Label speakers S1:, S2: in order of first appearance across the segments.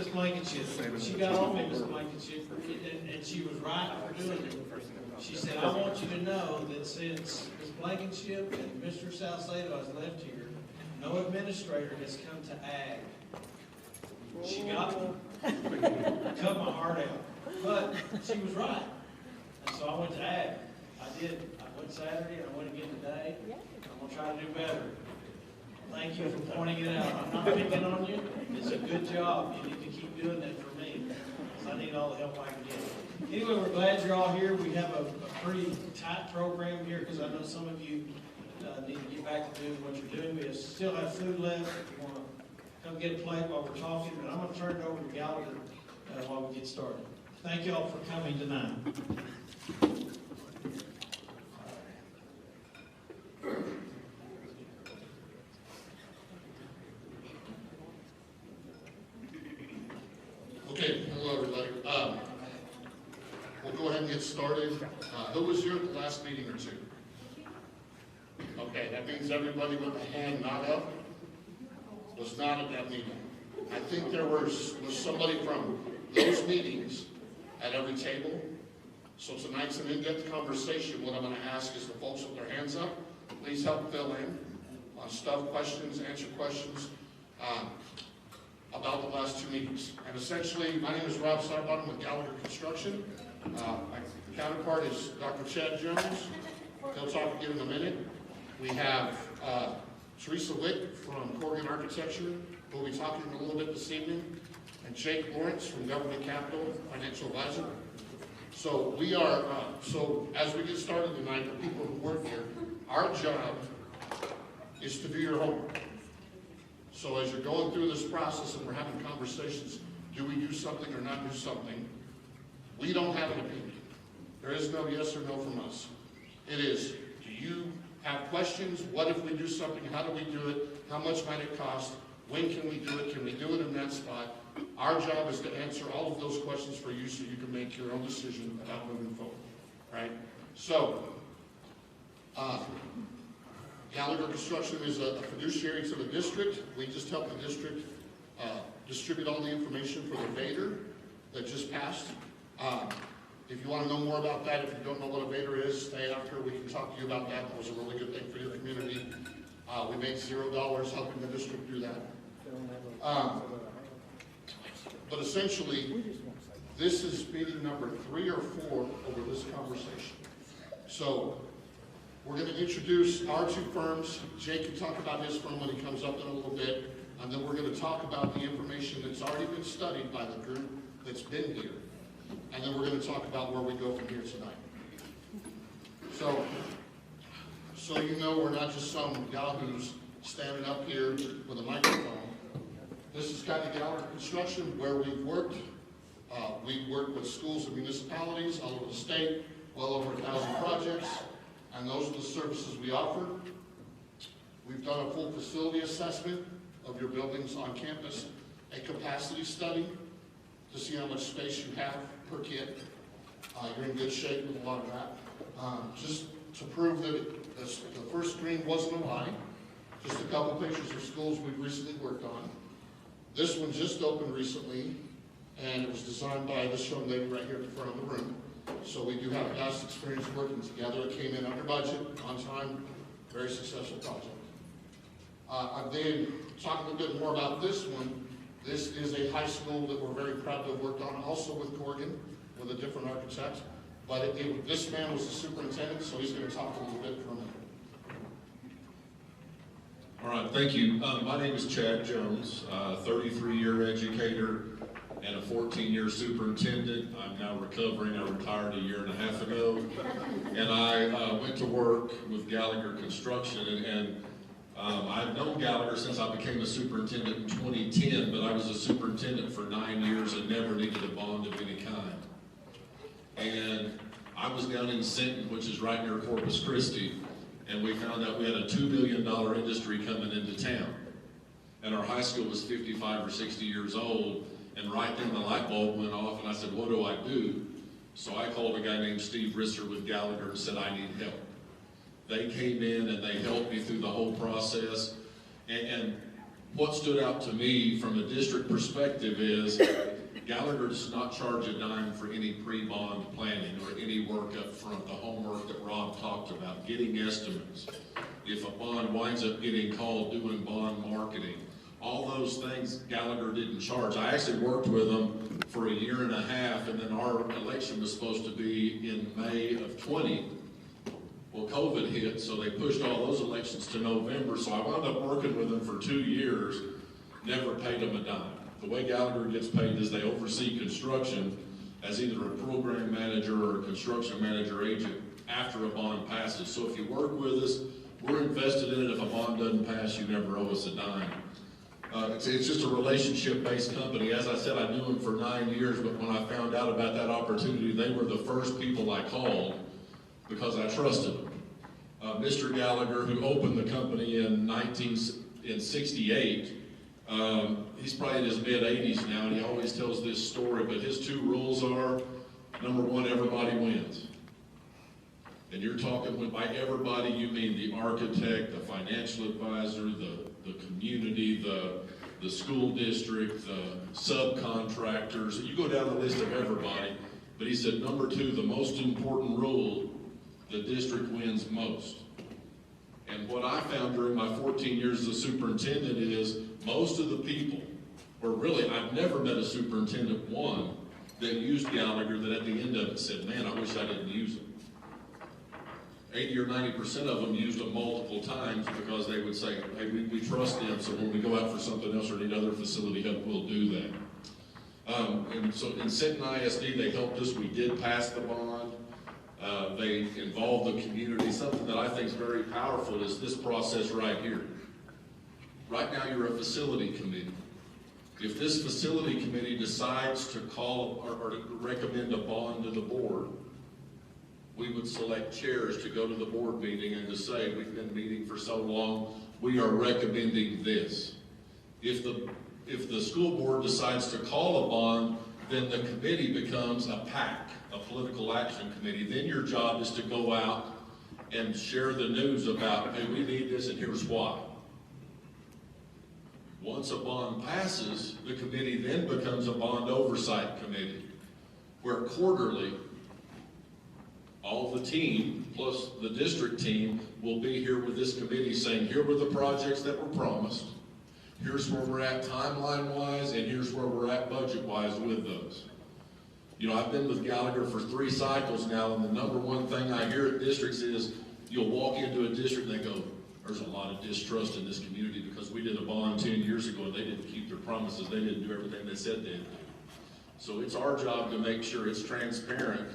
S1: Miss Blankenship. She got on me, Miss Blankenship, and she was right for doing it. She said, I want you to know that since Miss Blankenship and Mr. Salcedo has left here, no administrator has come to ag. She got me. Cut my heart out. But she was right. And so I went to ag. I did. I went Saturday and I went again today. I'm going to try to do better. Thank you for pointing it out. I'm not picking on you. It's a good job. You need to keep doing that for me, because I need all the help I can get. Anyway, we're glad you're all here. We have a pretty tight program here, because I know some of you need to get back to doing what you're doing. We still have food left. If you want to come get a plate while we're talking, but I'm going to turn it over to Gallagher while we get started. Thank you all for coming tonight.
S2: Okay, hello everybody. We'll go ahead and get started. Who was here at the last meeting or two? Okay, that means everybody with a hand not up was not at that meeting. I think there was somebody from those meetings at every table. So tonight's an in-depth conversation. What I'm going to ask is the folks with their hands up, please help fill in on stuff, questions, answer questions about the last two meetings. And essentially, my name is Rob Sarbottom with Gallagher Construction. My counterpart is Dr. Chad Jones. He'll talk again in a minute. We have Teresa Wick from Corrigan Architecture, who will be talking a little bit this evening, and Jake Lawrence from Government Capital, Financial Advisor. So we are, so as we get started tonight, the people who work here, our job is to do your homework. So as you're going through this process and we're having conversations, do we do something or not do something? We don't have an opinion. There is no yes or no from us. It is, do you have questions? What if we do something? How do we do it? How much might it cost? When can we do it? Can we do it in that spot? Our job is to answer all of those questions for you so you can make your own decision about moving forward, right? So, Gallagher Construction is a fiduciary to the district. We just help the district distribute all the information for the VADR that just passed. If you want to know more about that, if you don't know what a VADR is, stay after. We can talk to you about that. That was a really good thing for your community. We made $0 helping the district do that. But essentially, this is meeting number 3 or 4 over this conversation. So we're going to introduce our two firms. Jake can talk about his firm when he comes up in a little bit. And then we're going to talk about the information that's already been studied by the group that's been here. And then we're going to talk about where we go from here tonight. So you know we're not just some yahoos standing up here with a microphone. This is kind of Gallagher Construction, where we've worked. We've worked with schools and municipalities all over the state, well over 1,000 projects, and those are the services we offer. We've done a full facility assessment of your buildings on campus, a capacity study to see how much space you have per kid. You're in good shape with a lot of that. Just to prove that the first screen wasn't a lie, just a couple pictures of schools we've recently worked on. This one just opened recently, and it was designed by this young lady right here at the front of the room. So we do have past experience working together. It came in under budget, on time, very successful project. I've then talked a little bit more about this one. This is a high school that we're very proud to have worked on, also with Corrigan, with a different architect. But this man was the superintendent, so he's going to talk a little bit for a minute.
S3: All right, thank you. My name is Chad Jones, 33-year educator and a 14-year superintendent. I'm now recovering. I retired a year and a half ago. And I went to work with Gallagher Construction, and I've known Gallagher since I became a superintendent in 2010, but I was a superintendent for 9 years and never needed a bond of any kind. And I was down in Sinton, which is right near Corpus Christi, and we found out we had a $2 billion industry coming into town. And our high school was 55 or 60 years old, and right then the light bulb went off, and I said, what do I do? So I called a guy named Steve Risser with Gallagher and said, I need help. They came in and they helped me through the whole process. And what stood out to me from a district perspective is Gallagher does not charge a dime for any pre-bond planning or any work up front, the homework that Rob talked about, getting estimates. If a bond winds up getting called, doing bond marketing, all those things Gallagher didn't charge. I actually worked with them for a year and a half, and then our election was supposed to be in May of 20. Well, COVID hit, so they pushed all those elections to November, so I wound up working with them for 2 years, never paid them a dime. The way Gallagher gets paid is they oversee construction as either a program manager or a construction manager agent after a bond passes. So if you work with us, we're invested in it. If a bond doesn't pass, you never owe us a dime. It's just a relationship-based company. As I said, I knew them for 9 years, but when I found out about that opportunity, they were the first people I called because I trusted them. Mr. Gallagher, who opened the company in 1968, he's probably in his mid-80s now, and he always tells this story, but his 2 rules are, number 1, everybody wins. And you're talking, when by everybody, you mean the architect, the financial advisor, the community, the school district, the subcontractors. You go down the list of everybody. But he said, number 2, the most important rule, the district wins most. And what I found during my 14 years as a superintendent is most of the people, or really, I've never met a superintendent, one, that used Gallagher that at the end of it said, man, I wish I didn't use them. 80 or 90% of them used them multiple times because they would say, hey, we trust them, so when we go out for something else or need other facility help, we'll do that. And so in Sinton ISD, they helped us. We did pass the bond. They involved the community. Something that I think is very powerful is this process right here. Right now, you're a facility committee. If this facility committee decides to call or to recommend a bond to the board, we would select chairs to go to the board meeting and to say, we've been meeting for so long, we are recommending this. If the school board decides to call a bond, then the committee becomes a PAC, a political action committee. Then your job is to go out and share the news about, hey, we need this and here's why. Once a bond passes, the committee then becomes a bond oversight committee, where quarterly, all the team, plus the district team, will be here with this committee saying, here were the projects that were promised, here's where we're at timeline-wise, and here's where we're at budget-wise with those. You know, I've been with Gallagher for 3 cycles now, and the number one thing I hear at districts is, you'll walk into a district and they go, there's a lot of distrust in this community because we did a bond 10 years ago and they didn't keep their promises, they didn't do everything they said they'd do. So it's our job to make sure it's transparent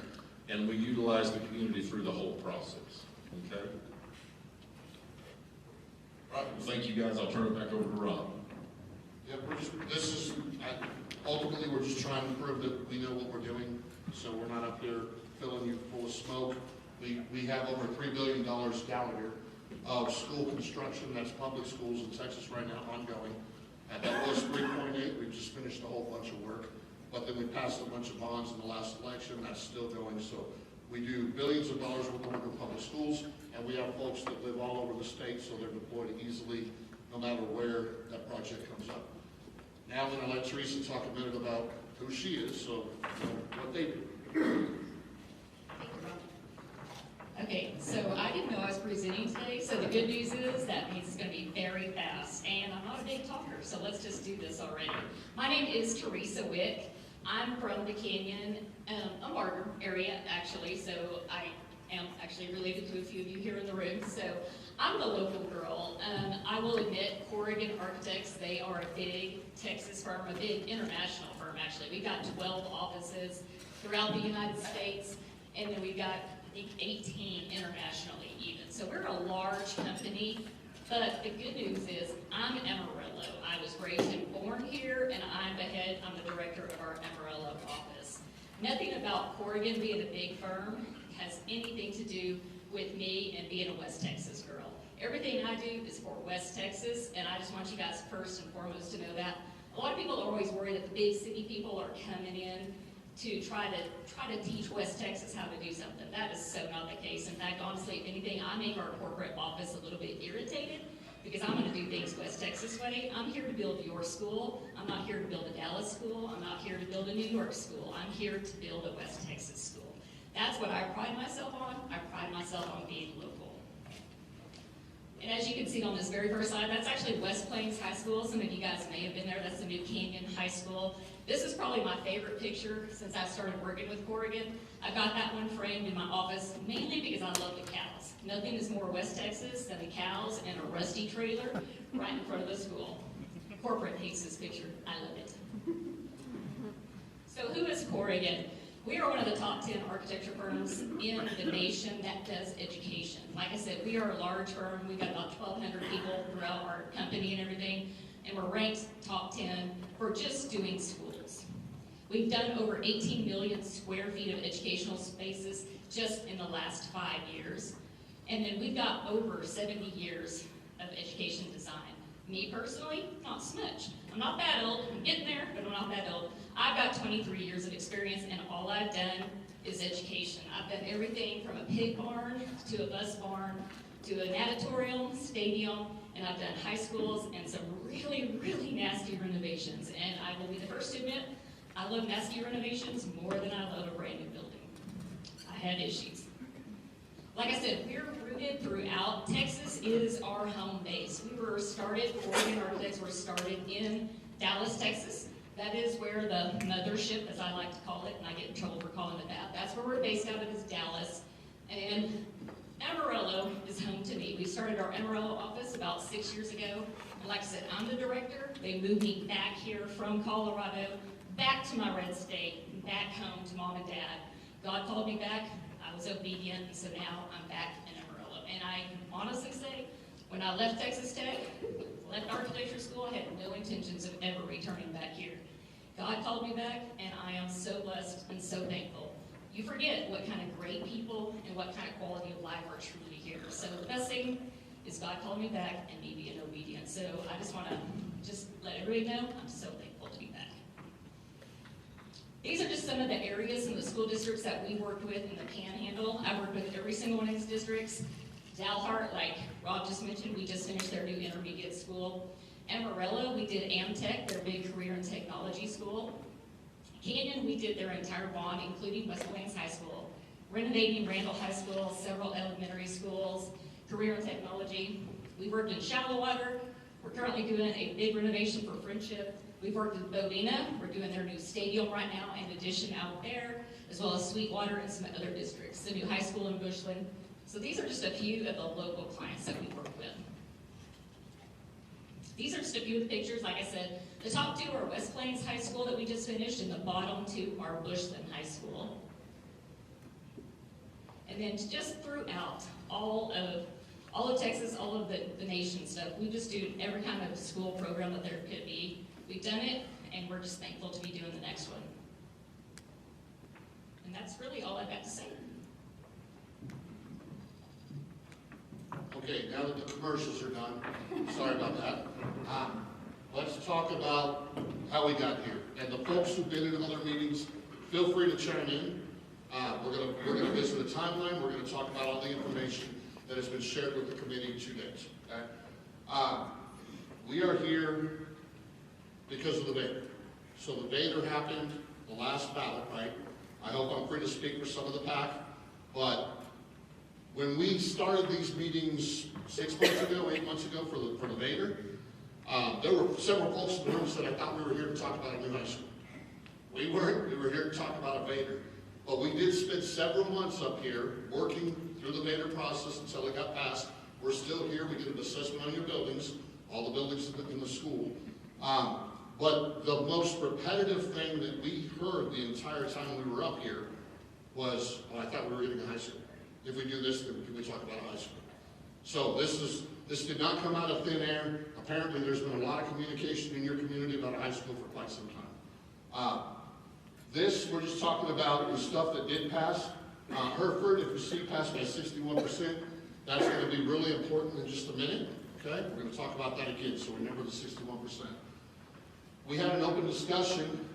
S3: and we utilize the community through the whole process, okay? All right, well, thank you guys. I'll turn it back over to Rob.
S2: Yeah, ultimately, we're just trying to prove that we know what we're doing, so we're not up there filling you full of smoke. We have over $3 billion Gallagher of school construction, that's public schools in Texas right now, ongoing. And that was 3.8, we just finished a whole bunch of work. But then we passed a bunch of bonds in the last election, that's still going. So we do billions of dollars worth of work in public schools, and we have folks that live all over the state, so they're deployed easily no matter where that project comes up. Now I'm going to let Teresa talk a minute about who she is, so what they do.
S4: Okay, so I didn't know I was presenting today, so the good news is that means it's going to be very fast, and I'm not a big talker, so let's just do this already. My name is Teresa Wick. I'm from the Canyon, a Martyr area, actually, so I am actually related to a few of you here in the room, so I'm the local girl. I will admit, Corrigan Architects, they are a big Texas firm, a big international firm, actually. We've got 12 offices throughout the United States, and then we've got, I think, 18 internationally even. So we're a large company, but the good news is I'm Amarillo. I was raised and born here, and I'm the director of our Amarillo office. Nothing about Corrigan being a big firm has anything to do with me and being a West Texas girl. Everything I do is for West Texas, and I just want you guys first and foremost to know that. A lot of people are always worried that the big city people are coming in to try to teach West Texas how to do something. That is so not the case. In fact, honestly, if anything, I make our corporate office a little bit irritated because I'm gonna do things West Texas way. I'm here to build your school. I'm not here to build a Dallas school. I'm not here to build a New York school. I'm here to build a West Texas school. That's what I pride myself on. I pride myself on being local. And as you can see on this very first slide, that's actually West Plains High School. Some of you guys may have been there. That's the New Canyon High School. This is probably my favorite picture since I started working with Corrigan. I've got that one framed in my office mainly because I love the cows. Nothing is more West Texas than the cows and a rusty trailer right in front of the school. Corporate hates this picture. I love it. So who is Corrigan? We are one of the top 10 architecture firms in the nation that does education. Like I said, we are a large firm. We've got about 1,200 people throughout our company and everything, and we're ranked top 10 for just doing schools. We've done over 18 million square feet of educational spaces just in the last 5 years. And then we've got over 70 years of education design. Me personally, not so much. I'm not that old. I'm getting there, but I'm not that old. I've got 23 years of experience, and all I've done is education. I've done everything from a pig barn to a bus barn to an auditorium, stadium, and I've done high schools and some really, really nasty renovations. And I will be the first to admit, I love nasty renovations more than I love a brand new building. I had issues. Like I said, we're rooted throughout. Texas is our home base. Corrigan Architects were started in Dallas, Texas. That is where the mothership, as I like to call it, and I get in trouble for calling it that. That's where we're based out of, is Dallas. And Amarillo is home to me. We started our Amarillo office about 6 years ago. And like I said, I'm the director. They moved me back here from Colorado, back to my red state, back home to mom and dad. God called me back. I was obedient, and so now I'm back in Amarillo. And I honestly say, when I left Texas Tech, left architecture school, I had no intentions of ever returning back here. God called me back, and I am so blessed and so thankful. You forget what kind of great people and what kind of quality of life are truly here. So the best thing is God called me back and me being obedient. So I just want to let everybody know I'm so thankful to be back. These are just some of the areas in the school districts that we worked with in the Panhandle. I worked with every single one of these districts. Dalhart, like Rob just mentioned, we just finished their new intermediate school. Amarillo, we did Amtech, their big career and technology school. Canyon, we did their entire bond, including West Plains High School. Renovating Randall High School, several elementary schools, career and technology. We worked in Shallow Water. We're currently doing a big renovation for Friendship. We've worked in Bodina. We're doing their new stadium right now, in addition out there, as well as Sweetwater and some other districts. The new high school in Bushland. So these are just a few of the local clients that we work with. These are just a few of the pictures. Like I said, the top two are West Plains High School that we just finished, and the bottom two are Bushland High School. And then just throughout all of Texas, all of the nation stuff, we just do every kind of school program that there could be. We've done it, and we're just thankful to be doing the next one. And that's really all I've got to say.
S2: Okay, now that the commercials are done, sorry about that. Let's talk about how we got here. And the folks who've been in other meetings, feel free to chime in. We're gonna visit the timeline. We're gonna talk about all the information that has been shared with the committee to date. Okay? We are here because of the Vader. So the Vader happened, the last ballot, right? I hope I'm free to speak for some of the pack, but when we started these meetings 6 months ago, 8 months ago for the Vader, there were several folks in the room that said, I thought we were here to talk about a new high school. We weren't. We were here to talk about a Vader. But we did spend several months up here working through the Vader process until it got passed. We're still here. We did an assessment on your buildings, all the buildings in the school. But the most repetitive thing that we heard the entire time we were up here was, I thought we were getting a high school. If we do this, then can we talk about a high school? So this did not come out of thin air. Apparently there's been a lot of communication in your community about a high school for quite some time. This, we're just talking about the stuff that did pass. Hereford, if you see, passed by 61%. That's going to be really important in just a minute. Okay, we're going to talk about that again, so remember the 61%. We had an open discussion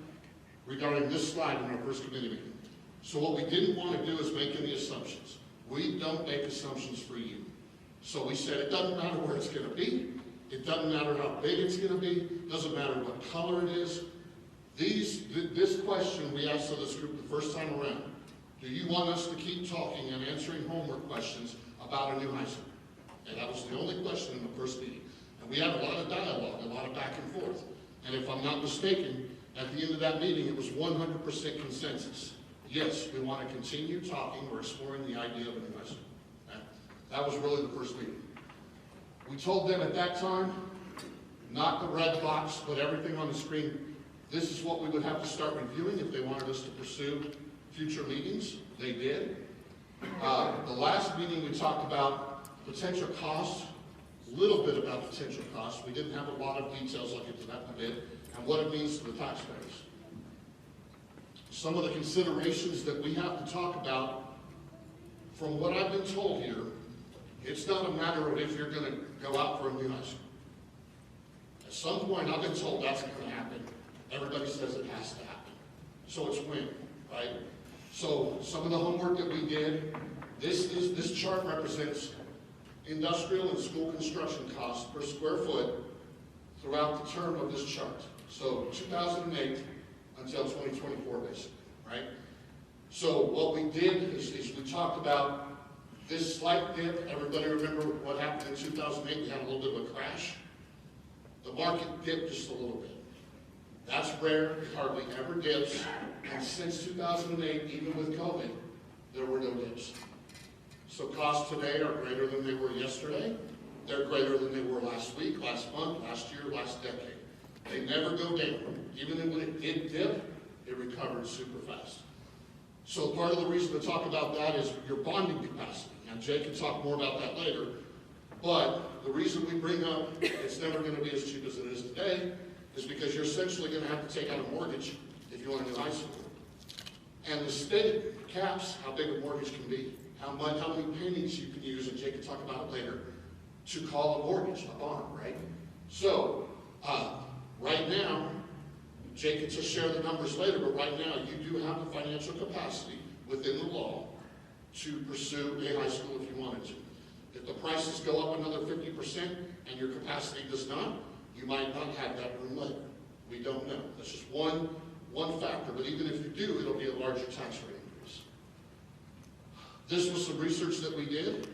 S2: regarding this slide in our first committee meeting. So what we didn't want to do is make any assumptions. We don't make assumptions for you. So we said, it doesn't matter where it's gonna be, it doesn't matter how big it's gonna be, doesn't matter what color it is. This question we asked of this group the first time around, do you want us to keep talking and answering homework questions about a new high school? And that was the only question in the first meeting. And we had a lot of dialogue, a lot of back and forth. And if I'm not mistaken, at the end of that meeting, it was 100% consensus. Yes, we want to continue talking or exploring the idea of a new high school. Okay? That was really the first meeting. We told them at that time, not the red box, but everything on the screen. This is what we would have to start reviewing if they wanted us to pursue future meetings. They did. The last meeting we talked about potential costs, a little bit about potential costs. We didn't have a lot of details, I'll get to that in a bit, and what it means to the taxpayers. Some of the considerations that we have to talk about, from what I've been told here, it's not a matter of if you're going to go out for a new high school. At some point, I've been told that's going to happen. Everybody says it has to happen. So it's when, right? So some of the homework that we did, this chart represents industrial and school construction costs per square foot throughout the term of this chart. So 2008 until 2024, basically, right? So what we did is we talked about this slight dip. Everybody remember what happened in 2008? We had a little bit of a crash. The market dipped just a little bit. That's rare, it hardly ever dips, and since 2008, even with COVID, there were no dips. So costs today are greater than they were yesterday, they're greater than they were last week, last month, last year, last decade. They never go down. Even when it did dip, it recovered super fast. So part of the reason to talk about that is your bonding capacity. Now Jay can talk more about that later, but the reason we bring up it's never going to be as cheap as it is today is because you're essentially going to have to take out a mortgage if you want a new high school. And the state caps how big a mortgage can be, how many pennies you can use, and Jay can talk about it later, to call a mortgage, a bond, right? So, right now, Jay can just share the numbers later, but right now you do have the financial capacity within the law to pursue a high school if you wanted to. If the prices go up another 50% and your capacity does not, you might not have that room later. We don't know. That's just one factor, but even if you do, it'll be a larger tax rate increase. This was some research that we did.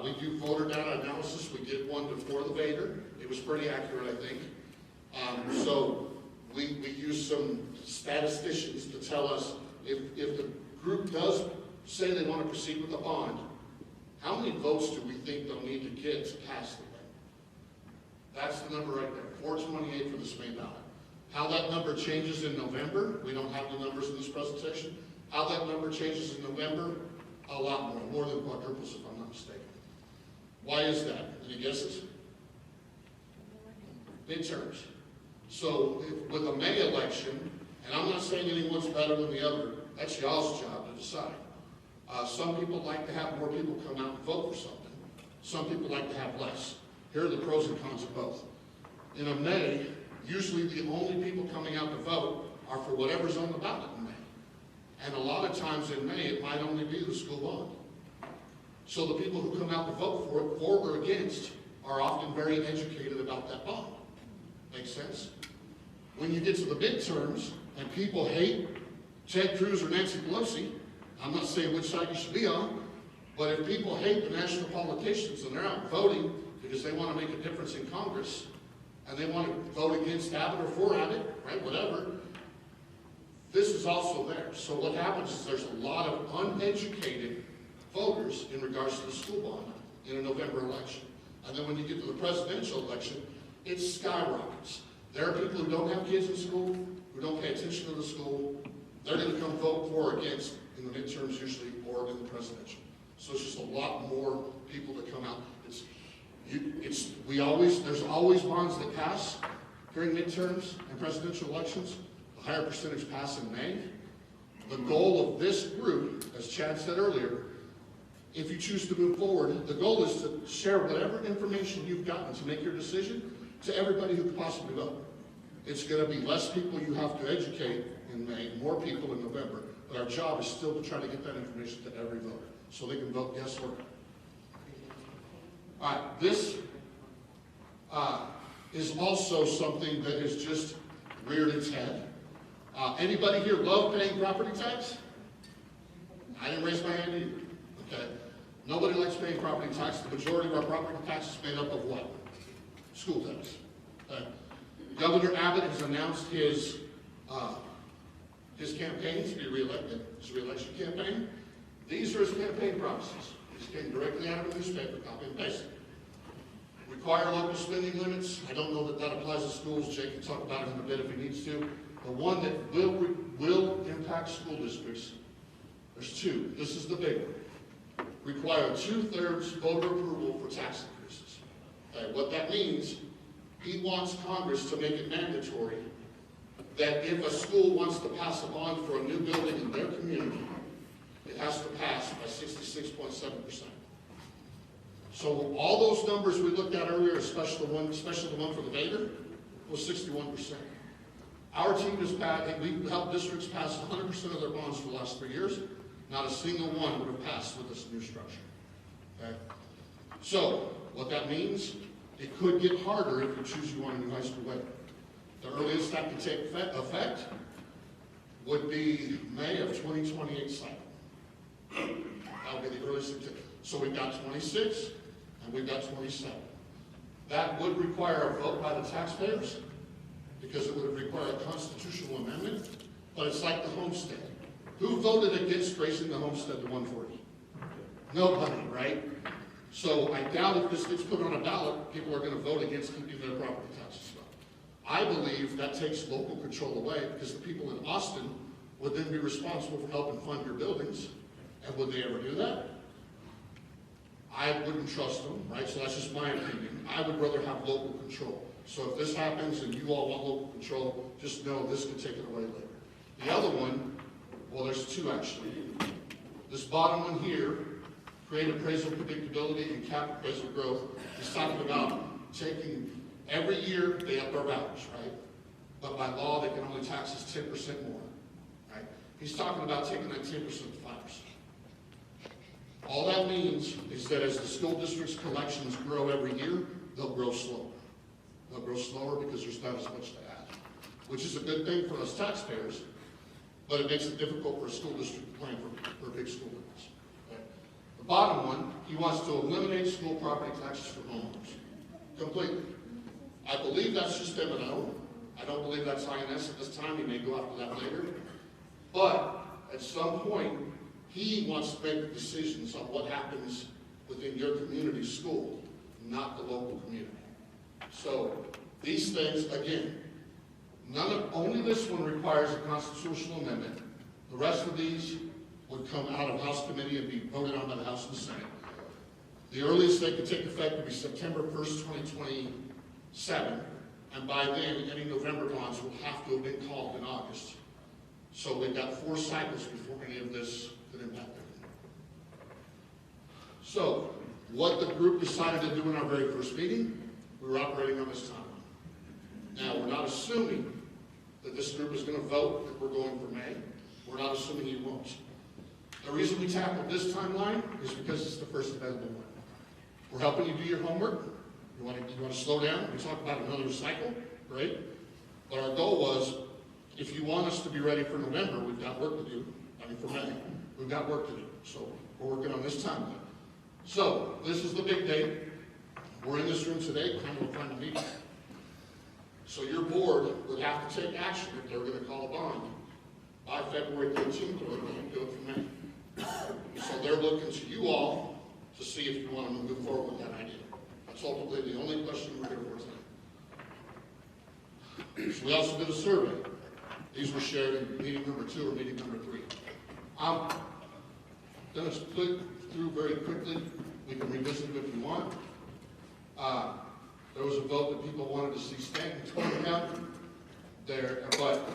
S2: We do voter data analysis. We did one before the Vader. It was pretty accurate, I think. So we used some statisticians to tell us if the group does say they want to proceed with a bond, how many votes do we think they'll need to get to pass the thing? That's the number right there, 428 for this main ballot. How that number changes in November, we don't have the numbers in this presentation. How that number changes in November, a lot more than quadruples if I'm not mistaken. Why is that? Any guesses? Midterms. So with a May election, and I'm not saying anyone's better than the other, that's y'all's job to decide. Some people like to have more people come out and vote for something. Some people like to have less. Here are the pros and cons of both. In a May, usually the only people coming out to vote are for whatever's on the ballot in May. And a lot of times in May, it might only be the school bond. So the people who come out to vote for it, for or against, are often very educated about that bond. Make sense? When you get to the midterms and people hate Ted Cruz or Nancy Pelosi, I'm not saying which side you should be on, but if people hate the national politicians and they're out voting because they want to make a difference in Congress, and they want to vote against Abbott or for Abbott, right, whatever, this is also there. So what happens is there's a lot of uneducated voters in regards to the school bond in a November election. And then when you get to the presidential election, it skyrockets. There are people who don't have kids in school, who don't pay attention to the school. They're going to come vote for or against in the midterms usually, or in the presidential. So it's just a lot more people that come out. There's always bonds that pass during midterms and presidential elections. A higher percentage pass in May. The goal of this group, as Chad said earlier, if you choose to move forward, the goal is to share whatever information you've gotten to make your decision to everybody who could possibly vote. It's going to be less people you have to educate in May, more people in November, but our job is still to try to get that information to every voter so they can vote yes or no. All right, this is also something that has just reared its head. Anybody here love paying property tax? I didn't raise my hand either. Okay. Nobody likes paying property tax. The majority of our property tax is made up of what? School tax. Okay. Governor Abbott has announced his campaign to be reelected, his reelection campaign. These are his campaign promises. These came directly out of the newspaper, copy and paste. Require local spending limits. I don't know that that applies to schools. Jake can talk about it in a bit if he needs to. The one that will impact school districts, there's two. This is the big one. Require 2/3 voter approval for tax increases. Okay, what that means, he wants Congress to make it mandatory that if a school wants to pass a bond for a new building in their community, it has to pass by 66.7%. So all those numbers we looked at earlier, especially the one for the Vader, was 61%. Our team has passed, we helped districts pass 100% of their bonds for the last 3 years. Not a single one would have passed with this new structure. Okay? So what that means, it could get harder if you choose you want a new high school later. The earliest that could take effect would be May of 2028 cycle. That would be the earliest it could. So we've got 26 and we've got 27. That would require a vote by the taxpayers because it would require a constitutional amendment, but it's like the homestead. Who voted against raising the homestead to 140? Nobody, right? So I doubt if this gets put on a ballot, people are going to vote against keeping their property taxes low. I believe that takes local control away because the people in Austin would then be responsible for helping fund your buildings. And would they ever do that? I wouldn't trust them, right? So that's just my opinion. I would rather have local control. So if this happens and you all want local control, just know this could take it away later. The other one, well, there's two actually. This bottom one here, create appraisal predictability and cap appraisal growth, is talking about taking, every year they up our values, right? But by law, they can only tax us 10% more, right? He's talking about taking that 10% to 5%. All that means is that as the school district's collections grow every year, they'll grow slower. They'll grow slower because there's not as much to add, which is a good thing for us taxpayers, but it makes it difficult for a school district to plan for big school buildings. Okay? The bottom one, he wants to eliminate school property taxes for homeowners completely. I believe that's just M&O. I don't believe that's INS at this time. He may go after that later. But at some point, he wants to make the decisions on what happens within your community school, not the local community. So these things, again, only this one requires a constitutional amendment. The rest of these would come out of House committee and be voted on by the House and the Senate. The earliest they could take effect would be September 1st, 2027, and by then, any November bonds will have to have been called in August. So we've got 4 cycles before any of this could impact everything. So, what the group decided to do in our very first meeting, we were operating on this timeline. Now, we're not assuming that this group is going to vote that we're going for May. We're not assuming he won't. The reason we tackled this timeline is because it's the first available one. We're helping you do your homework. You want to slow down? We talk about another cycle, right? But our goal was, if you want us to be ready for November, we've got work to do. I mean, for May, we've got work to do. So we're working on this timeline. So this is the big date. We're in this room today, kind of trying to meet. So your board would have to take action if they were going to call a bond by February 13th, or they're going to do it for May. So they're looking to you all to see if you want to move forward with that idea. That's ultimately the only question we're here for tonight. So we also did a survey. These were shared in meeting number 2 or meeting number 3. I'm going to split through very quickly. We can revisit it if you want. There was a vote that people wanted to see Stanton torn down there, but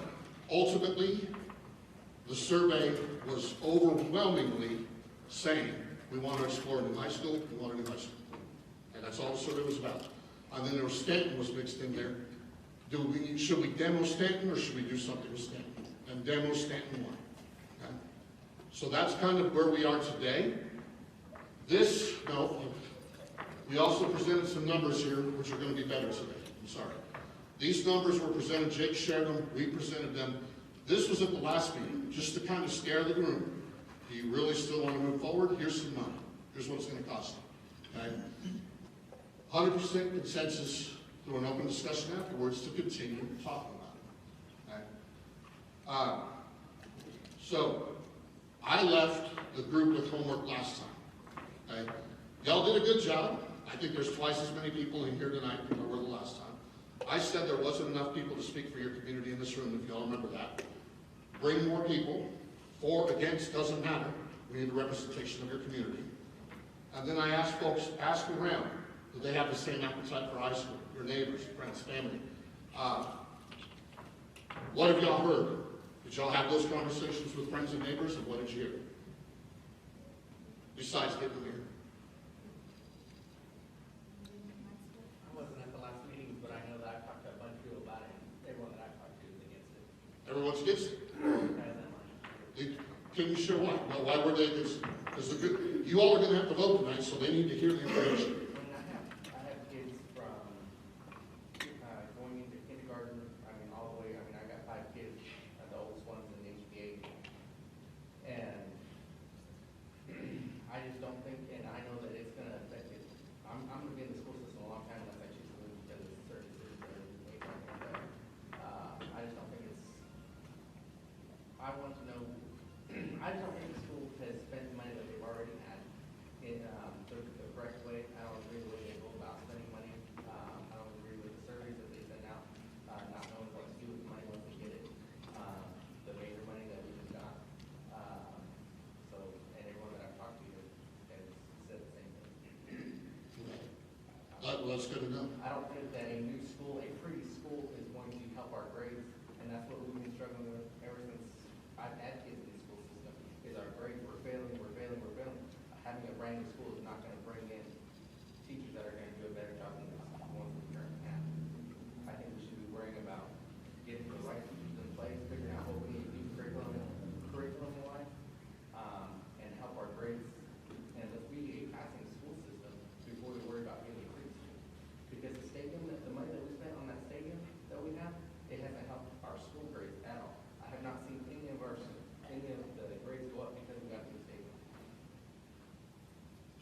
S2: ultimately the survey was overwhelmingly saying we want to explore a new high school, we want a new high school. And that's all the survey was about. And then there was Stanton was mixed in there. Should we demo Stanton or should we do something with Stanton? And demo Stanton won. Okay? So that's kind of where we are today. We also presented some numbers here, which are going to be better today. I'm sorry. These numbers were presented, Jake shared them, we presented them. This was at the last meeting, just to kind of scare the room. Do you really still want to move forward? Here's some money. Here's what it's going to cost you. Okay? 100% consensus through an open discussion afterwards to continue talking about it. Okay? So, I left the group with homework last time. Okay? Y'all did a good job. I think there's twice as many people in here tonight than there were the last time. I said there wasn't enough people to speak for your community in this room, if y'all remember that. Bring more people. For, against, doesn't matter. We need a representation of your community. And then I asked folks, ask around, do they have the same appetite for high school? Your neighbors, friends, family. What have y'all heard? Did y'all have those conversations with friends and neighbors, and what did you hear? Besides getting them here.
S5: I wasn't at the last meeting, but I know that I talked to a bunch of people about it, and everyone that I talked to is against it.
S2: Everyone's against it. Can you share why? Well, why were they against it? Because you all are going to have to vote tonight, so they need to hear the information.
S5: I have kids from going into kindergarten, all the way, I got 5 kids, the oldest one's in the HBA. And I just don't think, and I know that it's going to affect it. I'm going to be in the school system a long time unless I choose to move because it's certain cities that are way back in there. I just don't think it's, I want to know, I just don't think the school has spent the money that they've already had in the correct way. I don't agree with the way they go about spending money. I don't agree with the surveys that they send out, not knowing what to do with the money once they get it. The major money that we just got. And everyone that I've talked to has said the same thing.
S2: Well, that's good to know.
S5: I don't think that a new school, a pretty school, is going to help our grades, and that's what we've been struggling with ever since I've had kids in the school system, is our grades. We're failing. Having a brand new school is not going to bring in teachers that are going to do a better job than the ones we currently have. I think we should be worrying about getting the right teachers in place, figuring out what we need to do curriculum-wise, and help our grades. And let's be a passing school system before we worry about getting a great school. Because the stadium, the money that we spent on that stadium that we have, it hasn't helped our school grades at all. I have not seen any of the grades go up because we got a new stadium.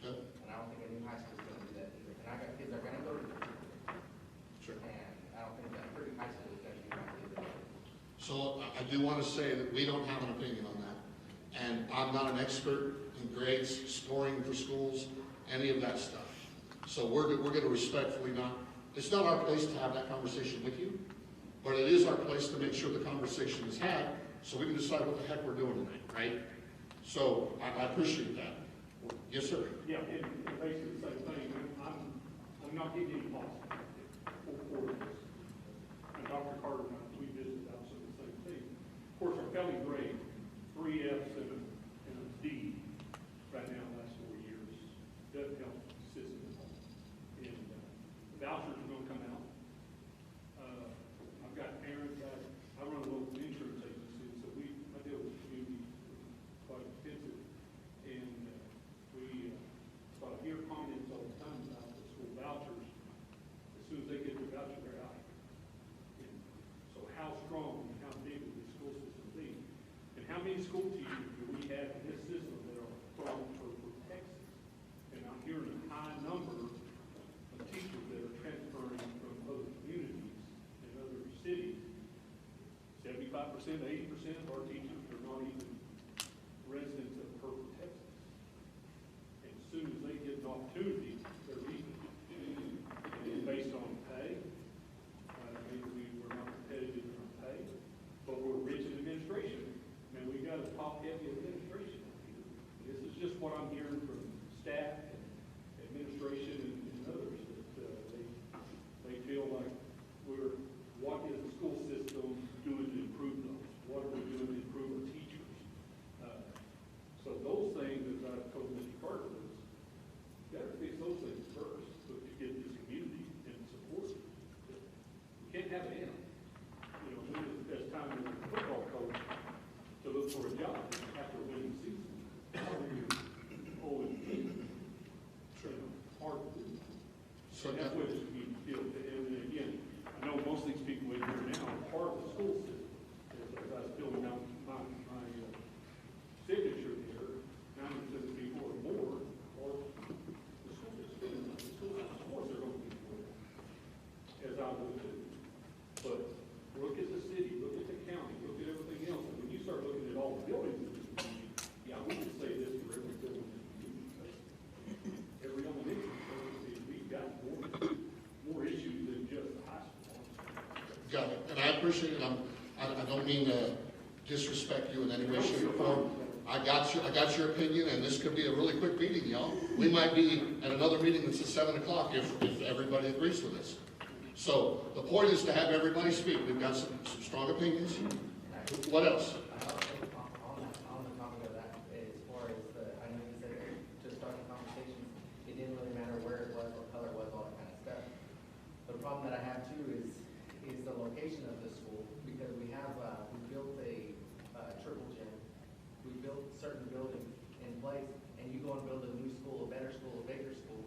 S2: Good.
S5: And I don't think a new high school is going to do that either. And I got kids that are going to go to
S2: Sure.
S5: and I don't think that pretty high school is going to do my kids that.
S2: So I do want to say that we don't have an opinion on that. And I'm not an expert in grades, scoring for schools, any of that stuff. So we're going to respectfully not, it's not our place to have that conversation with you, but it is our place to make sure the conversation is had so we can decide what the heck we're doing tonight, right? So I appreciate that. Yes, sir.
S6: Yeah, and basically the same thing. I'm not getting any positive for this. And Dr. Carter and I, we visited also the same thing. Of course, our failing grade, 3 Fs and a D right now in the last 4 years, doesn't help the system at all. And the vouchers are going to come out. I've got parents, I run a local insurance agency, so I deal with the community quite extensive. And so I hear comments all the time about the school vouchers. As soon as they get their voucher, they're out. And so how strong and how big will the school system be? And how many school teachers do we have in this system that are from Texas? And I'm hearing a high number of teachers that are transferring from other communities and other cities. 75% to 80% of our teachers are not even residents of Hereford, Texas. And as soon as they get an opportunity, they're leaving. And based on pay, maybe we're not competitive in our pay, but we're rich in administration. And we got a top-heavy administration here. This is just what I'm hearing from staff and administration and others, that they feel like what is the school system doing to improve those? What are we doing to improve our teachers? So those things, as I told Mr. Carter, is you got to fix those things first.
S2: So
S6: And that's what it should be built, and then again, I know most of these people in here now are part of the school system. As I was filling out my signature here, 90% of the people or more are the school system. The school system, of course, they're going to be for it, as I will do. But look at the city, look at the county, look at everything else, and when you start looking at all the buildings in this community, yeah, we can say this for every building in the community. Every elementary, we've got more issues than just the high school.
S2: Got it, and I appreciate it. I don't mean to disrespect you in any way, shape, or form. I got your opinion, and this could be a really quick meeting, y'all. We might be at another meeting that's at 7 o'clock if everybody agrees with this. So the point is to have everybody speak. We've got some strong opinions. What else?
S5: On the topic of that, as far as I know you said to start the conversations, it didn't really matter where it was, what color it was, all that kind of stuff. The problem that I have too is the location of the school, because we built a triple gym, we built certain buildings in place, and you go and build a new school, a better school, a bigger school,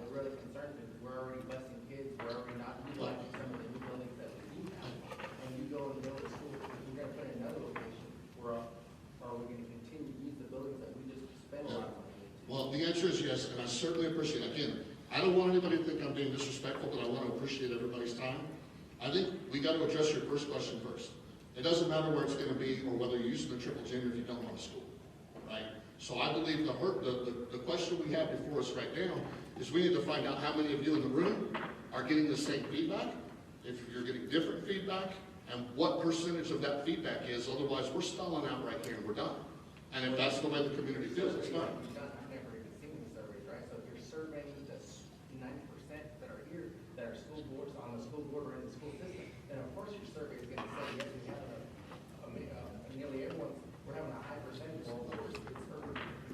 S5: it really concerns me, because we're already busing kids, we're already not utilizing some of the new buildings that we do have, and you go and build a school, if we're gonna put it in another location, are we gonna continue to use the buildings that we just spent a lot of money into?
S2: Well, the answer is yes, and I certainly appreciate it. Again, I don't want anybody to think I'm being disrespectful, but I want to appreciate everybody's time. I think we got to address your first question first. It doesn't matter where it's going to be or whether you're using the triple gym if you don't want a school, right? So I believe the question we have before us right now is we need to find out how many of you in the room are getting the same feedback, if you're getting different feedback, and what percentage of that feedback is. Otherwise, we're stalling out right here and we're done. And if that's the way the community feels, it's fine.
S5: I've never even seen the surveys, right? So if you're surveying the 90% that are here, that are school boards, on the school board or in the school system, then of course your survey is gonna say, yes, we have nearly everyone's, we're having a high percentage of all boards,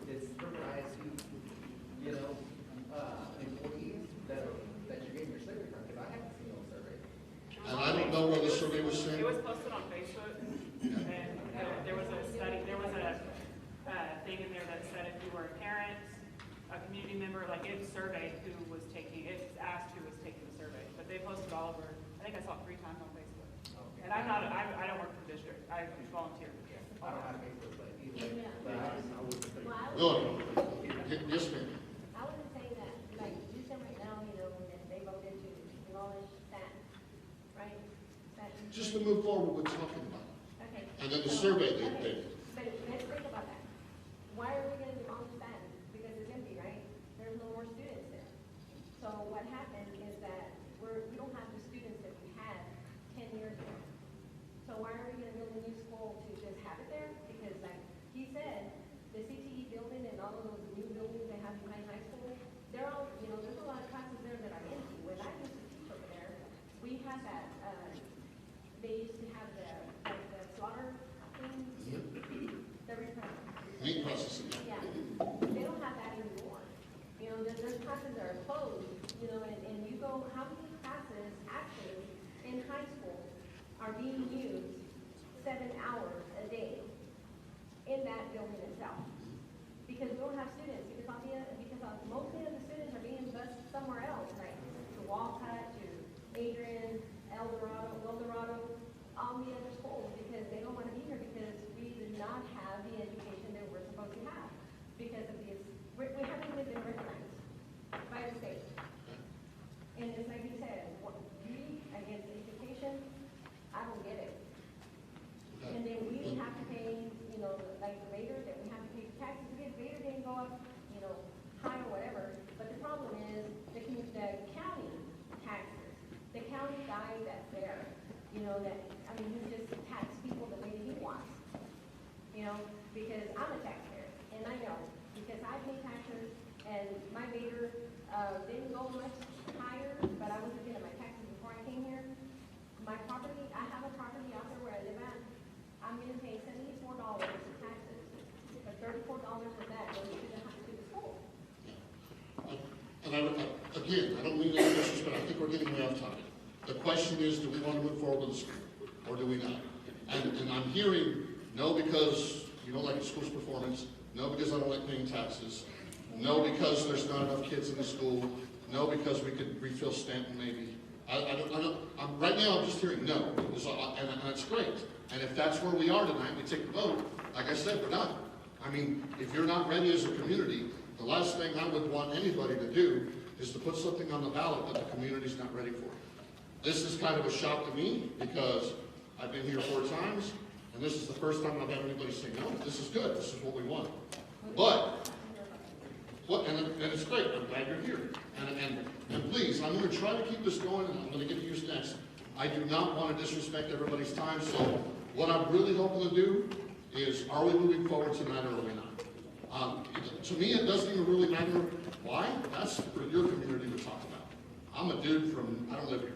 S5: it's urban ISD, employees that you're getting your survey from, because I haven't seen those surveys.
S2: And I don't know where the survey was sent.
S7: It was posted on Facebook, and there was a study, there was a thing in there that said if you were a parent, a community member, like it surveyed who was taking, it asked who was taking the survey, but they posted all over, I think I saw it 3 times on Facebook.
S5: Okay.
S7: And I don't work for the district, I volunteer.
S5: I don't have Facebook, but either, but
S2: Good. Yes, ma'am.
S8: I was just saying that, like, you said right now, that they voted to demolish that, right? That.
S2: Just to move forward, we're talking about.
S8: Okay.
S2: And then the survey they did.
S8: But let's think about that. Why are we gonna demolish that? Because it's empty, right? There's no more students there. So what happened is that we don't have the students that we had 10 years ago. So why are we gonna build a new school to just have it there? Because like he said, the CTE building and all of those new buildings they have behind high school, they're all, there's a lot of classes there that are empty. When I used to teach over there, we had that, they used to have the slaughter thing, the
S2: Meat processing.
S8: yeah, they don't have that anymore. There's classes that are closed, and you go, how many classes actually in high school are being used 7 hours a day in that building itself? Because we don't have students, because mostly of the students are being bused somewhere else, like to Walcott, to Adrian, El Dorado, all the other schools, because they don't want to be here because we do not have the education that we're supposed to have. Because of this, we haven't even been recognized by the state. And it's like you said, we against education, I don't get it. And then we have to pay, like the Vader, that we have to pay taxes, because Vader didn't go up, high or whatever. But the problem is the county taxes, the county guy that's there, he just tax people the way that he wants. Because I'm a taxpayer, and I know, because I pay taxes, and my Vader didn't go much higher, but I was looking at my taxes before I came here. My property, I have a property out there where I live at, I'm gonna pay $74 in taxes, but $34 of that goes to the school.
S2: And again, I don't mean any disrespect, I think we're getting way off topic. The question is, do we want to move forward with the school, or do we not? And I'm hearing, no, because you don't like the school's performance, no, because I don't like paying taxes, no, because there's not enough kids in the school, No, because we could refill Stanton maybe. Right now, I'm just hearing no, and that's great. And if that's where we are tonight, we take the vote, like I said, we're done. I mean, if you're not ready as a community, the last thing I would want anybody to do is to put something on the ballot that the community's not ready for. This is kind of a shock to me, because I've been here 4 times, and this is the first time I've had anybody say, no, this is good, this is what we want. But, and it's great, I'm glad you're here. And please, I'm gonna try to keep this going, and I'm gonna get to you next. I do not want to disrespect everybody's time, so what I'm really hoping to do is, are we moving forward tonight or are we not? To me, it doesn't even really matter why. That's for your community to talk about. I'm a dude from, I don't live here.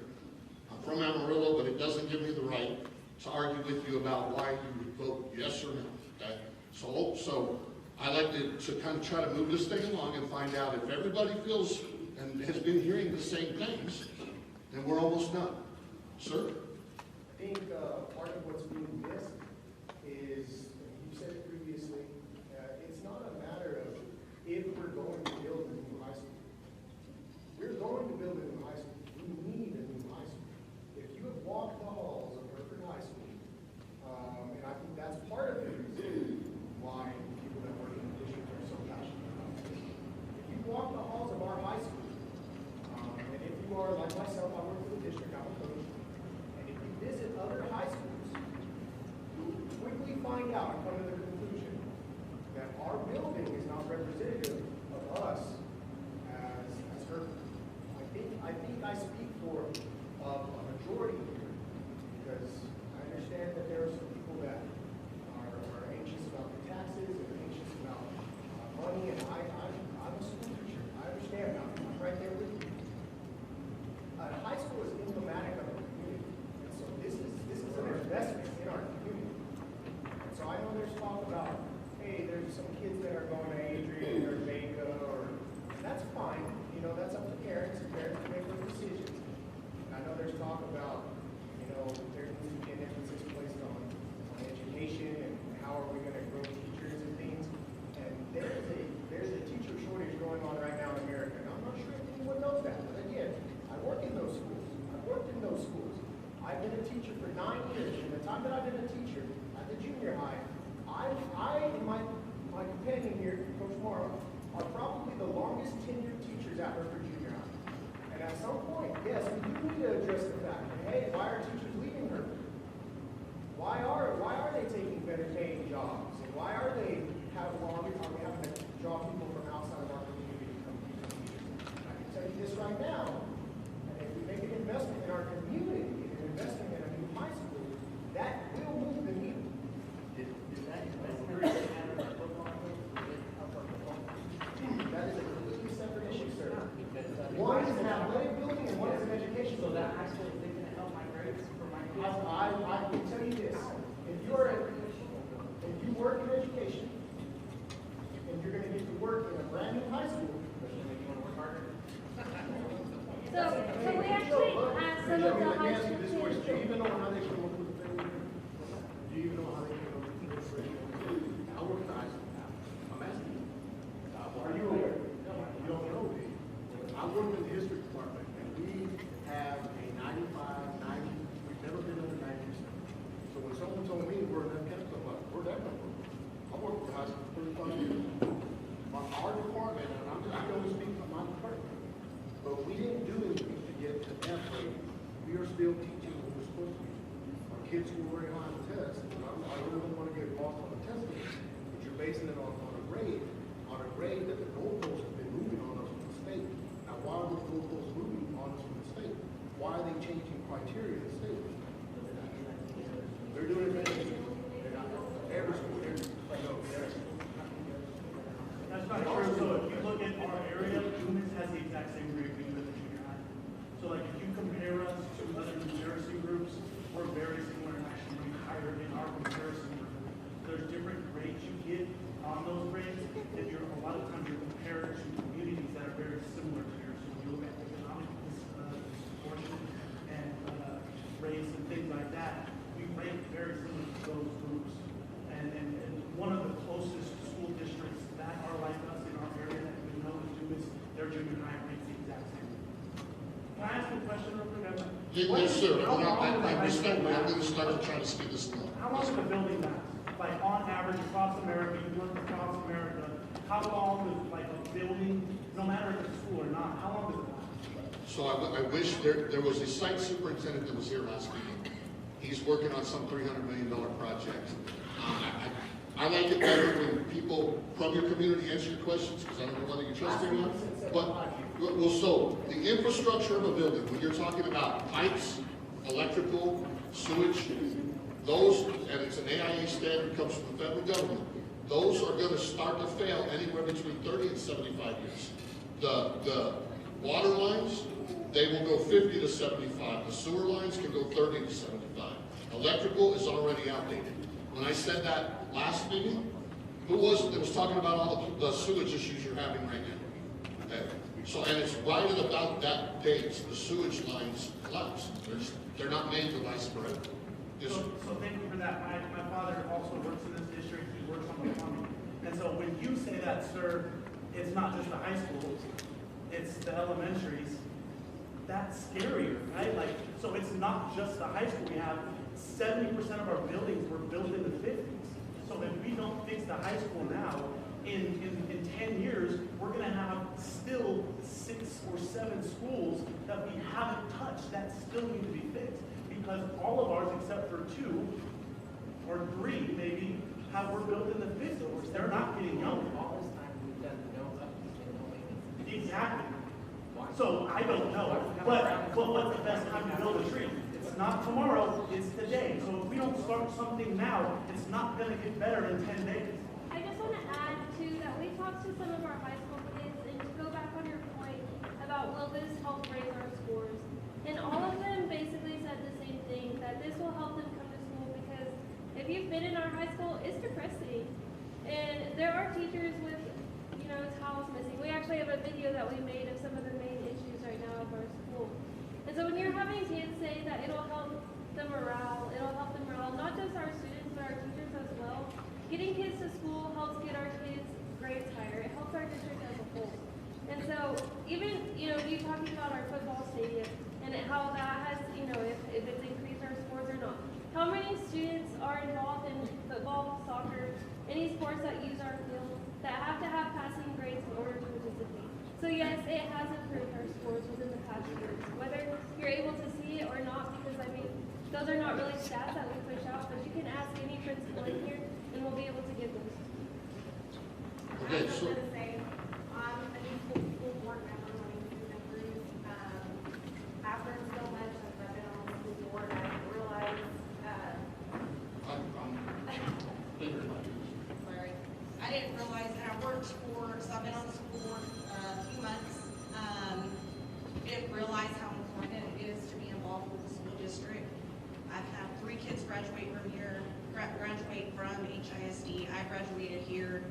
S2: I'm from Amarillo, but it doesn't give me the right to argue with you about why you would vote yes or no, okay? So I like to kind of try to move this thing along and find out if everybody feels and has been hearing the same things, then we're almost done. Sir?
S9: I think part of what's being missed is, you said it previously, it's not a matter of if we're going to build a new high school. We're going to build a new high school. We need a new high school. If you have walked the halls of Hereford High School, and I think that's part of the reason why people that work in the district are so passionate about this. If you walk the halls of our high school, and if you are like myself, I work for the district, I'm a coach, visit other high schools, you quickly find out and come to the conclusion that our building is not representative of us as Hereford. I think I speak for a majority here, because I understand that there are some people that are anxious about the taxes and anxious about money, and I'm a school teacher. I understand that. I'm right there with you. High school is emblematic of the community. This is an investment in our community. And so I know there's talk about, hey, there's some kids that are going to Adrian or Vega, and that's fine. You know, that's up to parents, and parents can make those decisions. And I know there's talk about, you know, there needs to be an emphasis placed on education and how are we going to grow teachers and things. And there's a teacher shortage going on right now in America. And I'm not sure if anyone knows that. But again, I work in those schools. I've worked in those schools. I've been a teacher for 9 years. In the time that I've been a teacher at the junior high, I and my companion here, Coach Morrow, are probably the longest tenured teachers at Hereford Junior High. And at some point, yes, we do need to address the fact that, hey, why are teachers leaving Hereford? Why are they taking better paying jobs? And why are we having to draw people from outside of our community to come teach teachers? I can tell you this right now, and if we make an investment in our community, investment in a new high school, that will move the needle. That is a completely separate issue, sir. One is an athletic building and one is an education.
S5: So that high school is going to help my grades for my kids?
S9: I can tell you this, if you work in education, and you're going to get to work in a brand new high school, you want to work harder?
S8: So we actually have some of the high school
S9: this question. Do you even know how they came up with the thing? Do you even know how they came up with this ratio? I work in high school now. I'm asking you. Are you aware? You don't know, do you? I work in the history department, and we have a 95, 90, we've never been under 90%. So when someone told me we're in that kind of stuff, like, where'd that come from? I worked for high school for 35 years. Our department, and I can only speak for my department, but we didn't do anything to get to that rate. We are still teaching what we're supposed to be. Our kids score very high on the test, and I really don't want to get lost on the testing, but you're basing it on a grade that the goalposts have been moving on us from the state. Now, why are the goalposts moving on us from the state? Why are they changing criteria in the state? They're doing it better. They're not. Every school,
S10: That's not true. So if you look at our area, Loomis has the exact same grade we do at the junior high. So like if you compare us to other comparison groups, we're very similar and actually higher in our comparison group. There's different grades you get on those grades. If you're a lot of times you're comparing
S2: Yes, sir, I respect that, I'm gonna start to try to speed this along.
S10: How long is the building last? Like on average across America, you look across America, how long is like a building, no matter if it's school or not, how long does it last?
S2: So I wish there was a site superintendent that was here last meeting. He's working on some $300 million project. I like it better when people from your community answer your questions, because I don't know whether you trust me or not. But, well, so, the infrastructure of a building, when you're talking about pipes, electrical, sewage, those, and it's an AIA standard, comes from the federal government, those are gonna start to fail anywhere between 30 and 75 years. The water lines, they will go 50 to 75. The sewer lines can go 30 to 75. Electrical is already outdated. When I said that last meeting, who was it that was talking about all the sewage issues you're having right now? Okay. So, and it's right at about that date, the sewage lines collapse. They're not made to last forever.
S10: So thank you for that. My father also works in this district, he works on the plumbing. And so when you say that, sir, it's not just the high schools, it's the elementaries, that's scarier, right? Like, so it's not just the high school. We have 70% of our buildings were built in the 50s. So if we don't fix the high school now, in 10 years, we're gonna have still 6 or 7 schools that we haven't touched that still need to be fixed. Because all of ours, except for 2 or 3 maybe, were built in the 50s. They're not getting younger.
S5: All this time we've done no upkeep and no maintenance.
S10: Exactly. So I don't know, but what's the best time to build a tree? It's not tomorrow, it's today. So if we don't start something now, it's not gonna get better in 10 days.
S8: I just want to add too that we talked to some of our high school kids, and to go back on your point about will this help raise our scores, and all of them basically said the same thing, that this will help them come to school, because if you've been in our high school, it's depressing, and there are teachers with, you know, towels missing. We actually have a video that we made of some of the main issues right now of our school. And so when you're having kids say that it'll help the morale, not just our students, but our teachers as well. Getting kids to school helps get our kids' grades higher. It helps our district as a whole. And so even, you know, you talking about our football stadium and how that has, you know, if it's increased our scores or not. How many students are involved in football, soccer, any sports that use our field that have to have passing grades in order to participate? So yes, it has improved our scores within the past years. Whether you're able to see it or not, because I mean, those are not really stats that we push out, but you can ask any principal in here and we'll be able to give those.
S2: Okay,
S11: I was
S2: so,
S11: going to say, I'm a new school board member, one of the members. I've learned so much as I've been on the school board. I didn't realize,
S2: I'm bigger than you.
S12: Sorry. I didn't realize that I worked for, so I've been on the school board a few months. Didn't realize how important it is to be involved with the school district. I've had 3 kids graduate from here, graduate from HISD. I graduated here.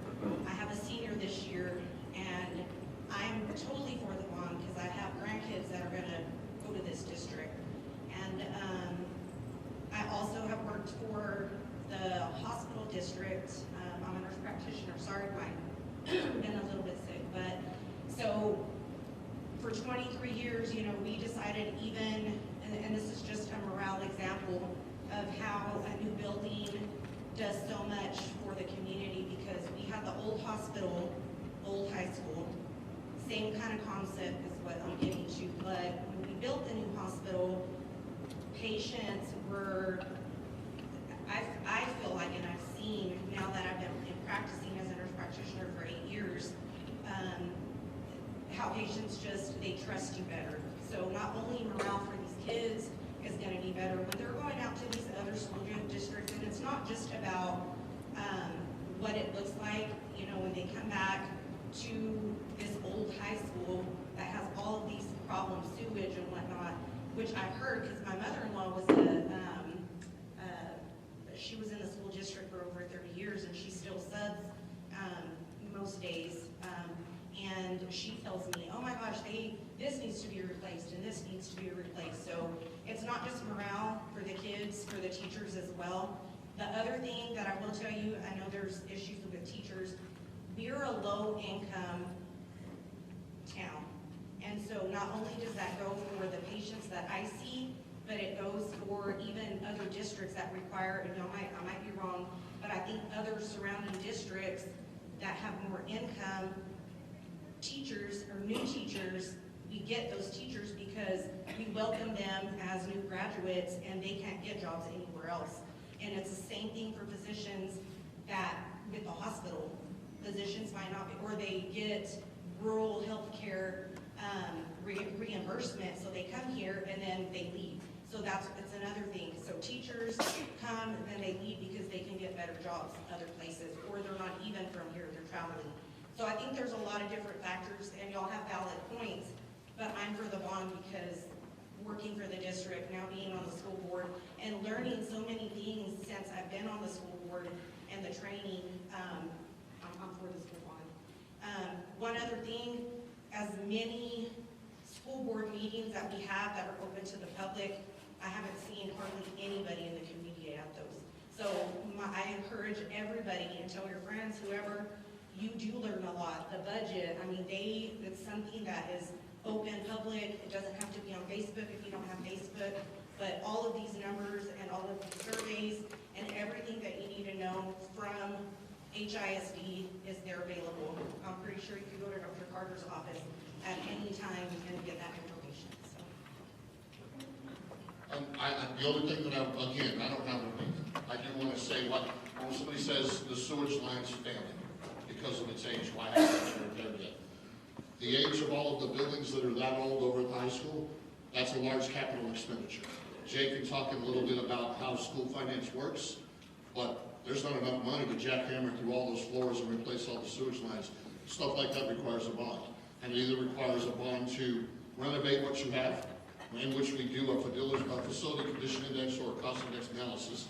S12: I have a senior this year, and I'm totally for the bond because I have grandkids that are going to go to this district. And I also have worked for the hospital district. I'm a nurse practitioner. Sorry, I've been a little bit sick, but so for 23 years, you know, we decided even, and this is just a morale example of how a new building does so much for the community, because we had the old hospital, old high school, same kind of concept is what I'm getting to, but when we built the new hospital, patients were, I feel like, and I've seen now that I've been practicing as a nurse practitioner for 8 years, how patients just, they trust you better. So not only morale for these kids is going to be better, when they're going out to these other school districts, and it's not just about what it looks like, you know, when they come back to this old high school that has all of these problems, sewage and whatnot, which I've heard because my mother-in-law was she was in the school district for over 30 years, and she still subs most days. And she tells me, oh my gosh, this needs to be replaced and this needs to be replaced. So it's not just morale for the kids, for the teachers as well. The other thing that I will tell you, I know there's issues with teachers. We're a low income town. And so not only does that go for the patients that I see, but it goes for even other districts that require, and I might be wrong, but I think other surrounding districts that have more income, teachers or new teachers, we get those teachers because we welcome them as new graduates and they can't get jobs anywhere else. And it's the same thing for physicians that with the hospital, physicians might not be, or they get rural healthcare reimbursement, so they come here and then they leave. So that's another thing. So teachers come and then they leave because they can get better jobs other places, or they're not even from here, they're traveling. So I think there's a lot of different factors, and y'all have valid points, but I'm for the bond because working for the district, now being on the school board, and learning so many things since I've been on the school board and the training, I'm for the school bond. One other thing, as many school board meetings that we have that are open to the public, I haven't seen hardly anybody in the community at those. So I encourage everybody, and tell your friends, whoever, you do learn a lot. The budget, I mean, it's something that is open, public. It doesn't have to be on Facebook if you don't have Facebook. But all of these numbers and all of these surveys and everything that you need to know from HISD is there available. I'm pretty sure you can go to Dr. Carter's office at any time and get that information. So.
S2: The only thing that I don't have an opinion. I do want to say when somebody says the sewage line's failing because of its age, why hasn't it been repaired yet? The age of all of the buildings that are that old over at the high school, that's a large capital expenditure. Jake can talk a little bit about how school finance works, but there's not enough money to jackhammer through all those floors and replace all the sewage lines. Stuff like that requires a bond. And it either requires a bond to renovate what you have, in which we do a facility condition index or a cost index analysis,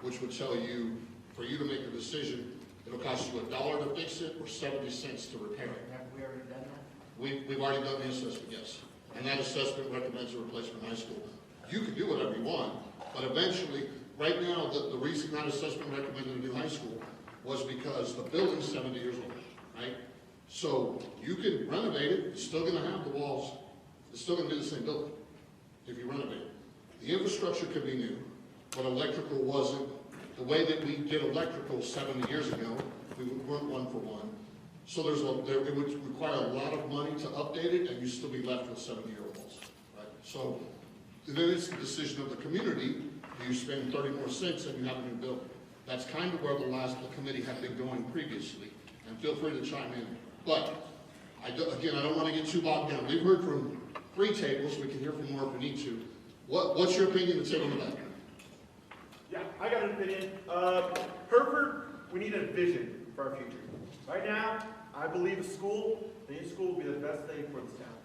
S2: which would tell you, for you to make a decision, it'll cost you $1 to fix it or 70 cents to repair it.
S5: Have we already done that?
S2: We've already done the assessment, yes. And that assessment recommends a replacement high school. You can do whatever you want, but eventually, right now, the reason that assessment recommended a new high school was because the building's 70 years old, right? So you can renovate it, it's still gonna have the walls, it's still gonna be the same building if you renovate it. The infrastructure could be new, but electrical wasn't, the way that we did electrical 70 years ago, we weren't one for one. So it would require a lot of money to update it, and you'd still be left with 70-year-old walls, right? So then it's the decision of the community. Do you spend 30 more cents and you have a new building? That's kind of where the committee had been going previously, and feel free to chime in. But again, I don't want to get too bogged down. We've heard from 3 tables. We can hear from more if we need to. What's your opinion of taking that?
S10: Yeah, I got an opinion. Hereford, we need a vision for our future. Right now, I believe the new school will be the best thing for this town.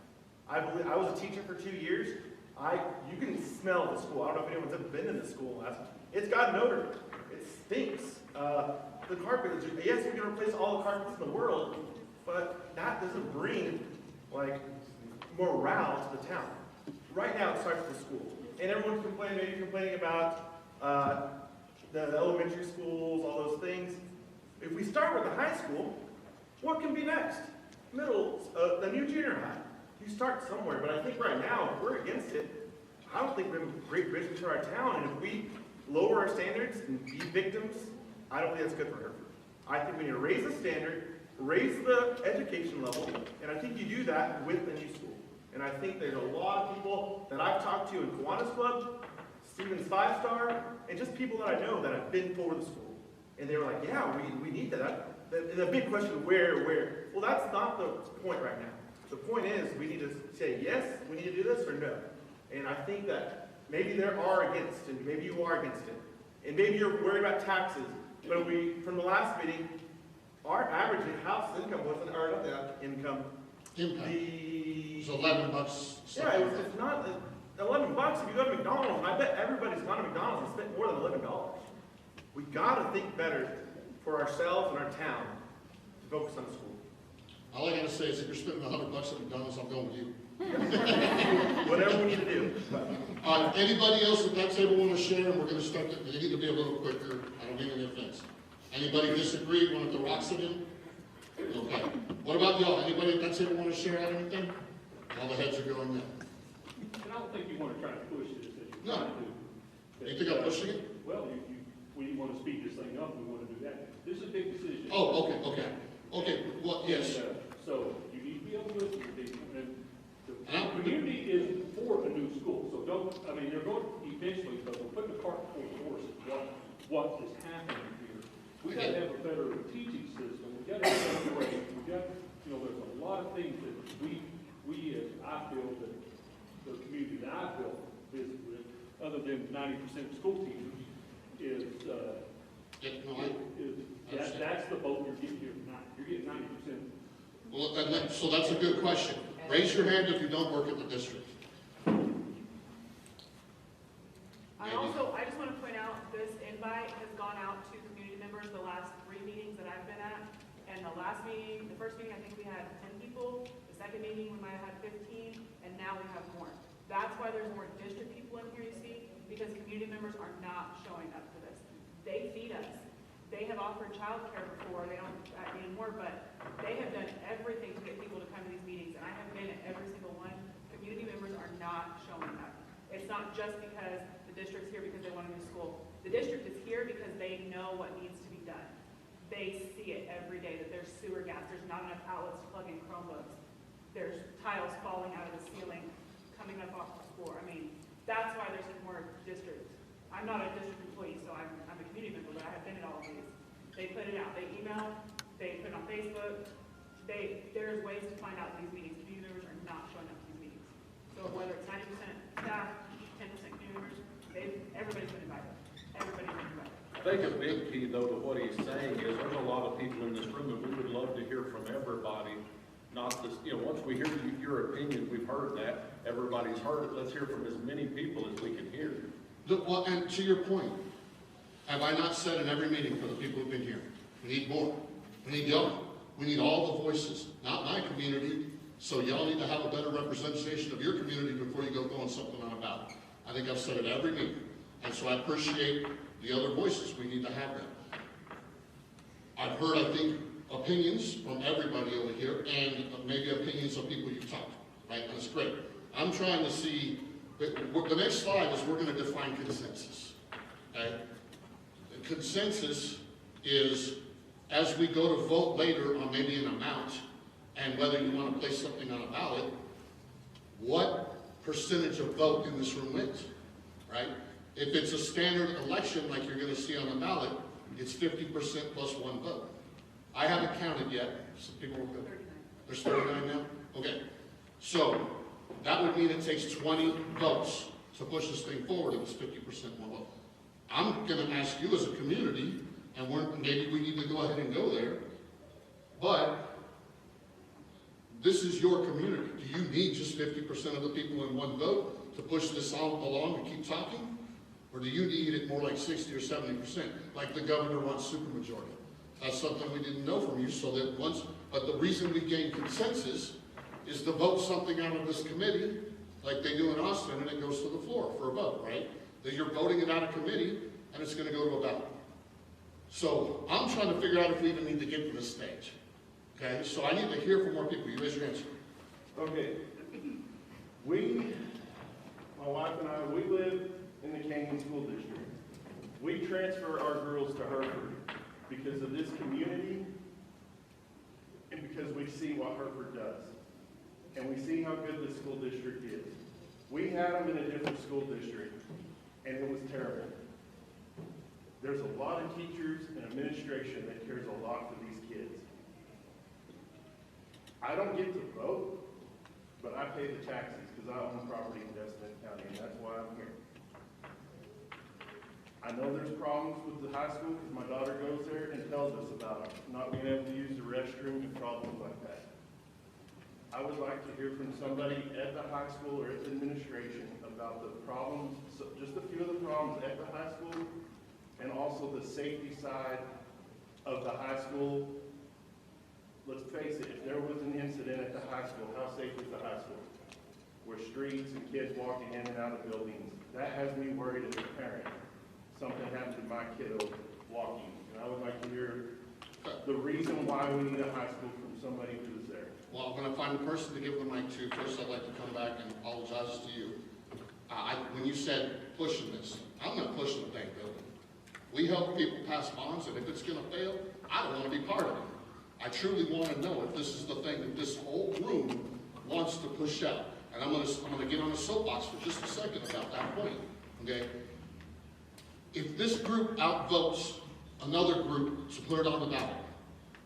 S10: I was a teacher for 2 years. You can smell the school. I don't know if anyone's ever been in the school. It's got an odor. It stinks. The carpet, yes, we can replace all the carpets in the world, but that doesn't bring, morale to the town. Right now, it starts with the school. And everyone's complaining about the elementary schools, all those things. If we start with the high school, what can be next? The new junior high. You start somewhere, but I think right now, if we're against it, I don't think we have a great vision for our town, and if we lower our standards and be victims, I don't think that's good for Hereford. I think we need to raise the standard, raise the education level, and I think you do that with the new school. And I think there's a lot of people that I've talked to in Kiwanis Club, Stevens 5-Star, and just people that I know that have been for the school. And they were like, yeah, we need that. The big question, where? Well, that's not the point right now. The point is, we need to say, yes, we need to do this, or no. And I think that maybe there are against, and maybe you are against it. And maybe you're worried about taxes. But from the last meeting, our average house income wasn't, or not that income.
S2: It's $11.
S10: Yeah, it's not $11 if you go to McDonald's, and I bet everybody's gone to McDonald's and spent more than $11. We gotta think better for ourselves and our town to focus on the school.
S2: All I gotta say is if you're spending $100 at McDonald's, I'm going with you.
S10: Whatever we need to do.
S2: Anybody else at that table want to share? And we're going to start. They need to be a little quicker. I don't mean any offense. Anybody disagree? Want to throw rocks at him? Okay. What about y'all? Anybody at that table want to share out anything? All the heads are going now.
S6: And I don't think you want to try to push this as you
S2: No.
S6: trying to do.
S2: You think I'm pushing it?
S6: Well, we want to speed this thing up, we want to do that. This is a big decision.
S2: Oh, okay, well, yes.
S6: And, so you need to be able to listen to people, and the
S2: And
S6: community is for a new school, so don't, I mean, they're going eventually, but we're putting the cart before the horse is what is happening here. We gotta have a better teaching system, we gotta have better grades, we got, there's a lot of things that I feel that the community that I feel visit with, other than 90% of school teachers, is, that's the vote you're getting here tonight. You're getting 90%.
S2: Well, so that's a good question. Raise your hand if you don't work at the district.
S7: I just want to point out, this invite has gone out to community members the last 3 meetings that I've been at. And the last meeting, the first meeting, I think we had 10 people. The second meeting, we might have had 15, and now we have more. That's why there's more district people in here, you see, because community members are not showing up for this. They feed us. They have offered childcare before, they don't anymore, but they have done everything to get people to come to these meetings, and I have been at every single one. Community members are not showing up. It's not just because the district's here because they want a new school. The district is here because they know what needs to be done. They see it every day, that there's sewer gas, there's not enough outlets to plug in Chromebooks. There's tiles falling out of the ceiling, coming up off the floor. I mean, that's why there's more district. I'm not a district employee, so I'm a community member, but I have been at all of these. They put it out, they email, they put it on Facebook. There's ways to find out these meetings. Community members are not showing up to these meetings. So whether it's 90% staff, 10% community members, everybody's been invited. Everybody's been invited.
S13: I think a big key, though, to what he's saying is there's a lot of people in this room, and we would love to hear from everybody. Not this, once we hear your opinion, we've heard that. Everybody's heard it. Let's hear from as many people as we can hear.
S2: Well, and to your point, have I not said in every meeting for the people who've been here, we need more. We need y'all. We need all the voices, not my community. So y'all need to have a better representation of your community before you go throwing something on a ballot. I think I've said it every meeting. And so I appreciate the other voices. We need to have them. I've heard, I think, opinions from everybody over here, and maybe opinions of people you've talked to, right? That's great. I'm trying to see, the next slide is we're going to define consensus, okay? The consensus is, as we go to vote later on maybe an amount, and whether you want to place something on a ballot, what percentage of vote in this room wins, right? If it's a standard election like you're going to see on the ballot, it's 50% plus one vote. I haven't counted yet. Some people will go. There's 39 now? Okay. So that would mean it takes 20 votes to push this thing forward if it's 50% more vote. I'm going to ask you as a community, and maybe we need to go ahead and go there, but this is your community. Do you need just 50% of the people in one vote to push this along and keep talking? Or do you need it more like 60 or 70%, like the governor wants supermajority? That's something we didn't know from you, so that but the reason we gain consensus is to vote something out of this committee, like they do in Austin, and it goes to the floor for a vote, right? That you're voting it out of committee, and it's gonna go to a ballot. So I'm trying to figure out if we even need to get to this stage, okay? So I need to hear from more people. You raise your hands.
S14: Okay. My wife and I, we live in the Canyon School District. We transfer our girls to Hereford because of this community and because we see what Hereford does. And we see how good this school district is. We had them in a different school district, and it was terrible. There's a lot of teachers and administration that cares a lot for these kids. I don't get to vote, but I pay the taxes because I own property in Destin County, and that's why I'm here. I know there's problems with the high school because my daughter goes there and tells us about them, not being able to use the restroom and problems like that. I would like to hear from somebody at the high school or at the administration about the problems, just a few of the problems at the high school, and also the safety side of the high school. Let's face it, if there was an incident at the high school, how safe is the high school? Where streets and kids walking in and out of buildings. That has me worried as a parent. Something happened to my kiddo walking. And I would like to hear the reason why we need a high school from somebody who's there.
S2: Well, I'm going to find the person to give the mic to. First, I'd like to come back and apologize to you. When you said pushing this, I'm not pushing the bank building. We help people pass bonds, and if it's gonna fail, I don't wanna be part of it. I truly wanna know if this is the thing that this whole room wants to push out. And I'm gonna get on a soapbox for just a second about that point, okay? If this group outvotes another group to put it on the ballot,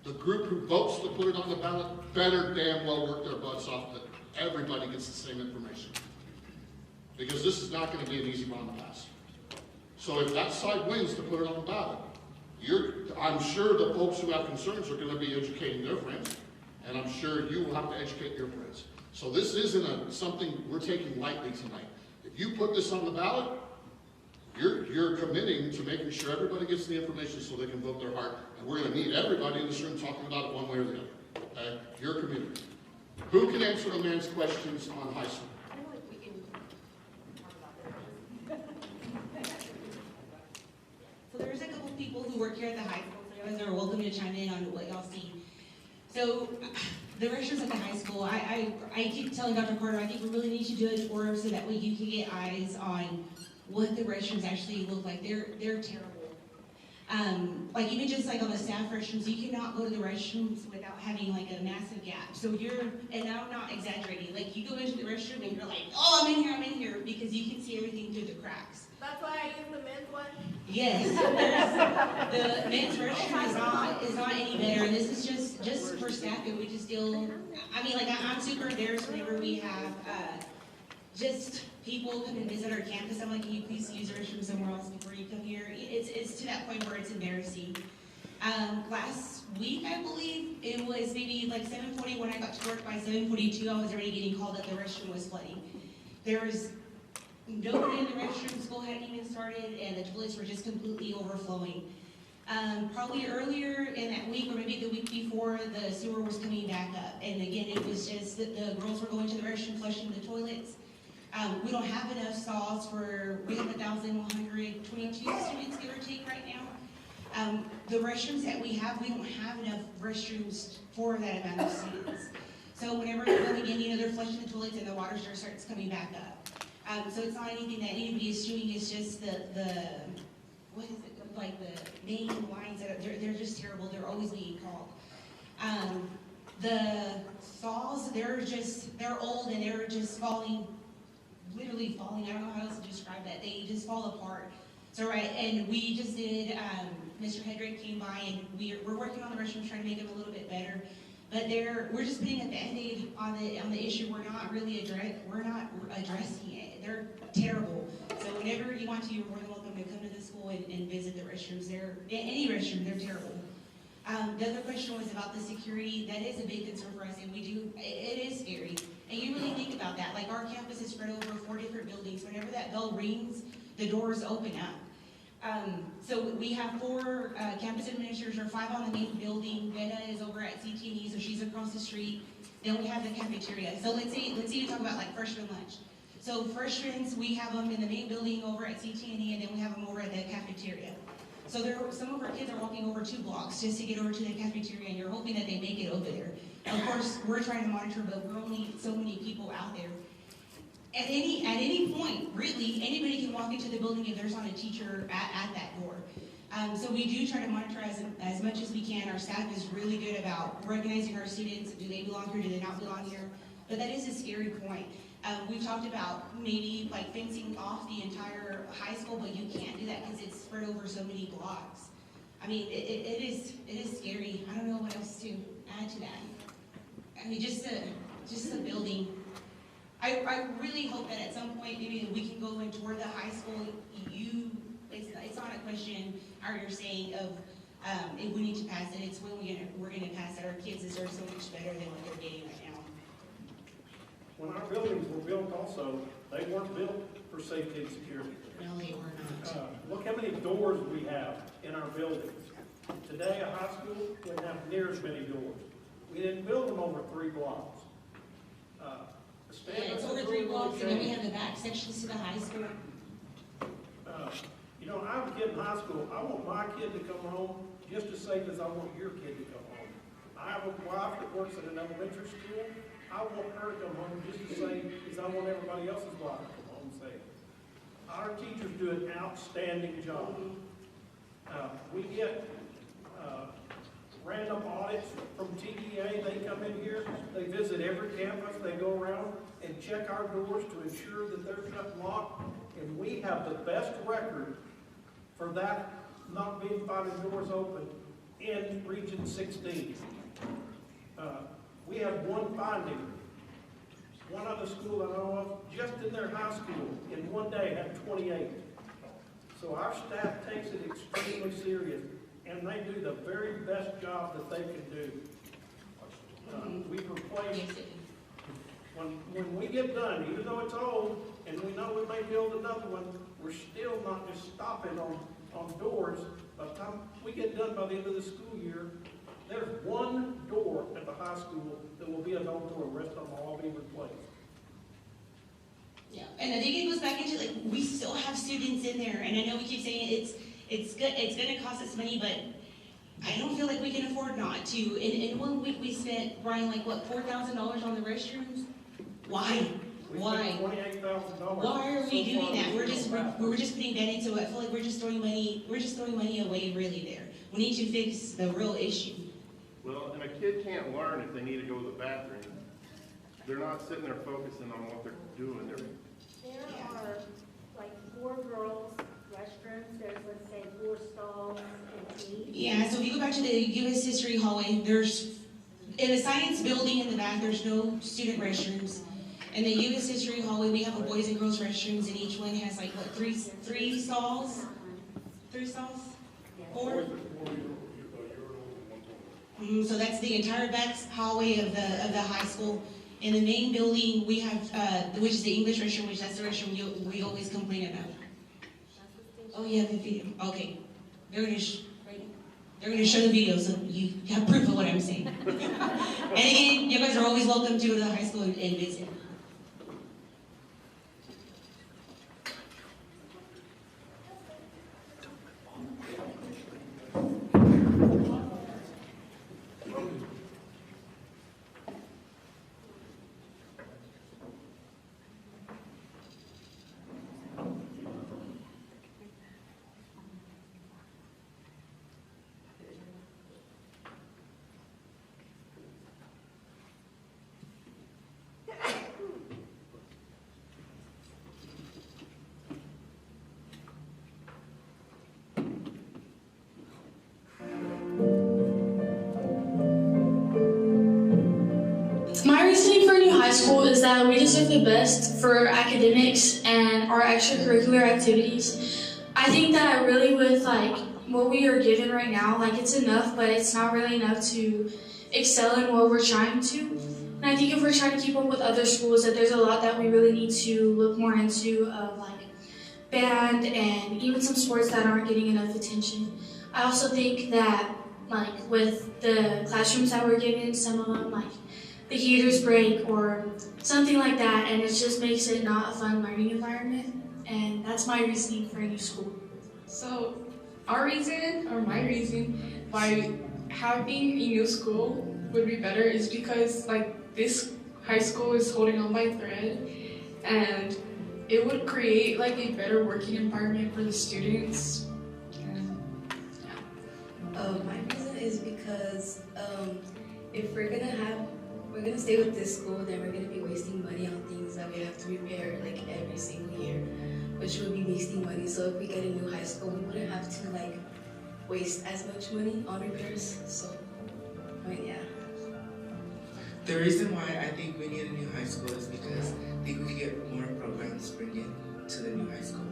S2: the group who votes to put it on the ballot better damn well work their butts off that everybody gets the same information. Because this is not gonna be an easy bond to pass. So if that side wins to put it on the ballot, I'm sure the folks who have concerns are gonna be educating their friends, and I'm sure you will have to educate your friends. So this isn't something we're taking lightly tonight. If you put this on the ballot, you're committing to making sure everybody gets the information so they can vote their heart. And we're gonna need everybody in this room talking about it one way or the other, okay? Your community. Who can answer a man's questions on high school?
S11: I feel like we can talk about this.
S12: So there's a couple people who work here at the high school, so you guys are welcome to chime in on what y'all see. So the restrooms at the high school, I keep telling Dr. Carter, I think we really need to do a tour so that way you can get eyes on what the restrooms actually look like. They're terrible. Like even just like on the staff restrooms, you cannot go to the restrooms without having like a massive gap. So and I'm not exaggerating, like you go into the restroom and you're like, oh, I'm in here, because you can see everything through the cracks.
S11: That's why I use the men's one.
S12: Yes, the men's restroom is not any better, and this is just for staffing. We just deal. I mean, like I'm super embarrassed whenever we have just people come and visit our campus. I'm like, can you please use the restroom somewhere else before you come here? It's to that point where it's embarrassing. Last week, I believe it was maybe like 7:40 when I got to work. By 7:42, I was already getting called that the restroom was flooding. There was nobody in the restroom, school hadn't even started, and the toilets were just completely overflowing. Probably earlier in that week, or maybe the week before, the sewer was coming back up. And again, it was just that the girls were going to the restroom, flushing the toilets. We don't have enough stalls we have 1,122 students, give or take, right now. The restrooms that we don't have enough restrooms for that amount of students. So whenever they're going in, they're flushing the toilets and the water just starts coming back up. So it's not anything that anybody is doing, it's just what is it, like the main lines that they're just terrible, they're always being called. The stalls, they're old and they're just literally falling, I don't know how else to describe that, they just fall apart. So right, and we just did, Mr. Hedrick came by and we're working on the restrooms, trying to make them a little bit better. But we're just putting a Band-Aid on the issue. We're not addressing it. They're terrible. So whenever you want to, you're more than welcome to come to the school and visit the restrooms. Any restroom, they're terrible. The other question was about the security. That is a big concern for us, and it is scary. And you really think about that. Like our campus is spread over 4 different buildings. Whenever that bell rings, the doors open up. So we have 4 campus administrators, or 5 on the main building. Veda is over at CT&E, so she's across the street. Then we have the cafeteria. So let's say you talk about like freshman lunch. So freshmen, we have them in the main building over at CT&E, and then we have them over at the cafeteria. So some of our kids are walking over 2 blocks just to get over to the cafeteria, and you're hoping that they make it over there. Of course, we're trying to monitor, but we're only so many people out there. At any point, really, anybody can walk into the building if there's not a teacher at that door. So we do try to monitor as much as we can. Our staff is really good about recognizing our students. Do they belong here? Do they not belong here? But that is a scary point. We've talked about maybe like fencing off the entire high school, but you can't do that because it's spread over so many blocks. I mean, it is scary. I don't know what else to add to that. I mean, just the building. I really hope that at some point maybe we can go and tour the high school. It's not a question, or you're saying of if we need to pass it. It's when we're gonna pass it. Our kids deserve so much better than what they're getting right now.
S6: When our buildings were built also, they weren't built for safety and security.
S12: No, they were not.
S6: Look how many doors we have in our buildings. Today, a high school wouldn't have near as many doors. We didn't build them over 3 blocks.
S12: Yeah, it's over 3 blocks, and then we have the back sections to the high school.
S6: You know, I'm a kid in high school. I want my kid to come home just as safe as I want your kid to come home. I have a wife that works at an elementary school. I want her to come home just as safe as I want everybody else's wife to come home safe.
S10: our teachers do an outstanding job. We get random audits from TDA. They come in here, they visit every campus, they go around and check our doors to ensure that they're shut and locked. And we have the best record for that not being finding doors open in Region 16. We had one finding. One other school I know of, just in their high school, in one day had 28. So our staff takes it extremely serious, and they do the very best job that they can do. We've replaced, when we get done, even though it's old, and we know we may build another one, we're still not just stopping on doors. By the time we get done by the end of the school year, there's one door at the high school that will be an old door, the rest of them will all be replaced.
S15: Yeah, and I think it goes back into, like, we still have students in there, and I know we keep saying it's gonna cost us money, but I don't feel like we can afford not to. In 1 week we spent, Brian, like what, $4,000 on the restrooms? Why? Why?
S10: $28,000.
S15: Why are we doing that? We're just putting that into it. I feel like we're just throwing money away really there. We need to fix the real issue.
S14: Well, and a kid can't learn if they need to go to the bathroom. They're not sitting there focusing on what they're doing.
S11: There are like 4 girls' restrooms, there's, let's say, 4 stalls and 8.
S15: Yeah, so if you go back to the U.S. History hallway, there's, in the science building in the back, there's no student restrooms. In the U.S. History hallway, we have a boys and girls restrooms, and each one has like, what, three stalls? 3 stalls? 4? So that's the entire back hallway of the high school. In the main building, we have, which is the English restroom, which that's the restroom we always complain about. Oh yeah, the video. Okay, they're gonna show the video so you have proof of what I'm saying. And again, you guys are always welcome to go to the high school and visit.
S16: My reasoning for a new high school is that we deserve the best for academics and our extracurricular activities. I think that really with like what we are given right now, like it's enough, but it's not really enough to excel in what we're trying to. And I think if we're trying to keep up with other schools, that there's a lot that we really need to look more into, like band and even some sports that aren't getting enough attention. I also think that like with the classrooms that we're given, some of them like the heaters break or something like that, and it just makes it not a fun learning environment. And that's my reasoning for a new school.
S17: So our reason, or my reason, why having a new school would be better is because like this high school is holding on by a thread, and it would create like a better working environment for the students. And, yeah.
S18: My reason is because if we're gonna stay with this school, then we're gonna be wasting money on things that we have to repair like every single year, which would be wasting money. So if we get a new high school, we wouldn't have to like waste as much money on repairs. So, I mean, yeah.
S19: The reason why I think we need a new high school is because I think we could get more programs bring in to the new high school.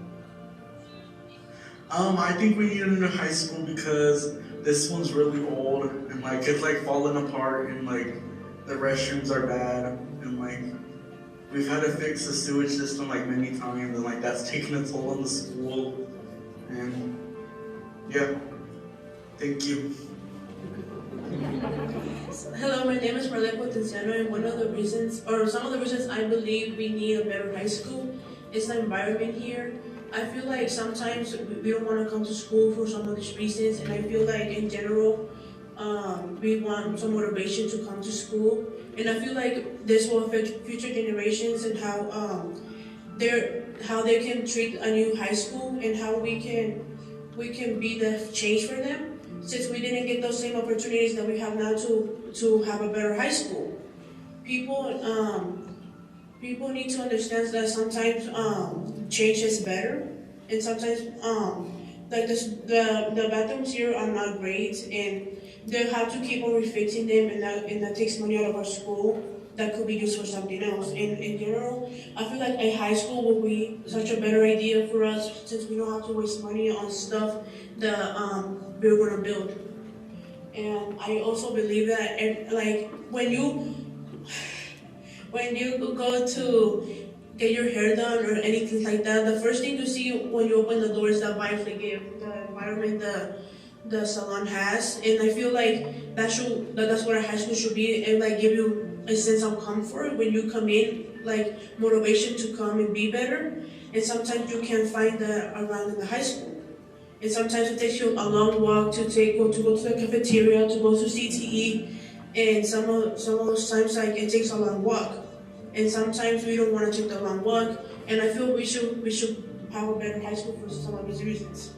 S20: I think we need a new high school because this one's really old and like it's like falling apart and like the restrooms are bad and like we've had to fix the sewage system like many times and like that's taken a toll on the school. And yeah, thank you.
S21: Hello, my name is Marlene Potenciano, and one of the reasons, or some of the reasons I believe we need a better high school is the environment here. I feel like sometimes we don't want to come to school for some of these reasons, and I feel like in general, we want some motivation to come to school. And I feel like this will affect future generations and how how they can treat a new high school and how we can be the change for them, since we didn't get those same opportunities that we have now to have a better high school. People need to understand that sometimes change is better, and sometimes like the bathrooms here are not great, and they have to keep on refixing them, and that takes money out of our school that could be used for something else. And in general, I feel like a high school will be such a better idea for us, since we don't have to waste money on stuff that we're gonna build. And I also believe that like when you go to get your hair done or anything like that, the first thing you see when you open the door is the vibes they give, the environment the salon has. And I feel like that's what a high school should be, and like give you a sense of comfort when you come in, like motivation to come and be better. And sometimes you can't find that around in the high school. And sometimes it takes you a long walk to go to the cafeteria, to go to CTE, and some of those times like it takes a long walk. And sometimes we don't want to take the long walk. And I feel we should have a better high school for some of these reasons.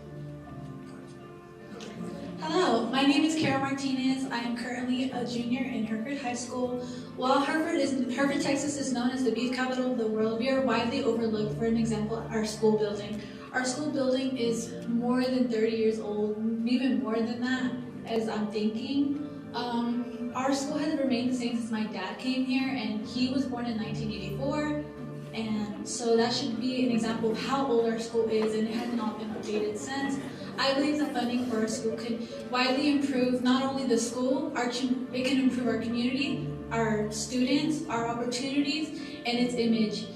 S1: Hello, my name is Carol Martinez. I am currently a junior in Hereford High School. While Hereford, Texas is known as the beef capital of the world, we are widely overlooked. For an example, our school building. Our school building is more than 30 years old, even more than that, as I'm thinking. Our school has remained the same since my dad came here, and he was born in 1984. And so that should be an example of how old our school is, and it has not been updated since. I believe the funding for our school could widely improve not only the school, it can improve our community, our students, our opportunities, and its image.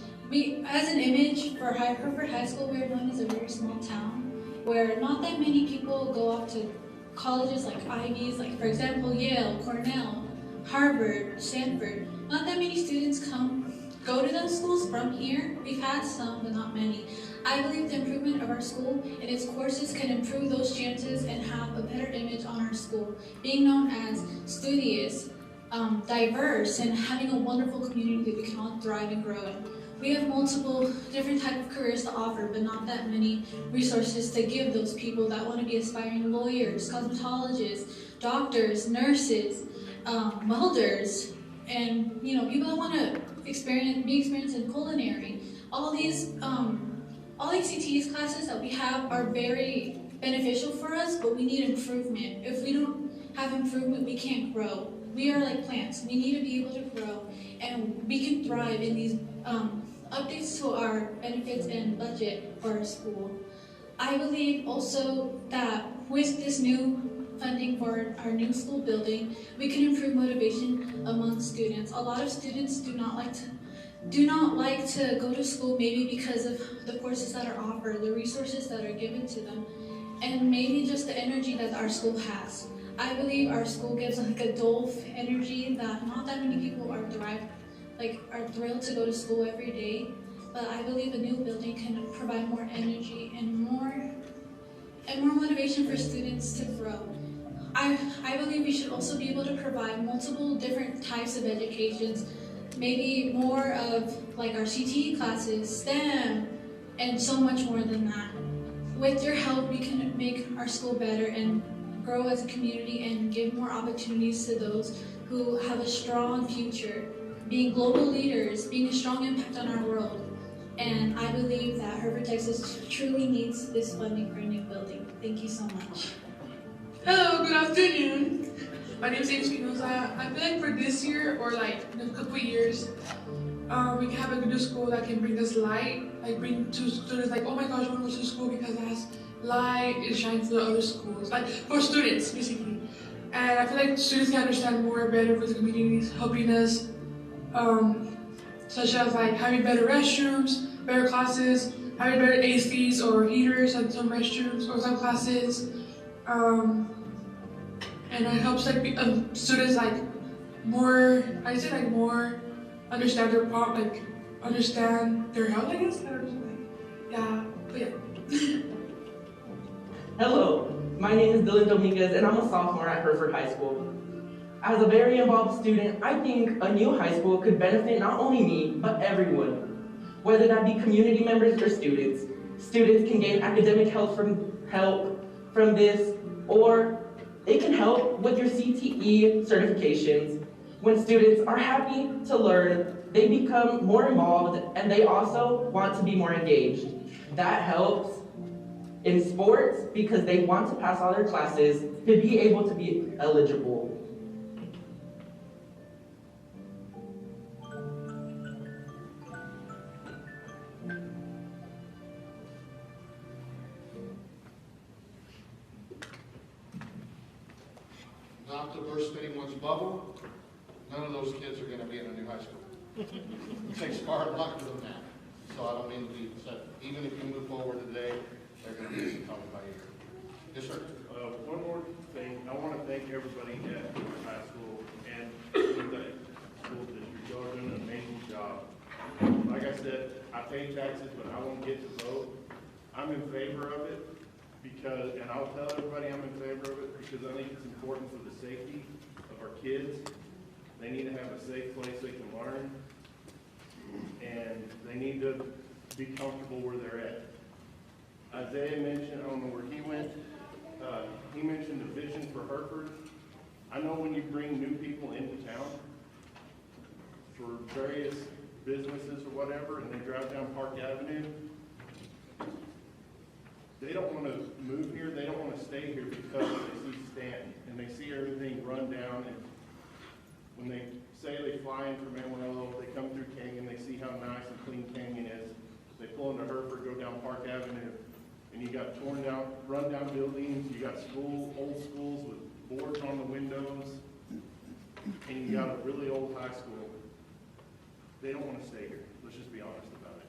S1: As an image for Hereford High School, we are known as a very small town where not that many people go off to colleges like Ivies, like for example Yale, Cornell, Harvard, Stanford. Not that many students go to those schools from here. We've had some, but not many. I believe the improvement of our school and its courses can improve those chances and have a better image on our school, being known as studious, diverse, and having a wonderful community that we can all thrive and grow in. We have multiple different types of careers to offer, but not that many resources to give those people that want to be aspiring lawyers, cosmetologists, doctors, nurses, welders, and people that want to be experienced in culinary. All these CTEs classes that we have are very beneficial for us, but we need improvement. If we don't have improvement, we can't grow. We are like plants. We need to be able to grow, and we can thrive in these updates to our benefits and budget for our school. I believe also that with this new funding for our new school building, we can improve motivation among students. A lot of students do not like to go to school, maybe because of the courses that are offered, the resources that are given to them, and maybe just the energy that our school has. I believe our school gives like a dull energy that not that many people are thrilled to go to school every day, but I believe a new building can provide more energy and more motivation for students to grow. I believe we should also be able to provide multiple different types of educations, maybe more of like our CTE classes, STEM, and so much more than that. With your help, we can make our school better and grow as a community and give more opportunities to those who have a strong future, being global leaders, being a strong impact on our world. And I believe that Hereford, Texas truly needs this funding for a new building. Thank you so much.
S17: Hello, good afternoon. My name is Espinosa. I feel like for this year or like in a couple of years, we can have a good school that can bring us light, like bring to students like, oh my gosh, I want to go to school because it has light, it shines to the other schools, like for students basically. And I feel like students can understand more better for the communities, helping us, such as like having better restrooms, better classes, having better ACs or heaters at some restrooms or some classes. And it helps like students more understand understand their health, I guess. I don't know, yeah, but yeah.
S22: Hello, my name is Dylan Dominguez and I'm a sophomore at Hereford High School. As a very involved student, I think a new high school could benefit not only me, but everyone. whether that be community members or students. Students can gain academic help from this, or it can help with your CTE certifications. When students are happy to learn, they become more involved and they also want to be more engaged. That helps in sports because they want to pass all their classes to be able to be eligible.
S2: Not to burst anyone's bubble, none of those kids are going to be in a new high school. It takes far longer than that. So I don't mean to be upset. Even if you move forward today, they're going to be coming by year. Yes, sir.
S14: One more thing. I want to thank everybody at the high school and the school district. Y'all are doing an amazing job. Like I said, I pay taxes, but I won't get to vote. I'm in favor of it because, and I'll tell everybody I'm in favor of it because I think it's important for the safety of our kids. They need to have a safe place they can learn, and they need to be comfortable where they're at. Isaiah mentioned, I don't know where he went, he mentioned a vision for Hereford. I know when you bring new people into town for various businesses or whatever, and they drive down Park Avenue, they don't want to move here, they don't want to stay here because they see Stanton, and they see everything run down, and when they say they fly in from Amarillo, they come through Canyon, they see how nice and clean Canyon is, they pull into Hereford, go down Park Avenue, and you got torn down, run down buildings, you got old schools with boards on the windows, and you got a really old high school. They don't want to stay here. Let's just be honest about it.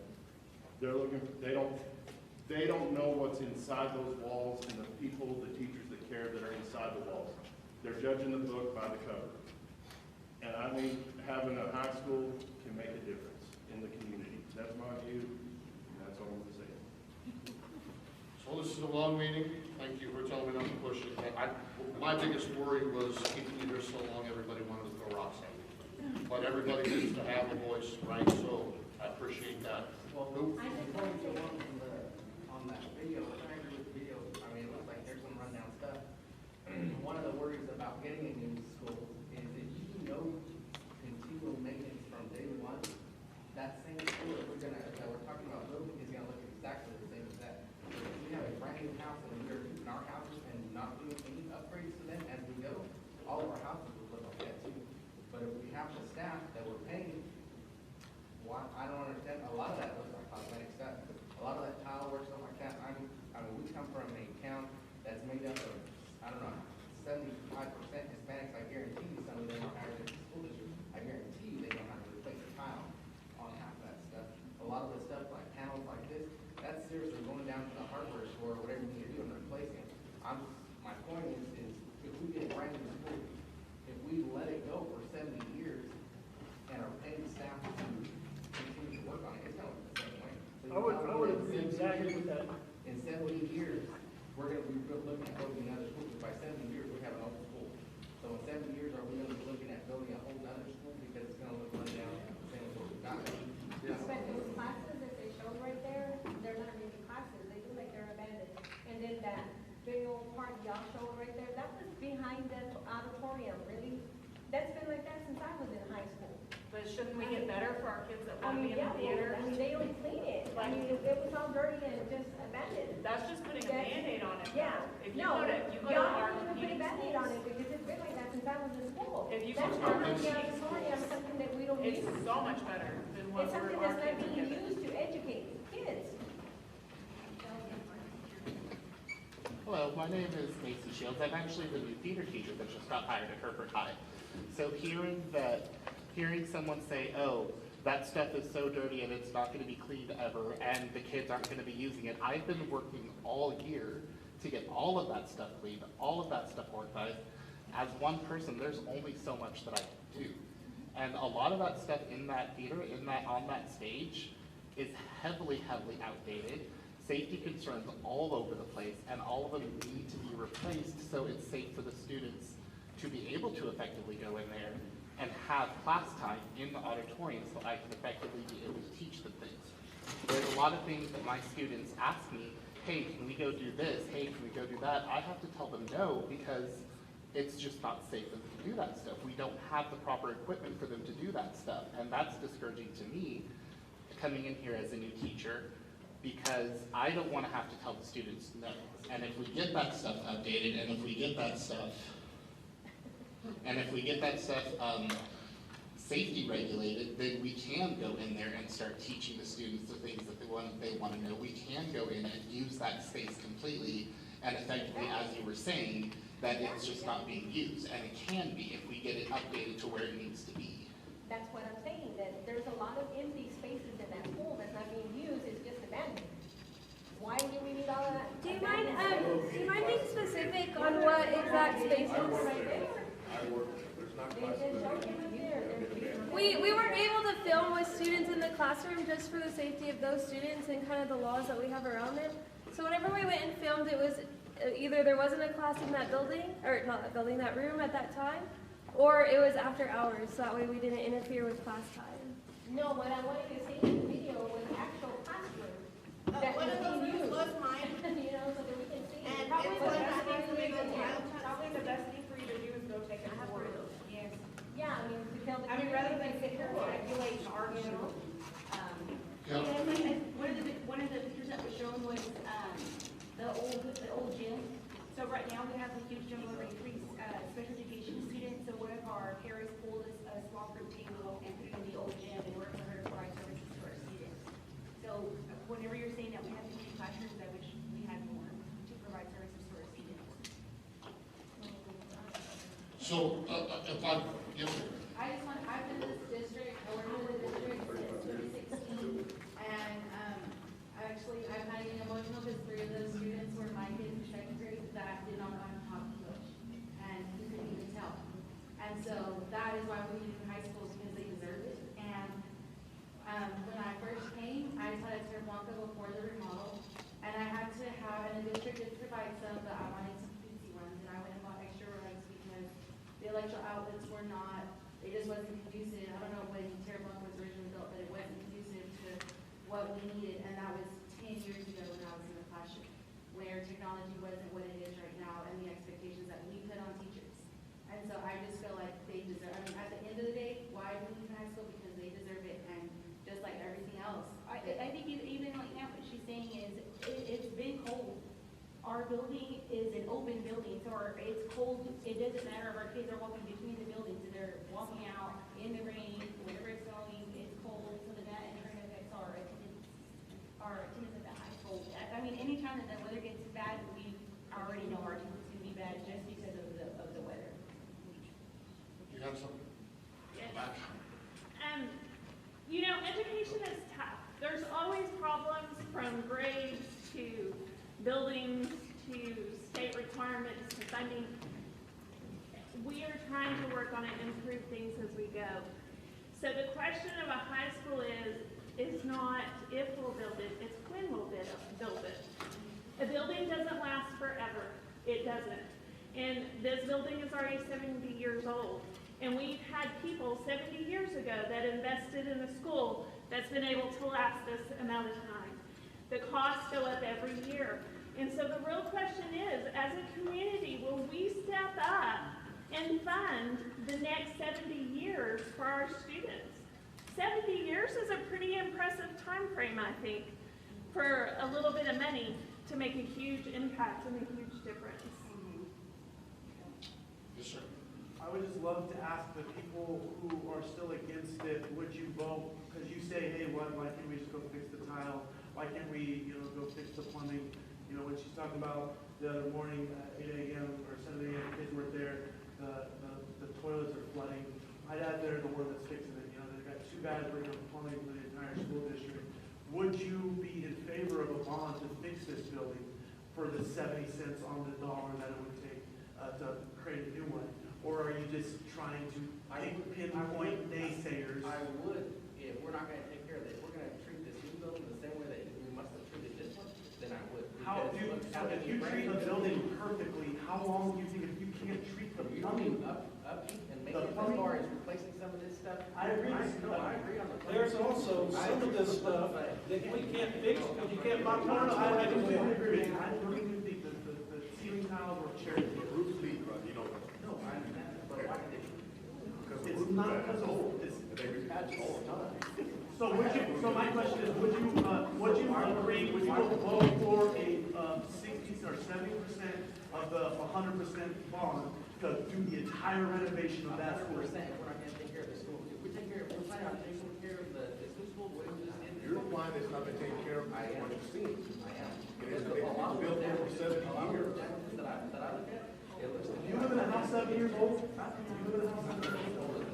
S14: They're looking, they don't know what's inside those walls and the people, the teachers that care that are inside the walls. They're judging the book by the cover. And I think having a high school can make a difference in the community. That's my view, and that's all I'm going to say.
S2: So this is a long meeting. Thank you for telling me not to push it. My biggest worry was keeping you here so long, everybody wanted to throw rocks at you. But everybody needs to have a voice, right? So I appreciate that.
S5: Well, I just wanted to go on that video, I agree with the video. I mean, it looks like there's some rundown stuff. One of the worries about getting a new school is if you know continual maintenance from day one, that same school that we're talking about building is gonna look exactly the same as that. If we have a brand new house and we're keeping our houses and not doing any upgrades to them as we go, all of our houses will look like that too. But if we have the staff that we're paying, why, I don't understand, a lot of that looks like cosmetic stuff. A lot of that tile work, stuff like that. I mean, we come from a town that's made up of, I don't know, 75% Hispanics. I guarantee you some of them are hired in the school district. I guarantee you they don't have to replace a tile on half of that stuff. A lot of the stuff like panels like this, that's seriously going down to the hardware store or whatever you need to do and replacing it. My point is if we get a brand new school, if we let it go for 70 years and are paying staff to continue to work on it, it's going to look the same way. So
S6: I would agree exactly with that.
S5: In 70 years, we're going to be looking at building another school. By 70 years, we have an old school. So in 70 years, are we going to be looking at building a whole other school because it's going to look run down the same as what we've got?
S8: But those classes that they showed right there, they're not really classes. They look like they're abandoned. And then that big old part y'all showed right there, that was behind the auditorium, really. That's been like that since I was in high school.
S7: But shouldn't we get better for our kids that
S8: I
S7: want to
S8: mean,
S7: be in the theater?
S8: I mean, they don't clean it. I mean, it was all dirty and just abandoned.
S7: That's just putting a Band-Aid on it.
S8: Yeah.
S7: If you
S8: No,
S7: go to
S8: y'all
S7: our
S8: don't even put a
S7: community
S8: Band-Aid on
S7: schools,
S8: it because it's been like that since I was in school.
S7: If you
S8: That's
S7: go to our
S8: not the
S7: community
S8: auditorium,
S7: schools,
S8: something that we don't use.
S7: it's so much better than what
S8: It's something
S7: our
S8: that's not
S7: kids are
S8: being
S7: given.
S8: used to educate kids.
S3: Hello, my name is Macy Shields. I'm actually the new theater teacher that just got hired at Hereford High. So hearing someone say, oh, that stuff is so dirty and it's not going to be cleaned ever and the kids aren't going to be using it. I've been working all year to get all of that stuff cleaned, all of that stuff organized. As one person, there's only so much that I can do. And a lot of that stuff in that theater, on that stage, is heavily, heavily outdated. Safety concerns all over the place, and all of them need to be replaced so it's safe for the students to be able to effectively go in there and have class time in the auditorium so I can effectively be able to teach them things. lot of things that my students ask me, hey, can we go do this? Hey, can we go do that? I have to tell them no, because it's just not safe for them to do that stuff. We don't have the proper equipment for them to do that stuff. And that's discouraging to me, coming in here as a new teacher, because I don't want to have to tell the students no. And if we get that stuff updated, and if we get that stuff, safety regulated, then we can go in there and start teaching the students the things that they want to know. We can go in and use that space completely, and effectively, as you were saying, that it's just not being used, and it can be if we get it updated to where it needs to be.
S8: That's what I'm saying, that there's a lot of empty spaces in that pool that's not being used, it's just abandoned. Why do we need all of that?
S11: Do you mind being specific on what exact spaces? We weren't able to film with students in the classroom just for the safety of those students and kind of the laws that we have around them. So whenever we went and filmed, it was either there wasn't a class in that building, or not that building, that room at that time, or it was after hours, so that way we didn't interfere with class time.
S8: No, what I wanted to see in the video was actual classroom that
S11: one
S8: was
S11: of those
S8: being used.
S11: was mine.
S8: You know, so that we can see.
S11: And
S8: Probably
S11: it's
S8: the
S11: what
S8: best
S11: I
S8: thing for you to do.
S7: Probably the best thing for you to do is go take a tour. Yes.
S8: Yeah, I mean, to tell the.
S7: I mean, rather than sit here and speculate and argue.
S2: Yeah.
S11: One of the pictures that was shown was the old gym. So right now we have a huge jump over increase special education students. So one of our parents pulled a small group table and put it in the old gym in order for her to provide services to our students. So whenever you're saying that we have 50 classrooms, I wish we had more to provide services to our students.
S2: So, if I, yes,
S4: I've been in this district, I worked in the district since 2016, and I've had an emotional because 3 of those students were my kids in second grade that did not want to talk to coach, and you couldn't even tell. And so that is why we need high schools, because they deserve it. And when I first came, I taught at Terra Blanca before the remodel, and I had to have, and the district did provide some, but I wanted some fancy ones, and I went and bought extra rugs because the electrical outlets were not, it just wasn't conducive. I don't know when Terra Blanca was originally built, but it wasn't conducive to what we needed, and that was 10 years ago when I was in the classroom, where technology wasn't what it is right now, and the expectations that we put on teachers. And so I just feel like they deserve, I mean, at the end of the day, why do we need high school? Because they deserve it, and just like everything else.
S11: I think even like now what she's saying is it's been cold. Our building is an open building, so it's cold. It doesn't matter if our kids are walking between the buildings, and they're walking out in the rain, whenever it's snowing, it's cold, so that in turn affects our attendance at the high school. I mean, anytime that the weather gets bad, we already know our attendance is going to be bad just because of the weather.
S2: you have something?
S7: Yes.
S2: Back.
S7: You know, education is tough. There's always problems from grades to buildings to state requirements to funding. We are trying to work on it and improve things as we go. So the question of a high school is not if we'll build it, it's when we'll build it. A building doesn't last forever. It doesn't. And this building is already 70 years old. And we've had people 70 years ago that invested in a school that's been able to last this amount of time. The costs go up every year. And so the real question is, as a community, will we step up and fund the next 70 years for our students? 70 years is a pretty impressive time frame, I think, for a little bit of money to make a huge impact and a huge difference.
S2: Yes, sir.
S10: I would just love to ask the people who are still against it, would you vote? Because you say, hey, why can't we just go fix the tile? Why can't we, go fix the plumbing? When she's talking about the other morning, 8 a.m. or 7 a.m., kids weren't there, the toilets are flooding. My dad there, the one that's fixing it, they've got 2 guys working on plumbing for the entire school district. Would you be in favor of a bond to fix this building for the 70 cents on the dollar that it would take to create a new one? Or are you just trying to pinpoint naysayers?
S5: I would, if we're not gonna take care of it, if we're gonna treat this new building the same way that we must have treated this one, then I would.
S10: If you treat the building perfectly, how long do you think if you can't treat the plumbing?
S5: Upkeep and make it as far as replacing some of this stuff.
S10: I agree.
S5: No, I agree on the plumbing.
S9: There's also
S10: some of this stuff that we can't fix because you can't buy part of it. I agree with you. I don't even think that the ceiling tiles or chairs, the roof leak, you know. No, I understand that, but why did it? It's not because of, it's, they repatch all the time. So would you, so my question is, would you agree, would you vote for a 60 or 70% of the 100% bond to do the entire renovation of that school?
S5: We're not gonna take care of the school. We're planning on taking care of the school, what we just did.
S2: Your plan is not been taken care of.
S5: I am.
S2: What you've seen.
S5: I am.
S2: It's been built over 70 years.
S5: That I look at, it looks.
S10: You live in a house 7 years old? You live in a house 7 years old?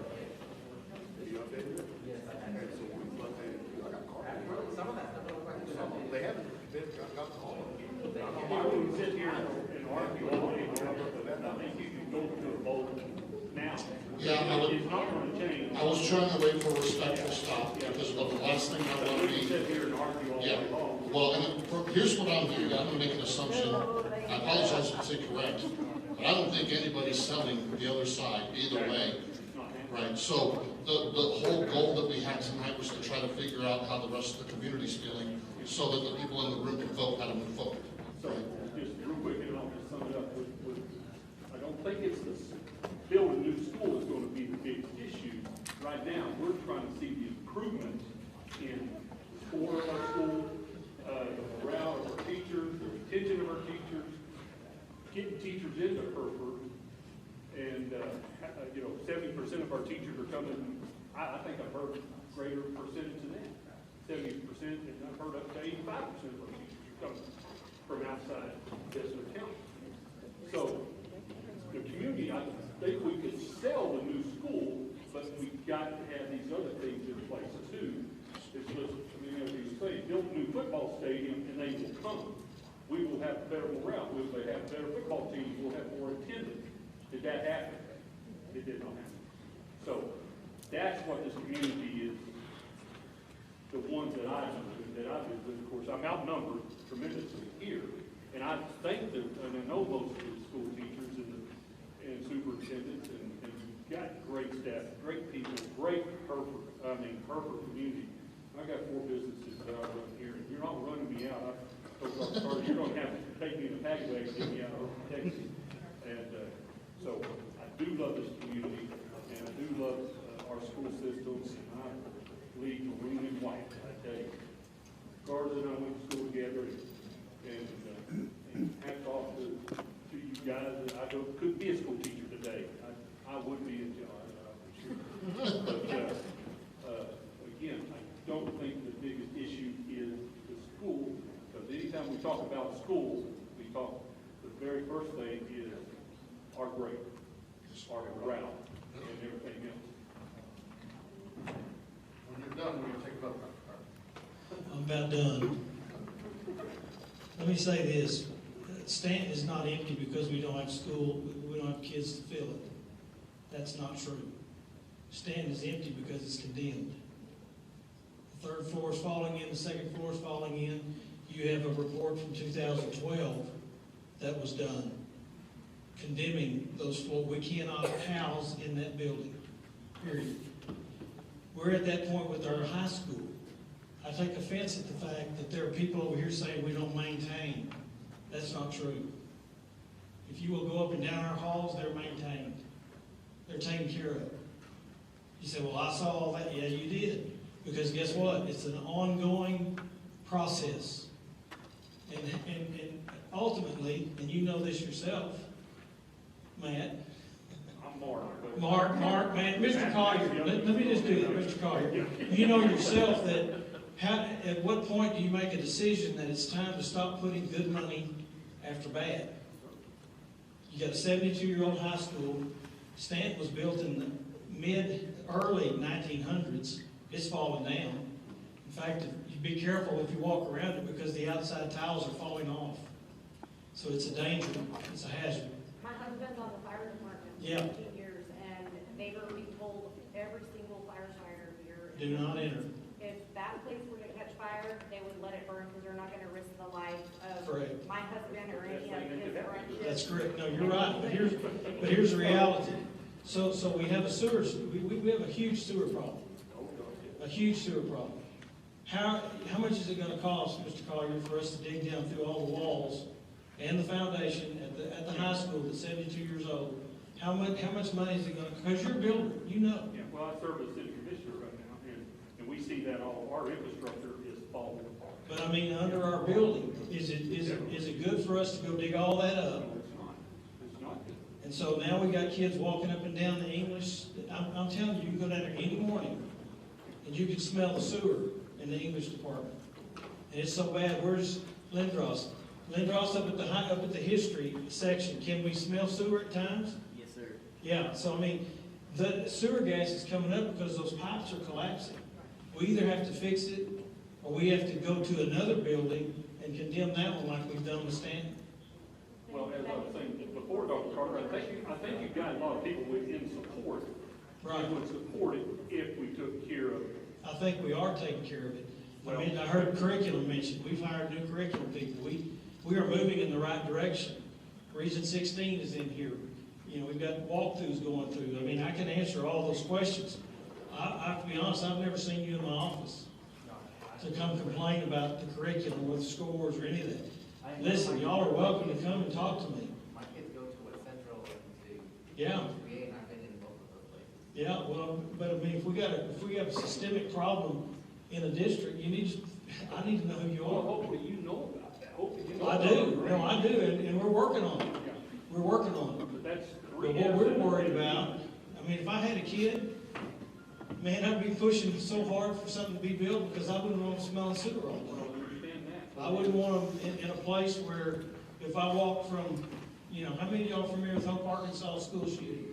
S2: You updated it?
S5: Yes, I have.
S2: Okay, so we've updated it. I got cars.
S5: Really, some of that stuff looks like it's updated.
S2: They haven't been, got the home.
S6: We sit here and argue all day, but I think you can go to a vote now.
S2: Yeah,
S6: It's not gonna change.
S2: I was trying to wait for a respectful stop, because the last thing I want to
S6: We
S2: be.
S6: sit here and argue all
S2: Yeah,
S6: day long.
S2: well, here's what I'm hearing, I'm gonna make an assumption, I apologize if it's incorrect, but I don't think anybody's selling the other side either way, right? So, the whole goal that we had tonight was to try to figure out how the rest of the community's feeling, so that the people in the room can vote how to move forward.
S6: So, just real quick, and I'll just sum it up with I don't think it's the building a new school is going to be the big issue. Right now, we're trying to see the improvement in the score of our school, the morale of our teachers, the retention of our teachers, getting teachers into Hereford, and, 70% of our teachers are coming, I think I've heard greater percentage than that. 70%, and I've heard up to 85% of our teachers are coming from outside Chestnut County. So, the community, I think we could sell the new school, but we've got to have these other things in place too. It's just, as you say, build a new football stadium and they will come. We will have better morale, we will have better football teams, we'll have more attendance. Did that happen? It did not happen. So, that's what this community is, the ones that I visit, of course, I'm outnumbered tremendously here. And I think that, and I know most of the school teachers and superintendents, and we've got great staff, great people, great Hereford community. I got 4 businesses that I run here, and you're not running me out. You're going to have to take me in a pack bag and get me out of Texas. And so I do love this community, and I do love our school systems, and I bleed maroon and white, I tell you. Garza and I went to school together, and hats off to you guys. I could be a school teacher today. I would be until But again, I don't think the biggest issue is the school, because anytime we talk about schools, we talk, the very first thing is our grade, our morale, and everything else.
S2: When you're done, we'll take a vote.
S9: I'm about done. Let me say this. Stanton is not empty because we don't have school, we don't have kids to fill it. That's not true. Stanton is empty because it's condemned. The 3rd floor is falling in, the 2nd floor is falling in. You have a report from 2012 that was done condemning those floors. We cannot house in that building, period. We're at that point with our high school. I take offense at the fact that there are people over here saying we don't maintain. That's not true. If you will go up and down our halls, they're maintained. They're taken care of. You say, well, I saw all that. Yeah, you did. Because guess what? It's an ongoing process. And ultimately, and you know this yourself, Matt.
S6: I'm
S9: Mark, man, Mr. Collier, let me just do that, Mr. Collier. You know yourself that at what point do you make a decision that it's time to stop putting good money after bad? You got a 72-year-old high school. Stanton was built in the early 1900s. It's fallen down. In fact, you be careful if you walk around it because the outside tiles are falling off. So it's a danger. It's a hazard.
S8: My husband's on the fire department for
S9: Yeah.
S8: 15 years, and they've already told every single firefighter here.
S9: Do not enter.
S8: If that place were to catch fire, they would let it burn because they're not going to risk the life of
S9: Correct.
S8: my husband or any of his friends.
S9: That's correct. No, you're right. But here's the reality. So we have a sewer. We have a huge sewer problem. A huge sewer problem. how much is it gonna cost, Mr. Collier, for us to dig down through all the walls and the foundation at the high school that's 72 years old? How much money is it gonna, because you're a builder, you know.
S6: Yeah, well, I serve as city commissioner right now, and we see that all, our infrastructure is falling apart.
S9: But I mean, under our building, is it good for us to go dig all that up?
S6: No, it's not. It's not good.
S9: And so now we got kids walking up and down the English, I'm telling you, you can go down there any morning and you can smell the sewer in the English department. And it's so bad. Where's Lindros? Lindros up at the history section. Can we smell sewer at times?
S12: Yes, sir.
S9: Yeah, so I mean, the sewer gas is coming up because those pipes are collapsing. We either have to fix it or we have to go to another building and condemn that one like we've done with Stanton.
S6: Well, as I was saying before, Dr. Carter, I think you've got a lot of people in support.
S9: Right.
S6: Who would support it if we took care of it.
S9: I think we are taking care of it. I mean, I heard curriculum mentioned. We've hired new curriculum people. We are moving in the right direction. Region 16 is in here. You know, we've got walkthroughs going through. I mean, I can answer all those questions. I have to be honest, I've never seen you in my office to come complain about the curriculum with scores or any of that. Listen, y'all are welcome to come and talk to me.
S5: My kids go to a Central and to
S9: Yeah.
S5: create, and I've been in both of those places.
S9: Yeah, well, but I mean, if we have a systemic problem in a district, I need to know who you
S6: Well,
S9: are.
S6: hopefully you know about that. Hopefully you know
S9: I
S6: about
S9: do,
S6: it.
S9: no, I do, and we're working on it.
S6: Yeah.
S9: We're working on it.
S6: But that's
S9: But what we're worried about, I mean, if I had a kid, man, I'd be pushing so hard for something to be built because I wouldn't want them smelling sewer all day. I wouldn't want them in a place where if I walk from, you know, how many of y'all familiar with Hope, Arkansas school shooting?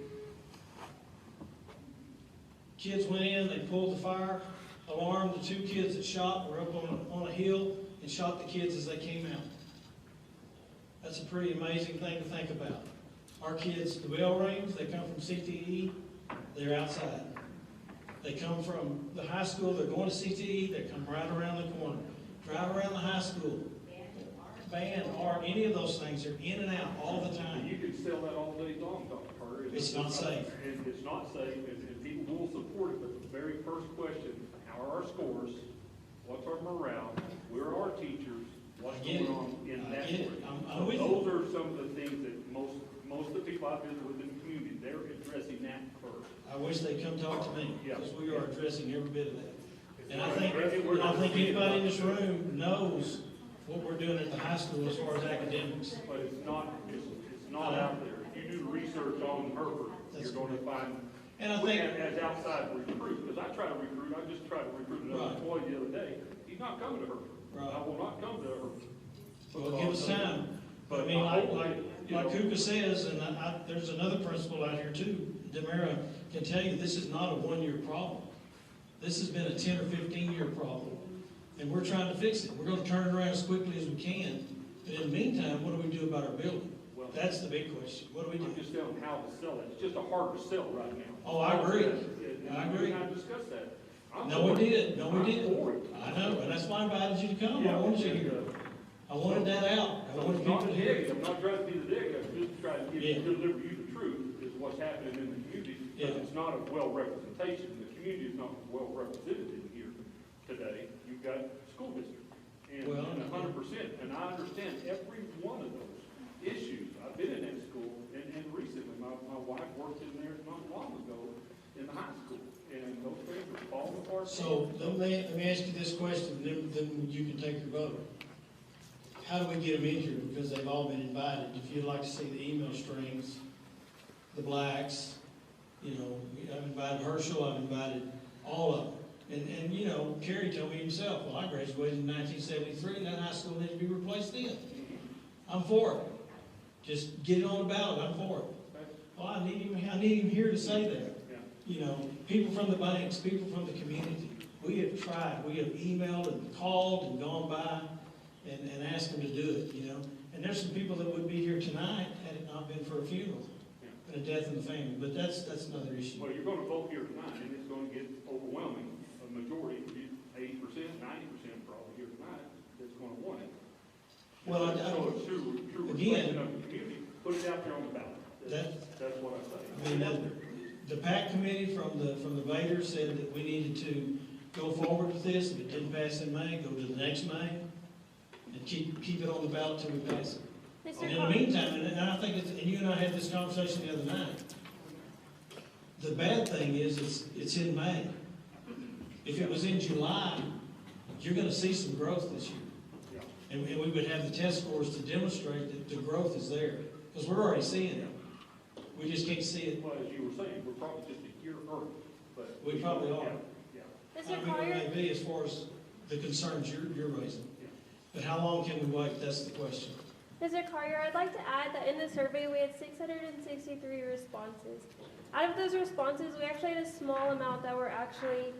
S9: Kids went in, they pulled the fire alarm. The two kids that shot were up on a hill and shot the kids as they came out. That's a pretty amazing thing to think about. Our kids, the bell rings, they come from CTE, they're outside. They come from the high school, they're going to CTE, they come right around the corner. Drive around the high school. Band, art, any of those things, they're in and out all the time.
S6: You could sell that all day long, Dr. Carter.
S9: It's not safe.
S6: And it's not safe, and people will support it, but the very first question, how are our scores? What's our morale? Where are our teachers? What's going on in that area?
S9: I'm with you.
S6: Those are some of the things that most of the people I've been with in the community, they're addressing that first.
S9: I wish they'd come talk to me, because we are addressing every bit of that. And I think anybody in this room knows what we're doing at the high school as far as academics.
S6: But it's not out there. If you do research on Hereford, you're going to find,
S9: and I think
S6: as outside recruit, because I try to recruit, I just tried to recruit another employee the other day. He's not coming to Hereford.
S9: Right.
S6: I will not come to Hereford.
S9: Well, give us time.
S6: But
S9: I mean, like Kuka says, and there's another principal out here too, Demera can tell you, this is not a one-year problem. This has been a 10 or 15-year problem. And we're trying to fix it. We're going to turn it around as quickly as we can. But in the meantime, what do we do about our building?
S6: Well,
S9: that's the big question. What do we do?
S6: I'm just telling how to sell it. It's just a hard to sell right now.
S9: Oh, I agree. I agree.
S6: I discussed that.
S9: No, we did. No, we did. I know, and that's why I invited you to come. I wanted you here. I wanted that out. I wanted people to hear it.
S6: I'm not trying to be the dick. I'm just trying to deliver you the truth is what's happening in the community. But it's not a well representation. The community is not well represented in here today. You've got school district. And 100%. And I understand every one of those issues. I've been in that school and recently my wife worked in there not long ago in the high school. And those things are falling apart.
S9: So let me ask you this question, then you can take your vote. How do we get them in here? Because they've all been invited. If you'd like to see the email strings, the Blacks, you know, I've invited Herschel, I've invited all of them. And you know, Kerry told me himself, well, I graduated in 1973, and that high school needs to be replaced then. I'm for it. Just get it on the ballot, I'm for it. Well, I need him here to say that. You know, people from the banks, people from the community, we have tried. We have emailed and called and gone by and asked them to do it, you know. And there's some people that would be here tonight had it not been for a funeral and a death in the family. But that's another issue.
S6: Well, you're going to vote here tonight, and it's going to get overwhelming. A majority, 80%, 90% probably here tonight, that's going to want it.
S9: Well,
S6: so it's true reflection of the community. Put it out there on the ballot. That's what I say.
S9: I mean, the PAC committee from the Vaders said that we needed to go forward with this. If it didn't pass in May, go to the next May, and keep it on the ballot till we pass it. And in the meantime, and I think it's, and you and I had this conversation the other night, the bad thing is it's in May. If it was in July, you're gonna see some growth this year. And we would have the test scores to demonstrate that the growth is there, because we're already seeing it. We just can't see it.
S6: Well, as you were saying, we're probably just a year early, but.
S9: We probably are.
S6: Yeah.
S9: I mean, we may be as far as the concerns you're raising. But how long can we wait? That's the question.
S8: Mr. Collier, I'd like to add that in the survey we had 663 responses. Out of those responses, we actually had a small amount that were actually,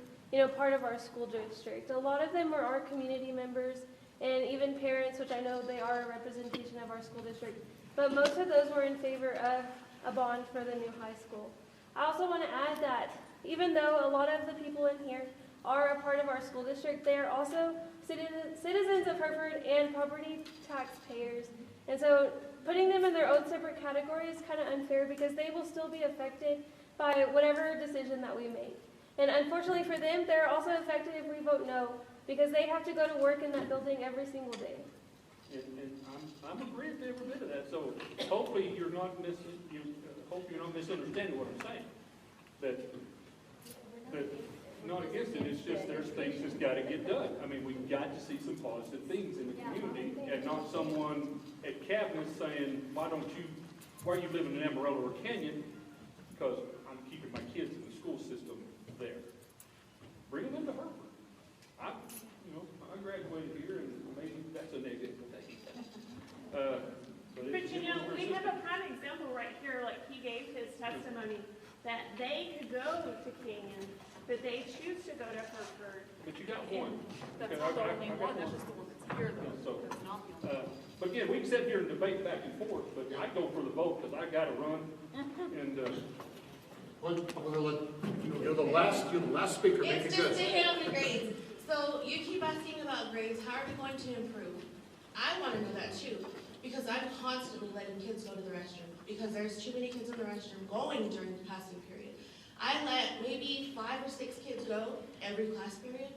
S8: part of our school district. A lot of them were our community members and even parents, which I know they are a representation of our school district. But most of those were in favor of a bond for the new high school. I also want to add that even though a lot of the people in here are a part of our school district, they are also citizens of Hereford and property taxpayers. And so putting them in their own separate category is kind of unfair because they will still be affected by whatever decision that we make. And unfortunately for them, they're also affected if we vote no, because they have to go to work in that building every single day.
S6: And I'm agreeing to every bit of that, so hopefully you're not hope you're not misunderstanding what I'm saying. That not against it, it's just there's things that's got to get done. I mean, we've got to see some positive things in the community, and not someone at cabinet saying, why are you living in Amarillo or Canyon? Because I'm keeping my kids in the school system there. Bring them into Hereford. I graduated here, and maybe that's a negative thing.
S7: But we have a prime example right here, like he gave his testimony, that they could go to Canyon, but they choose to go to Hereford.
S6: But you got one.
S7: That's not the only one, that's just the one that's here though.
S6: So,
S7: That's not the only one.
S6: but again, we can sit here and debate back and forth, but I go for the vote because I got to run. And
S2: you're the last speaker. Make
S12: It's
S2: it
S12: just
S2: good.
S12: to hit on the grades. So you keep asking about grades. How are we going to improve? I want to know that too, because I'm constantly letting kids go to the restroom because there's too many kids in the restroom going during the passing period. I let maybe 5 or 6 kids go every class period.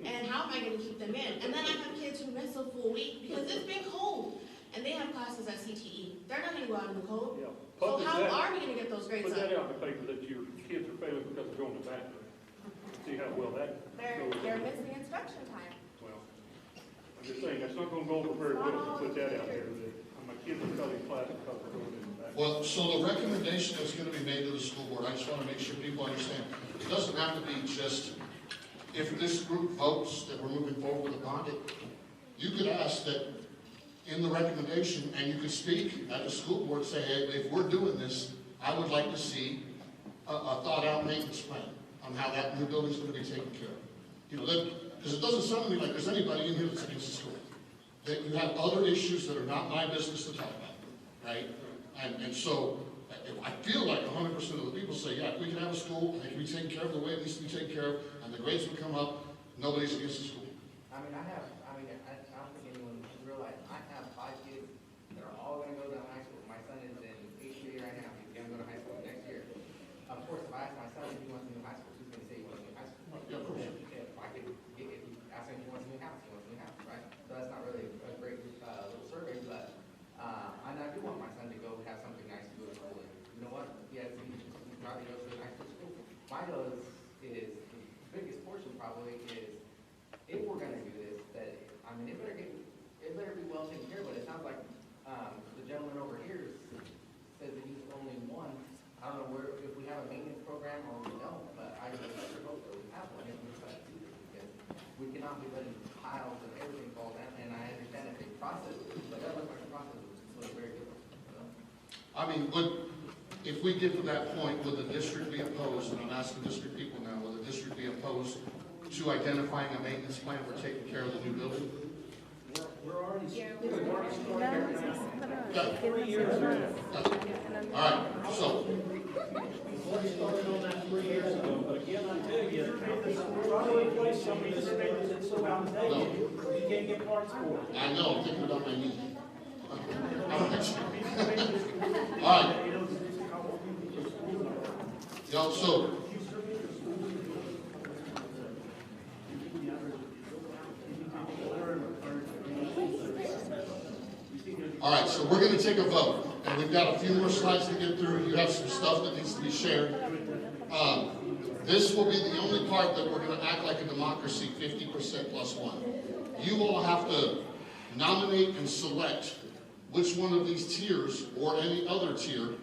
S12: And how am I going to keep them in? And then I have kids who miss a full week because it's been cold. And they have classes at CTE. They're not going to go out in the cold.
S6: Yeah.
S12: So how are we going to get those grades
S6: Put
S12: up?
S6: that out in the paper that your kids are failing because they're going to the bathroom. See how well that goes.
S12: They're missing instruction time.
S6: Well, I'm just saying, that's not going to go over very well if you put that out there. That my kids are failing class because they're going to the bathroom.
S2: Well, so the recommendation that's going to be made to the school board, I just want to make sure people understand, it doesn't have to be just, if this group votes that we're moving forward with a bond, you could ask that in the recommendation, and you could speak at the school board, say, hey, if we're doing this, I would like to see a thought-out maintenance plan on how that new building's going to be taken care of. Because it doesn't sound to me like there's anybody in here that's against the school. That you have other issues that are not my business to talk about, right? And so I feel like 100% of the people say, yeah, if we can have a school, and it can be taken care of the way it needs to be taken care of, and the grades will come up, nobody's against the school.
S5: I don't think anyone realizes, I have 5 kids that are all going to go to high school. My son is in 8th grade right now. He's going to go to high school next year. Of course, if I ask my son if he wants to go to high school, he's going to say he wants to go to high school.
S2: Yeah, of course.
S5: If you ask him if he wants a new house, he wants a new house, right? So that's not really a great little survey, but I do want my son to go have something nice to go to school in. You know what? Yes, he probably goes to a nice school. My goal is the biggest portion probably is, if we're going to do this, that, it better be well taken care of, but it sounds like the gentleman over here says that he's only one. I don't know if we have a maintenance program or we don't, but I just hope that we have one if we decide to do this, because we cannot be letting piles of everything fall down, and I understand it's a process, but that looks like a process was very good.
S2: I mean, if we get to that point, would the district be opposed, and I'm asking district people now, would the district be opposed to identifying a maintenance plan for taking care of the new building?
S10: We're already.
S2: All right, so.
S9: We started on that 3 years ago, but again, I tell you, we're trying to replace some of the standards that's so outdated, you can't get parts for it.
S2: I know, I'm thinking about my knee. All right. All right, so we're going to take a vote, and we've got a few more slides to get through. You have some stuff that needs to be shared. This will be the only part that we're going to act like a democracy, 50% plus one. You all have to nominate and select which one of these tiers or any other tier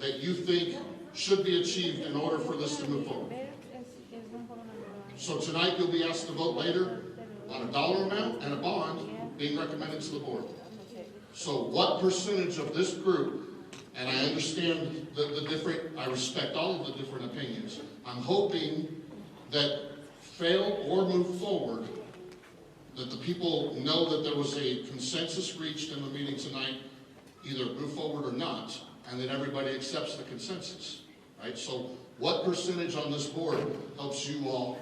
S2: that you think should be achieved in order for this to move forward. So tonight you'll be asked to vote later on a dollar amount and a bond being recommended to the board. So what percentage of this group, and I understand the different, I respect all of the different opinions, I'm hoping that fail or move forward, that the people know that there was a consensus reached in the meeting tonight, either move forward or not, and that everybody accepts the consensus, right? So what percentage on this board helps you all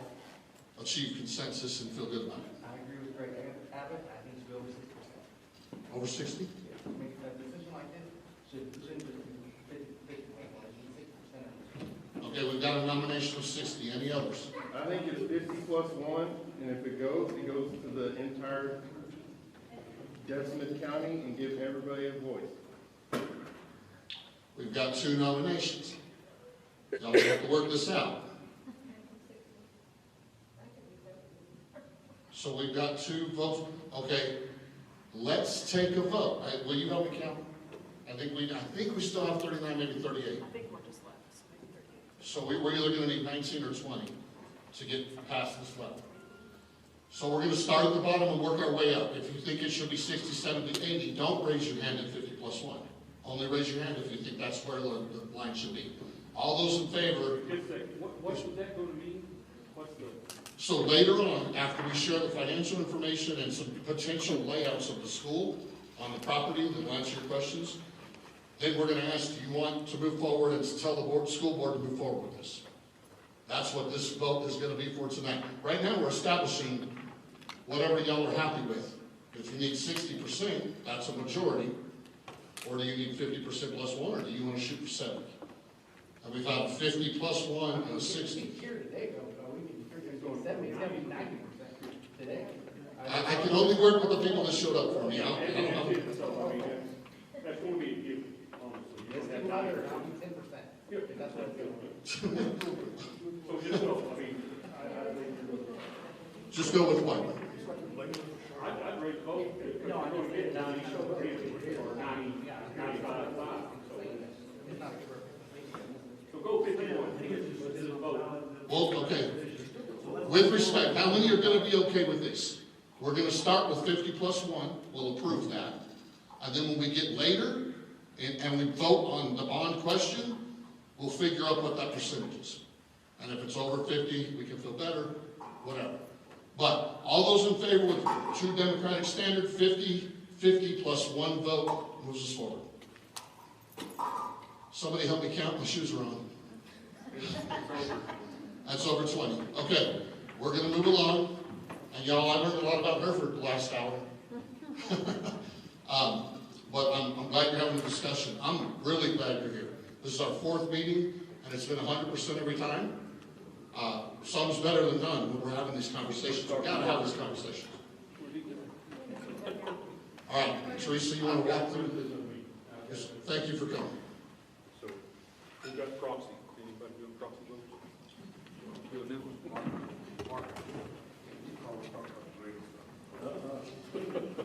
S2: achieve consensus and feel good about it?
S5: I agree with Greg Abbott. I think it should be over 60%.
S2: Over 60?
S5: Yeah. I mean, a decision like this shouldn't just be 50%.
S2: Okay, we've got a nomination of 60. Any others?
S14: I think it's 50 plus one, and if it goes to the entire Decimus County and give everybody a voice.
S2: We've got 2 nominations. Y'all have to work this out. So we've got 2 votes. Okay, let's take a vote. Will you help me count? I think we still have 39, maybe 38.
S7: I think we're just left.
S2: So we're either going to need 19 or 20 to get past this level. So we're going to start at the bottom and work our way up. If you think it should be 60, 70, 80, don't raise your hand at 50 plus 1. Only raise your hand if you think that's where the line should be. All those in favor?
S6: Just a second, what's that going to mean? What's the?
S2: So later on, after we share the financial information and some potential layouts of the school on the property that will answer your questions, then we're going to ask, do you want to move forward and to tell the school board to move forward with this? That's what this vote is going to be for tonight. Right now, we're establishing whatever y'all are happy with. If you need 60%, that's a majority. Or do you need 50% plus 1, or do you want to shoot for 70? And we've had 50 plus 1 and a 60.
S5: Here today, though, we can go 70, it's going to be 90% today.
S2: I can only work with the people that showed up for me.
S6: So, I mean, that's going to be a gift, honestly.
S5: Let's do another, I'll do 10%. If that's what it's going to be.
S6: So just go, I mean, I think
S2: just go with what?
S6: I'd rate both. If you're going to get 90, or 90, 95, so go 51. Is it vote?
S2: Well, okay. With respect, how many are going to be okay with this? We're going to start with 50 plus 1. We'll approve that. And then when we get later and we vote on the bond question, we'll figure out what that percentage is. And if it's over 50, we can feel better, whatever. But all those in favor with true democratic standard, 50 plus 1 vote moves us forward. Somebody help me count, my shoes are on. That's over 20. Okay, we're going to move along. And y'all, I learned a lot about Hereford the last hour. But I'm glad you're having a discussion. I'm really glad you're here. This is our 4th meeting, and it's been 100% every time. Some's better than none when we're having these conversations. We've got to have these conversations. All right, Teresa, you want to walk through? Yes, thank you for coming.
S6: So, who got proxy? Anybody doing proxy votes? Do it now?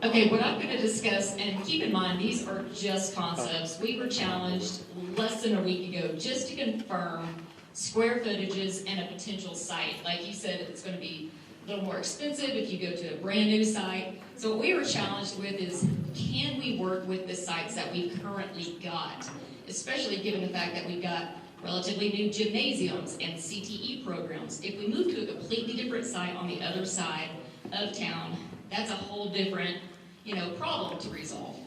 S13: Okay, what I'm going to discuss, and keep in mind, these are just concepts. We were challenged less than a week ago just to confirm square footages and a potential site. Like you said, it's going to be a little more expensive if you go to a brand new site. So what we were challenged with is, can we work with the sites that we've currently got? Especially given the fact that we've got relatively new gymnasiums and CTE programs. If we move to a completely different site on the other side of town, that's a whole different, problem to resolve.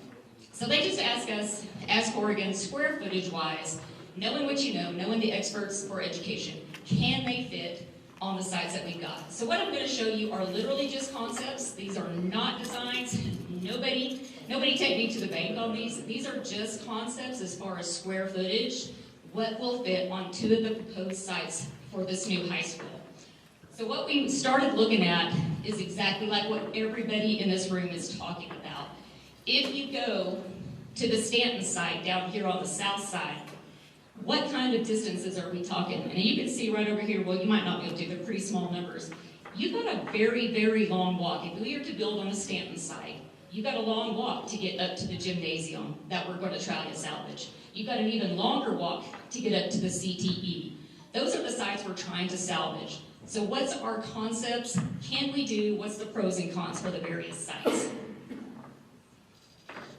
S13: So they just ask Oregon, square footage wise, knowing what you know, knowing the experts for education, can they fit on the sites that we've got? So what I'm going to show you are literally just concepts. These are not designs. Nobody take me to the bank on these. These are just concepts as far as square footage, what will fit on 2 of the proposed sites for this new high school. So what we started looking at is exactly like what everybody in this room is talking about. If you go to the Stanton site down here on the south side, what kind of distances are we talking? And you can see right over here, well, you might not be able to, they're pretty small numbers. You've got a very, very long walk. If we are to build on the Stanton site, you've got a long walk to get up to the gymnasium that we're going to try to salvage. You've got an even longer walk to get up to the CTE. Those are the sites we're trying to salvage. So what's our concepts? Can we do? What's the pros and cons for the various sites?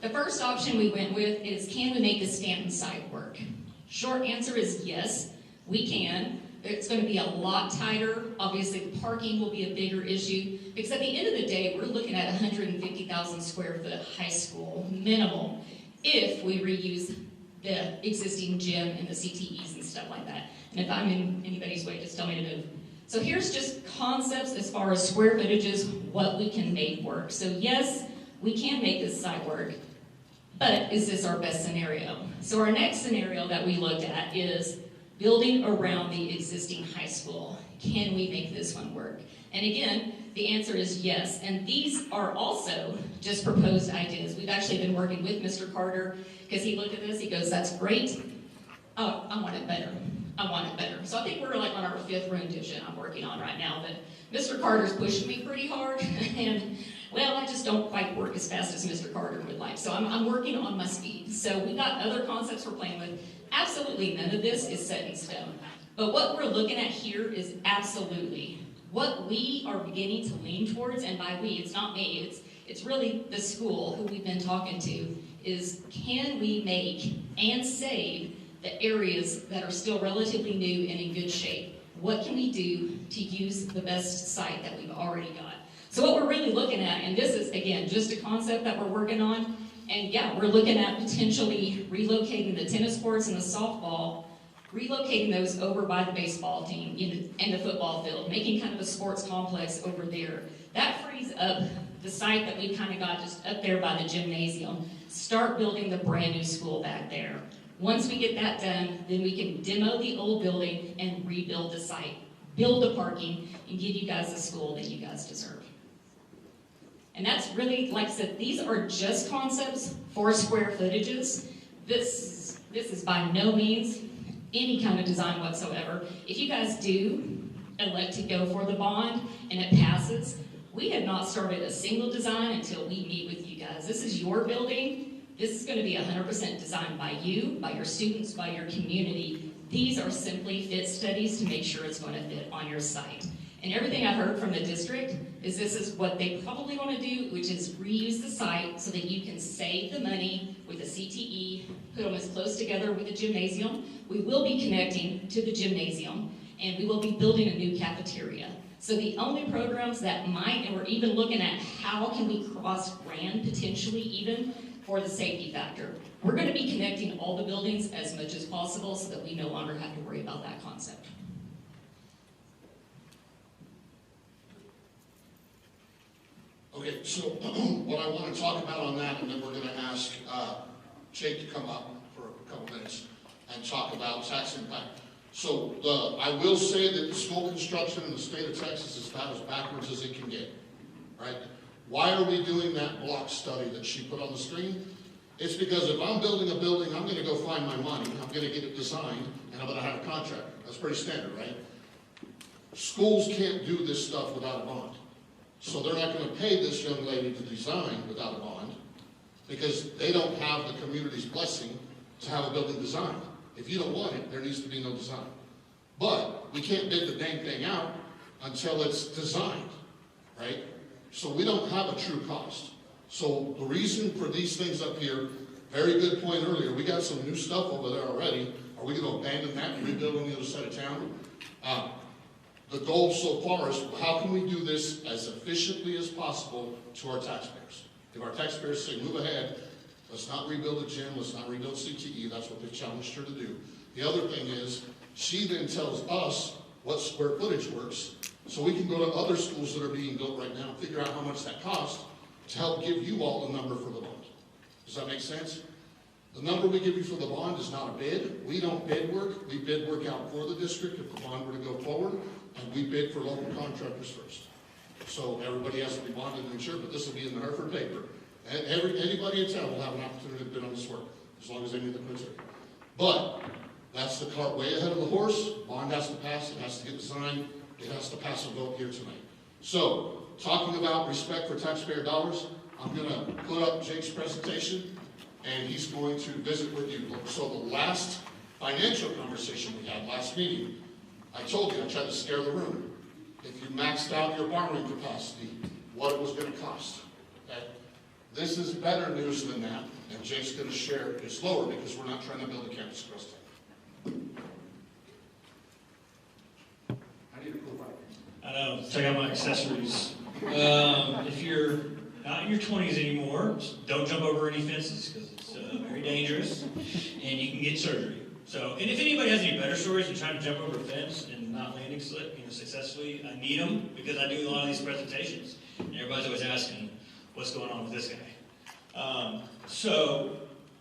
S13: The first option we went with is, can we make the Stanton site work? Short answer is yes, we can. It's going to be a lot tighter. Obviously, the parking will be a bigger issue, because at the end of the day, we're looking at 150,000 square foot high school minimum if we reuse the existing gym and the CTEs and stuff like that. And if I'm in anybody's way, just tell me to move. So here's just concepts as far as square footages, what we can make work. So yes, we can make this site work, but is this our best scenario? So our next scenario that we looked at is building around the existing high school. Can we make this one work? And again, the answer is yes. And these are also just proposed ideas. We've actually been working with Mr. Carter, because he looked at this, he goes, that's great. Oh, I want it better. I want it better. So I think we're like on our 5th rendition I'm working on right now, but Mr. Carter's pushing me pretty hard, and well, I just don't quite work as fast as Mr. Carter would like. So I'm working on my speed. So we got other concepts we're playing with. Absolutely none of this is set in stone. But what we're looking at here is absolutely what we are beginning to lean towards, and by we, it's not me, it's really the school who we've been talking to, is can we make and save the areas that are still relatively new and in good shape? What can we do to use the best site that we've already got? So what we're really looking at, and this is, again, just a concept that we're working on, and yeah, we're looking at potentially relocating the tennis courts and the softball, relocating those over by the baseball team and the football field, making kind of a sports complex over there. That frees up the site that we kind of got just up there by the gymnasium. Start building the brand new school back there. Once we get that done, then we can demo the old building and rebuild the site, build the parking, and give you guys the school that you guys deserve. And that's really, like I said, these are just concepts for square footages. This is by no means any kind of design whatsoever. If you guys do elect to go for the bond and it passes, we have not started a single design until we meet with you guys. This is your building. This is going to be 100% designed by you, by your students, by your community. These are simply fit studies to make sure it's going to fit on your site. And everything I've heard from the district is this is what they probably want to do, which is reuse the site so that you can save the money with the CTE, put them as close together with the gymnasium. We will be connecting to the gymnasium, and we will be building a new cafeteria. So the only programs that might, and we're even looking at how can we cross-brand potentially even for the safety factor. We're going to be connecting all the buildings as much as possible so that we no longer have to worry about that concept.
S2: Okay, so what I want to talk about on that, and then we're going to ask Jake to come up for a couple minutes and talk about tax impact. So I will say that the school construction in the state of Texas is about as backwards as it can get, right? Why are we doing that block study that she put on the screen? It's because if I'm building a building, I'm going to go find my money, I'm going to get it designed, and I'm going to have a contract. That's pretty standard, right? Schools can't do this stuff without a bond. So they're not going to pay this young lady to design without a bond because they don't have the community's blessing to have a building designed. If you don't want it, there needs to be no design. But we can't bid the dang thing out until it's designed, right? So we don't have a true cost. So the reason for these things up here, very good point earlier, we got some new stuff over there already. Are we going to abandon that and rebuild on the other side of town? The goal so far is how can we do this as efficiently as possible to our taxpayers? If our taxpayers say, move ahead, let's not rebuild a gym, let's not rebuild CTE, that's what they've challenged her to do. The other thing is, she then tells us what square footage works, so we can go to other schools that are being built right now and figure out how much that costs to help give you all the number for the bond. Does that make sense? The number we give you for the bond is not a bid. We don't bid work. We bid work out for the district if the bond were to go forward, and we bid for local contractors first. So everybody has to be bonded and insured, but this will be in the Hereford paper. Anybody in town will have an opportunity to bid on this work, as long as they meet the criteria. But that's the cart way ahead of the horse. Bond has to pass, it has to get designed, it has to pass a vote here tonight. So, talking about respect for taxpayer dollars, I'm gonna put up Jake's presentation, and he's going to visit with you. So the last financial conversation we had last meeting, I told you, I tried to scare the room. If you maxed out your borrowing capacity, what it was gonna cost, okay? This is better news than that, and Jake's gonna share. It's lower because we're not trying to build a campus across town. I need a cool bike.
S15: I know, check out my accessories. If you're not in your 20s anymore, don't jump over any fences because it's very dangerous and you can get surgery. So, and if anybody has any better stories than trying to jump over a fence and not landing successfully, I need them because I do a lot of these presentations. And everybody's always asking, what's going on with this guy? So,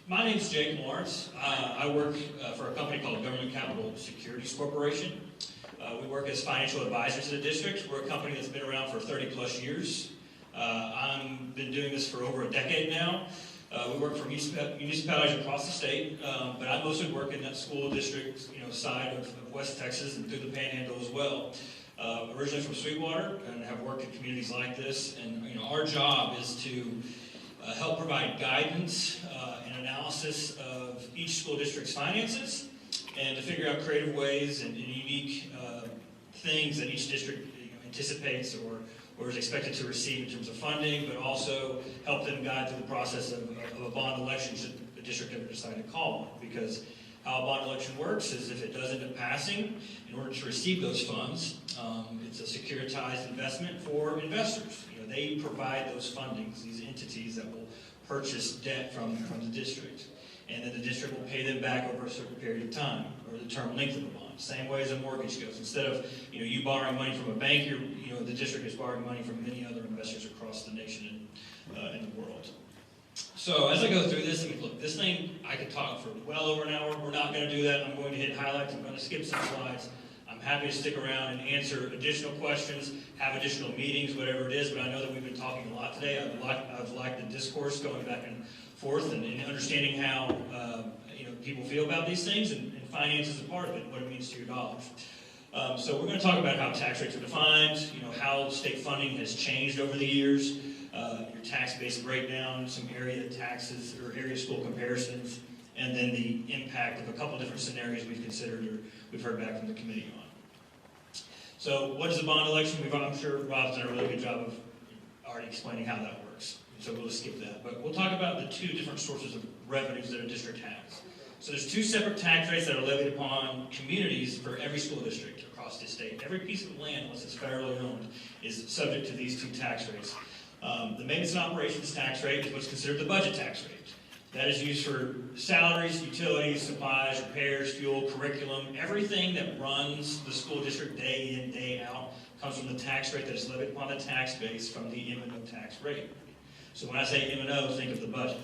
S15: my name is Jake Lawrence. I work for a company called Government Capital Securities Corporation. We work as financial advisors to the district. We're a company that's been around for 30 plus years. I've been doing this for over a decade now. We work for municipalities across the state, but I mostly work in that school district, side of West Texas and through the Panhandle as well. Originally from Sweetwater, and have worked in communities like this. And our job is to help provide guidance and analysis of each school district's finances, and to figure out creative ways and unique things that each district anticipates or is expected to receive in terms of funding, but also help them guide through the process of a bond election should the district ever decide to call one. Because how a bond election works is if it does end up passing, in order to receive those funds, it's a securitized investment for investors. They provide those fundings, these entities that will purchase debt from the district. And then the district will pay them back over a certain period of time, or the term length of the bond. Same way as a mortgage goes. Instead of you borrowing money from a bank, the district is borrowing money from many other investors across the nation and in the world. So as I go through this, look, this thing I could talk for well over an hour. We're not going to do that. I'm going to hit highlights. I'm going to skip some slides. I'm happy to stick around and answer additional questions, have additional meetings, whatever it is. But I know that we've been talking a lot today. I've liked the discourse going back and forth and understanding how people feel about these things, and finance is a part of it, what it means to your dollars. So we're going to talk about how tax rates are defined, how state funding has changed over the years, your tax-based breakdown, some area taxes or area school comparisons, and then the impact of a couple different scenarios we've considered or we've heard back from the committee on. So what is a bond election? I'm sure Rob's done a really good job of already explaining how that works. So we'll just skip that. But we'll talk about the two different sources of revenues that a district has. So there's two separate tax rates that are levied upon communities for every school district across the state. Every piece of land, unless it's federally owned, is subject to these two tax rates. The maintenance and operations tax rate is what's considered the budget tax rate. That is used for salaries, utilities, supplies, repairs, fuel, curriculum. Everything that runs the school district day in, day out comes from the tax rate that is levied upon the tax base from the M&O tax rate. So when I say M&O, think of the budget.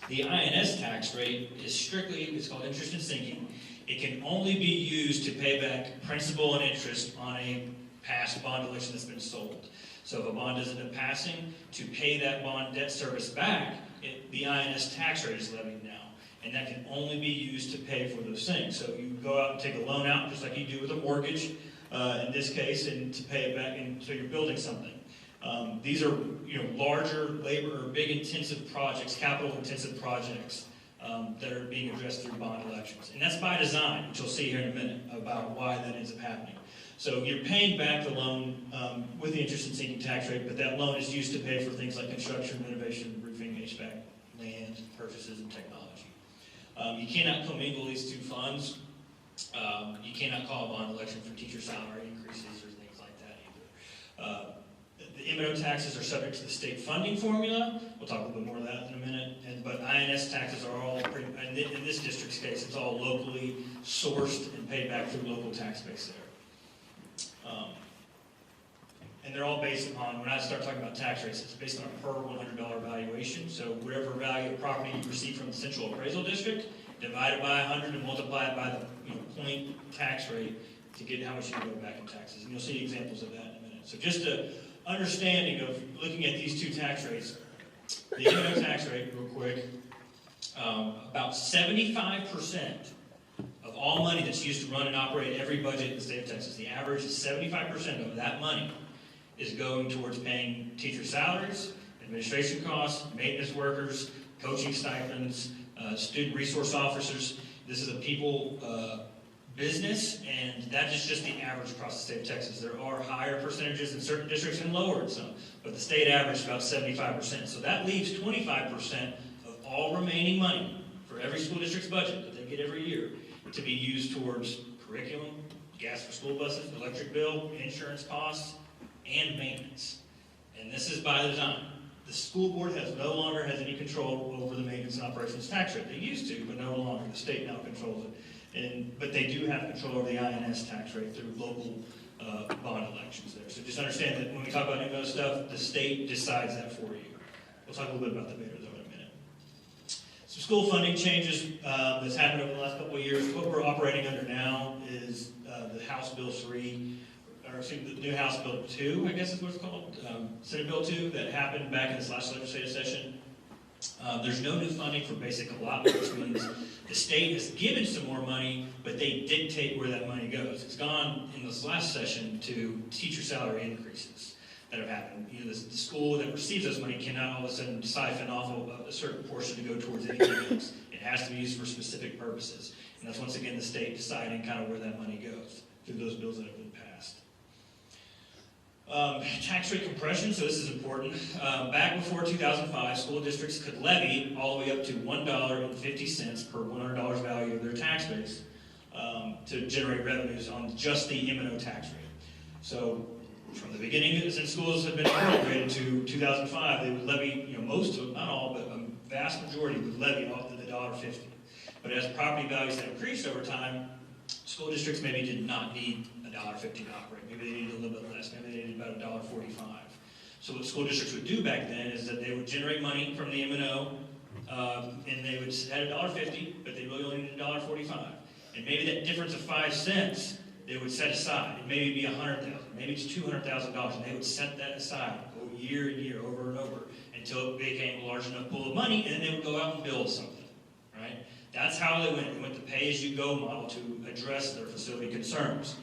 S15: The INS tax rate is strictly, it's called interest and sinking. It can only be used to pay back principal and interest on a past bond election that's been sold. So if a bond doesn't end up passing, to pay that bond debt service back, the INS tax rate is levied now. And that can only be used to pay for those things. So you go out and take a loan out, just like you do with a mortgage, in this case, and to pay it back, and so you're building something. These are larger labor or big intensive projects, capital intensive projects that are being addressed through bond elections. And that's by design, which you'll see here in a minute about why that ends up happening. So you're paying back the loan with the interest and sinking tax rate, but that loan is used to pay for things like construction, renovation, roofing, HVAC, land purchases, and technology. You cannot commingle these two funds. You cannot call a bond election for teacher salary increases or things like that either. The M&O taxes are subject to the state funding formula. We'll talk a little bit more of that in a minute. But INS taxes are all, in this district's case, it's all locally sourced and paid back through local tax base there. And they're all based upon, when I start talking about tax rates, it's based on a per $100 valuation. So whatever value of property you receive from the central appraisal district, divide it by 100 and multiply it by the point tax rate to get how much you can go back in taxes. And you'll see examples of that in a minute. So just a understanding of looking at these two tax rates, The M&O tax rate, real quick, about 75% of all money that's used to run and operate every budget in the state of Texas, the average is 75% of that money is going towards paying teacher salaries, administration costs, maintenance workers, coaching stipends, student resource officers. This is a people business, and that is just the average across the state of Texas. There are higher percentages in certain districts and lower in some, but the state average is about 75%. So that leaves 25% of all remaining money for every school district's budget that they get every year to be used towards curriculum, gas for school buses, electric bill, insurance costs, and maintenance. And this is by design. The school board no longer has any control over the maintenance and operations tax rate. They used to, but no longer. The state now controls it. But they do have control over the INS tax rate through local bond elections there. So just understand that when we talk about M&O stuff, the state decides that for you. We'll talk a little bit about that later, though, in a minute. Some school funding changes that's happened over the last couple of years. What we're operating under now is the House Bill 3, or excuse me, the new House Bill 2, I guess is what it's called, Senate Bill 2, that happened back in this last legislative session. There's no new funding for basic allotment, which means the state has given some more money, but they dictate where that money goes. It's gone in this last session to teacher salary increases that have happened. You know, the school that receives those money cannot all of a sudden siphon off a certain portion to go towards anything else. It has to be used for specific purposes. And that's once again the state deciding kind of where that money goes through those bills that have been passed. Tax rate compression, so this is important. Back before 2005, school districts could levy all the way up to $1.50 per $100 value of their tax base to generate revenues on just the M&O tax rate. So from the beginning, since schools have been incorporated to 2005, they would levy, most of, not all, but a vast majority would levy off the $1.50. But as property values have increased over time, school districts maybe did not need $1.50 to operate. Maybe they needed a little bit less. Maybe they needed about $1.45. So what school districts would do back then is that they would generate money from the M&O, and they would had $1.50, but they really only needed $1.45. And maybe that difference of 5 cents they would set aside. It maybe be $100,000, maybe it's $200,000, and they would set that aside year and year, over and over, until it became a large enough pool of money, and then they would go out and build something, right? That's how they went. They went the pay-as-you-go model to address their facility concerns.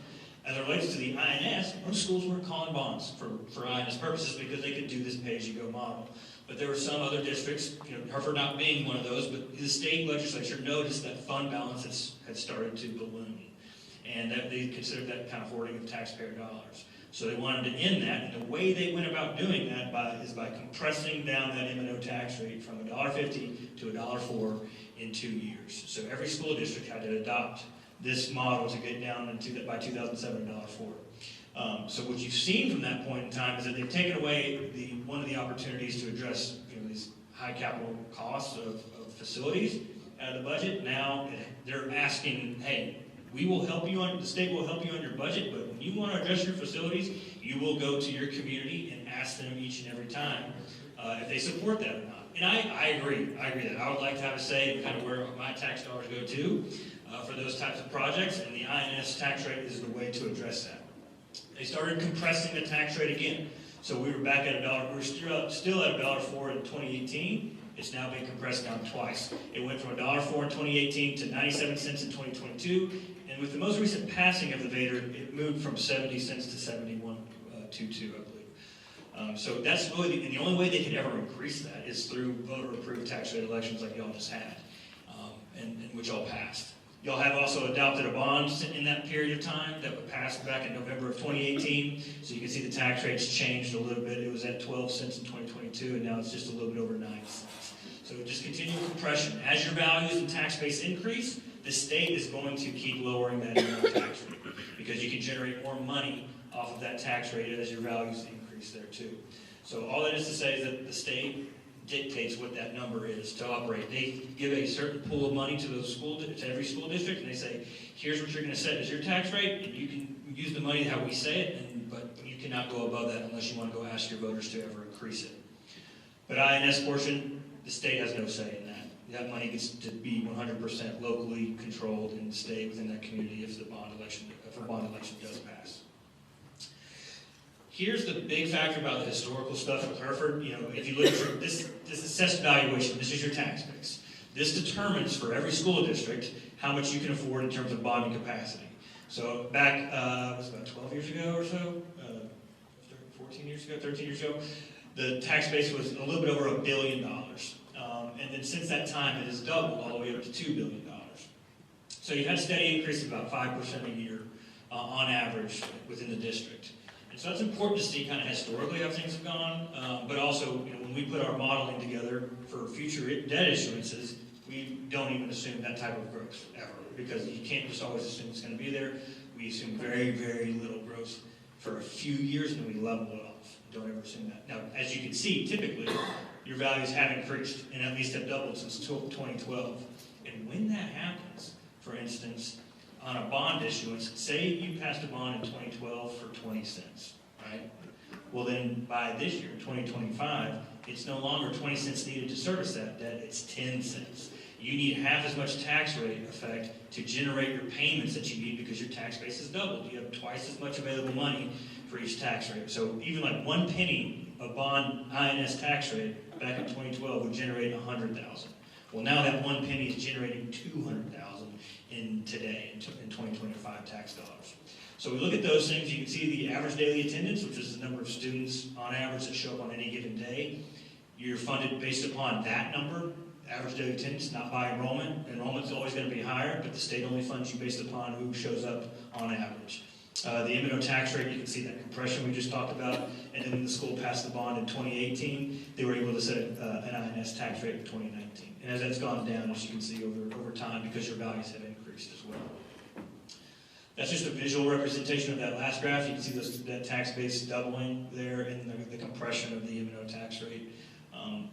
S15: As it relates to the INS, most schools weren't calling bonds for INS purposes because they could do this pay-as-you-go model. But there were some other districts, Hereford not being one of those, but the state legislature noticed that fund balances had started to balloon, and that they considered that kind of hoarding of taxpayer dollars. So they wanted to end that, and the way they went about doing that is by compressing down that M&O tax rate from $1.50 to $1.04 in 2 years. So every school district had to adopt this model to get down by 2007 $1.04. So what you've seen from that point in time is that they've taken away one of the opportunities to address these high capital costs of facilities out of the budget. Now they're asking, hey, the state will help you on your budget, but when you want to address your facilities, you will go to your community and ask them each and every time if they support that or not. And I agree that I would like to have a say in kind of where my tax dollars go to for those types of projects, and the INS tax rate is the way to address that. They started compressing the tax rate again. So we were back at $1, we were still at $1.04 in 2018. It's now been compressed down twice. It went from $1.04 in 2018 to 97 cents in 2022. And with the most recent passing of the VADER, it moved from 70 cents to 71.22, I believe. So that's really the only way they could ever increase that is through voter-approved tax rate elections like y'all just had, and which all passed. Y'all have also adopted a bond in that period of time that was passed back in November of 2018. So you can see the tax rates changed a little bit. It was at 12 cents in 2022, and now it's just a little bit over 9 cents. So just continual compression. As your values and tax base increase, the state is going to keep lowering that tax rate because you can generate more money off of that tax rate as your values increase there too. So all that is to say is that the state dictates what that number is to operate. They give a certain pool of money to every school district, and they say, here's what you're going to set as your tax rate, and you can use the money how we say it, but you cannot go above that unless you want to go ask your voters to ever increase it. But INS portion, the state has no say in that. That money gets to be 100% locally controlled and stay within that community if a bond election does pass. Here's the big factor about the historical stuff with Hereford. If you look at this is assessed valuation. This is your tax base. This determines for every school district how much you can afford in terms of bonding capacity. So back, was about 12 years ago or so, 14 years ago, 13 years ago, the tax base was a little bit over $1 billion. And then since that time, it has doubled all the way up to $2 billion. So you've had a steady increase of about 5% a year on average within the district. And so it's important to see kind of historically how things have gone, but also when we put our modeling together for future debt issuances, we don't even assume that type of growth ever, because you can't just always assume it's going to be there. We assume very, very little growth for a few years, and then we level it off. Don't ever assume that. Now, as you can see, typically, your values have increased and at least have doubled since 2012. And when that happens, for instance, on a bond issuance, say you passed a bond in 2012 for 20 cents, right? Well then, by this year, 2025, it's no longer 20 cents needed to service that debt, it's 10 cents. You need half as much tax rate effect to generate your payments that you need because your tax base has doubled. You have twice as much available money for each tax rate. So even like 1 penny of bond INS tax rate back in 2012 would generate 100,000. Well, now that 1 penny is generating 200,000 in today, in 2025 tax dollars. So we look at those things. You can see the average daily attendance, which is the number of students on average that show up on any given day. You're funded based upon that number, average daily attendance, not by enrollment. Enrollment's always going to be higher, but the state only funds you based upon who shows up on average. The M&O tax rate, you can see that compression we just talked about, and then when the school passed the bond in 2018, they were able to set an INS tax rate in 2019. And as that's gone down, as you can see over time, because your values have increased as well. That's just a visual representation of that last graph. You can see that tax base doubling there and the compression of the M&O tax rate.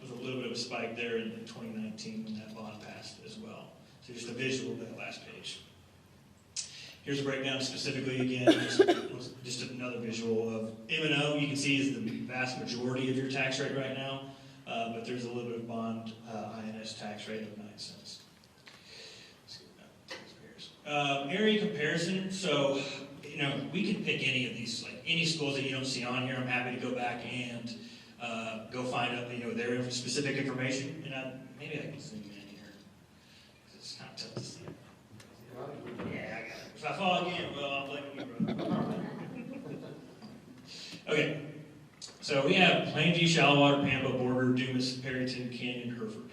S15: With a little bit of a spike there in 2019 when that bond passed as well. So just a visual of that last page. Here's a breakdown specifically again, just another visual of M&O. You can see is the vast majority of your tax rate right now, but there's a little bit of bond INS tax rate of 9 cents. Area comparison. So, we can pick any of these, like any schools that you don't see on here. I'm happy to go back and go find out, their specific information, and maybe I can zoom in here because it's kind of tough to see. Yeah, I got it. If I fall again, well, I'll blame you, brother. Okay, so we have Plainview, Shallowater, Pampa, Borger, Dumas, Perryton, Canyon, Hereford.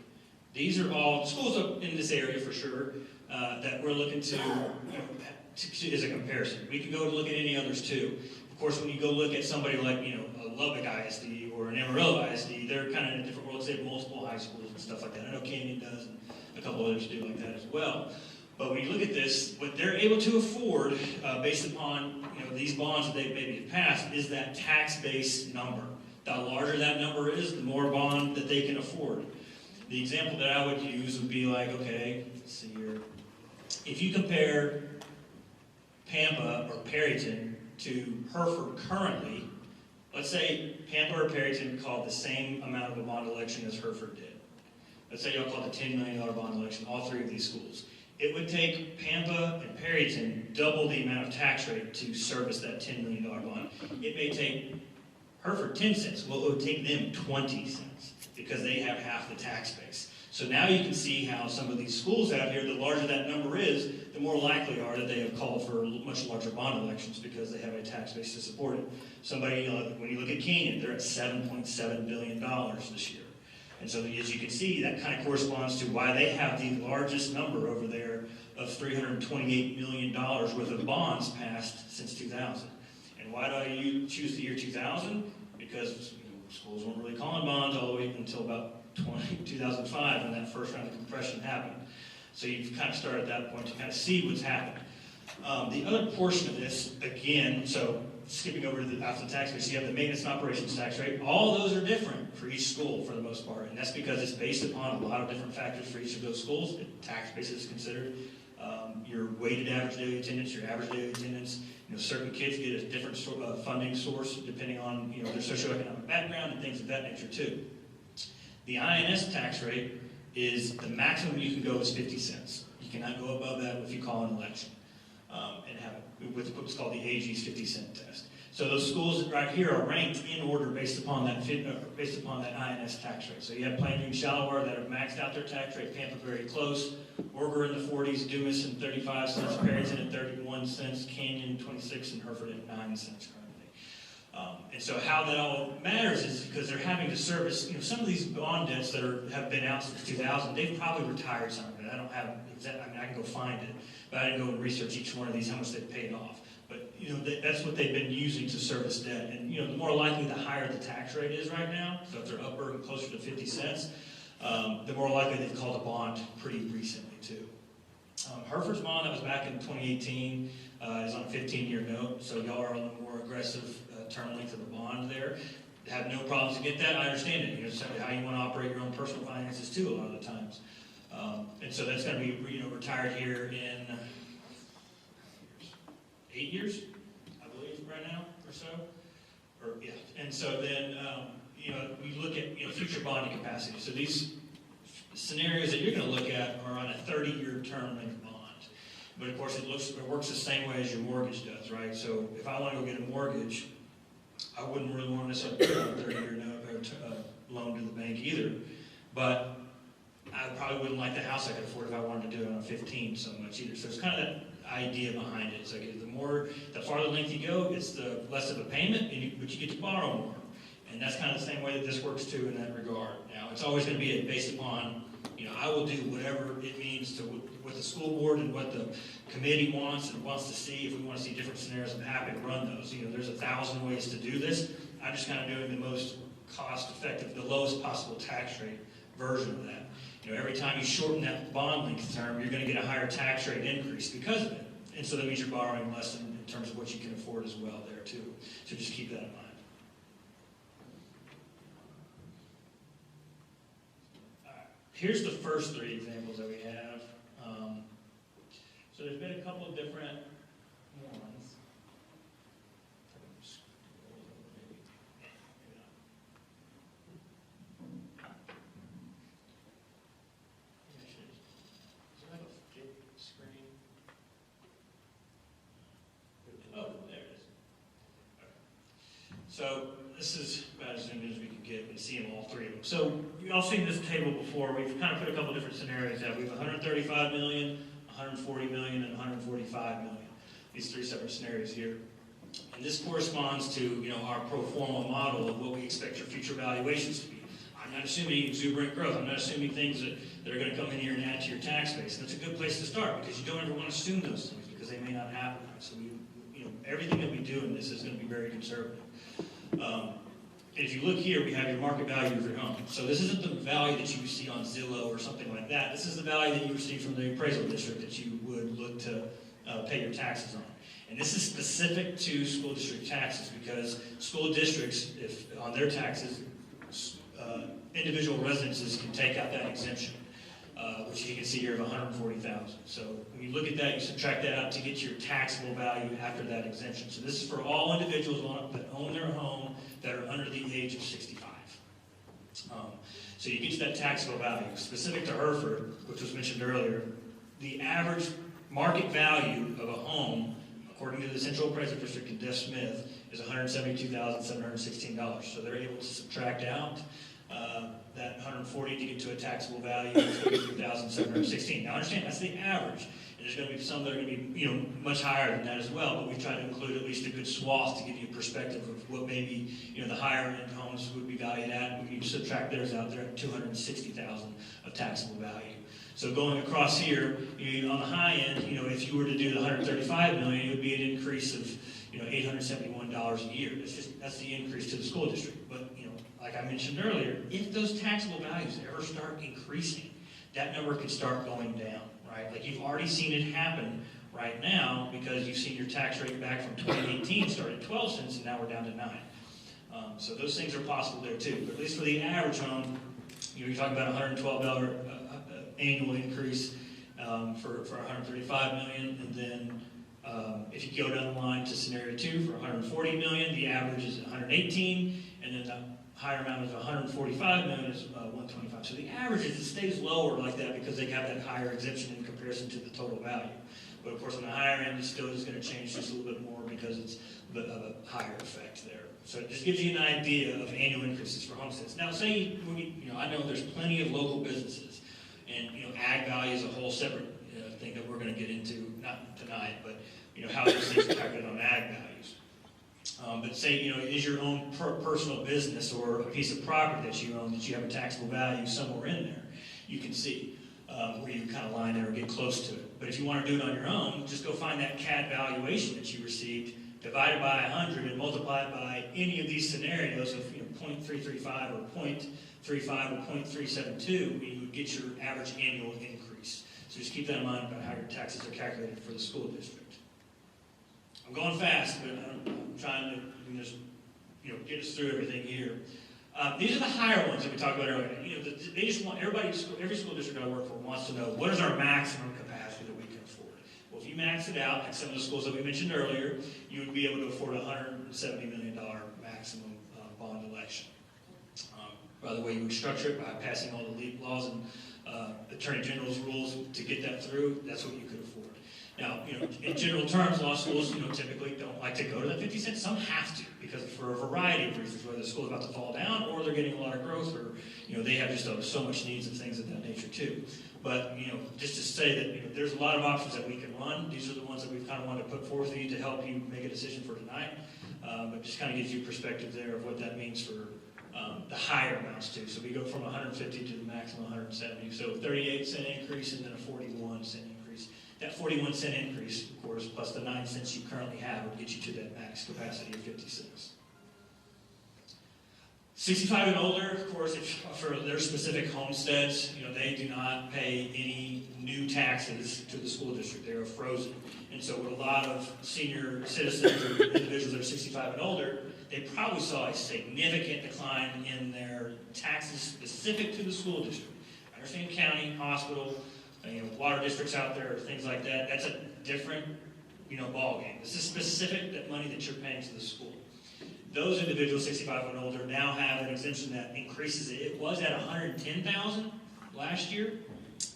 S15: These are all schools up in this area for sure that we're looking to, as a comparison. We can go look at any others too. Of course, when you go look at somebody like, a Lubbock ISD or an Amarillo ISD, they're kind of in a different world. They have multiple high schools and stuff like that. I know Canyon does, and a couple others do like that as well. But when you look at this, what they're able to afford, based upon these bonds that they maybe have passed, is that tax base number. The larger that number is, the more bond that they can afford. The example that I would use would be like, okay, let's see here. If you compare Pampa or Perryton to Hereford currently, let's say Pampa or Perryton called the same amount of a bond election as Hereford did. Let's say y'all called a $10 million bond election, all three of these schools. It would take Pampa and Perryton double the amount of tax rate to service that $10 million bond. It may take Hereford 10 cents. Well, it would take them 20 cents because they have half the tax base. So now you can see how some of these schools out here, the larger that number is, the more likely are that they have called for much larger bond elections because they have a tax base to support it. Somebody, when you look at Canyon, they're at $7.7 billion this year. And so as you can see, that kind of corresponds to why they have the largest number over there of $328 million worth of bonds passed since 2000. And why do you choose the year 2000? Because schools weren't really calling bonds all the way until about 2005 when that first round of compression happened. So you've kind of started at that point to kind of see what's happened. The other portion of this, again, so skipping over to the after the tax base, you have the maintenance and operations tax rate. All those are different for each school for the most part, and that's because it's based upon a lot of different factors for each of those schools. The tax base is considered, your weighted average daily attendance, your average daily attendance. Certain kids get a different funding source depending on their socioeconomic background and things of that nature too. The INS tax rate is the maximum you can go is 50 cents. You cannot go above that if you call an election and have it with what's called the AG's 50-cent test. So those schools right here are ranked in order based upon that INS tax rate. So you have Plainview and Shallower that have maxed out their tax rate, Pampa very close, Orger in the 40s, Dumas in 35 cents, Perryton at 31 cents, Canyon 26, and Hereford at 9 cents currently. And so how that all matters is because they're having to service, some of these bond debts that have been out since 2000, they've probably retired some of it. I don't have exact, I can go find it, but I didn't go and research each one of these, how much they've paid off. But, that's what they've been using to service debt. And, the more likely the higher the tax rate is right now, so if they're upper and closer to 50 cents, the more likely they've called a bond pretty recently, too. Hereford's bond, that was back in 2018, is on a 15-year note, so y'all are on the more aggressive term length of the bond there. Have no problems to get that, I understand it. It's how you want to operate your own personal finances, too, a lot of the times. And so that's going to be, retired here in 8 years, I believe, right now, or so. And so then, we look at, future bonding capacity. So these scenarios that you're going to look at are on a 30-year term length bond. But of course, it works the same way as your mortgage does, right? So if I want to go get a mortgage, I wouldn't really want to necessarily put on a 30-year loan to the bank either. But I probably wouldn't like the house I could afford if I wanted to do it on a 15 so much either. So it's kind of that idea behind it. It's like the farther length you go, it's the less of a payment, but you get to borrow more. And that's kind of the same way that this works too in that regard. Now, it's always going to be based upon, I will do whatever it means to what the school board and what the committee wants and wants to see. If we want to see different scenarios, I'm happy to run those. There's 1,000 ways to do this. I'm just kind of doing the most cost-effective, the lowest possible tax rate version of that. Every time you shorten that bond length term, you're going to get a higher tax rate increase because of it. And so that means you're borrowing less in terms of what you can afford as well there too. So just keep that in mind. All right. Here's the first 3 examples that we have. So there's been a couple of different ones. So this is about as zoomed in as we can get and see them all 3 of them. So you've all seen this table before. We've kind of put a couple different scenarios out. We have 135 million, 140 million, and 145 million. These 3 separate scenarios here. And this corresponds to our pro forma model of what we expect your future valuations to be. I'm not assuming exuberant growth. I'm not assuming things that are going to come in here and add to your tax base. And that's a good place to start because you don't ever want to assume those things because they may not happen. So everything that we do in this is going to be very conservative. And if you look here, we have your market value of your home. So this isn't the value that you see on Zillow or something like that. This is the value that you receive from the appraisal district that you would look to pay your taxes on. And this is specific to school district taxes because school districts, if on their taxes, individual residences can take out that exemption, which you can see here of $140,000. So when you look at that, you subtract that out to get your taxable value after that exemption. So this is for all individuals that own their home that are under the age of 65. So you get to that taxable value. Specific to Hereford, which was mentioned earlier, the average market value of a home, according to the Central Appraisal District in Deaf Smith, is $172,716. So they're able to subtract out that 140 to get to a taxable value of $33,716. Now understand, that's the average. And there's going to be some that are going to be much higher than that as well, but we've tried to include at least a good swath to give you a perspective of what maybe the higher end homes would be valued at. When you subtract theirs out, they're at $260,000 of taxable value. So going across here, on the high end, if you were to do the $135 million, it would be an increase of $871 a year. That's the increase to the school district. But like I mentioned earlier, if those taxable values ever start increasing, that number could start going down, right? Like you've already seen it happen right now because you've seen your tax rate back from 2018 start at 12 cents and now we're down to 9. So those things are possible there too. But at least for the average home, you're talking about $112 annual increase for $135 million, and then if you go down the line to scenario 2 for $140 million, the average is $118, and then the higher amount is $145 million is $125. So the average it stays lower like that because they have that higher exemption in comparison to the total value. But of course, on the higher end, it's still just going to change just a little bit more because it's of a higher effect there. So it just gives you an idea of annual increases for homesteads. Now, say, I know there's plenty of local businesses, and ag value is a whole separate thing that we're going to get into, not tonight, but how those things are calculated on ag values. But say, is your own personal business or a piece of property that you own that you have a taxable value somewhere in there, you can see where you kind of line there or get close to it. But if you want to do it on your own, just go find that CAD valuation that you received, divide it by 100, and multiply it by any of these scenarios of 0.335 or 0.35 or 0.372, and you would get your average annual increase. So just keep that in mind about how your taxes are calculated for the school district. I'm going fast, but I'm trying to just get us through everything here. These are the higher ones that we talked about earlier. They just want every school district I work for wants to know what is our maximum capacity that we can afford. Well, if you max it out, like some of the schools that we mentioned earlier, you would be able to afford a $170 million maximum bond election. By the way, you would structure it by passing all the laws and Attorney General's rules to get that through. That's what you could afford. Now, in general terms, law schools, typically don't like to go to that 50 cents. Some have to, because for a variety of reasons, whether the school is about to fall down or they're getting a lot of growth, or they have just so much needs and things of that nature too. But just to say that there's a lot of options that we can run. These are the ones that we've kind of wanted to put forth to you to help you make a decision for tonight. But just kind of gives you perspective there of what that means for the higher amounts too. So we go from 150 to the maximum 170. So 38-cent increase and then a 41-cent increase. That 41-cent increase, of course, plus the 9 cents you currently have would get you to that max capacity of 56. 65 and older, of course, for their specific homesteads, they do not pay any new taxes to the school district. They are frozen. And so with a lot of senior citizens or individuals that are 65 and older, they probably saw a significant decline in their taxes specific to the school district. I understand county, hospital, water districts out there, things like that. That's a different, ball game. This is specific that money that you're paying to the school. Those individuals, 65 and older, now have an exemption that increases it. It was at $110,000 last year,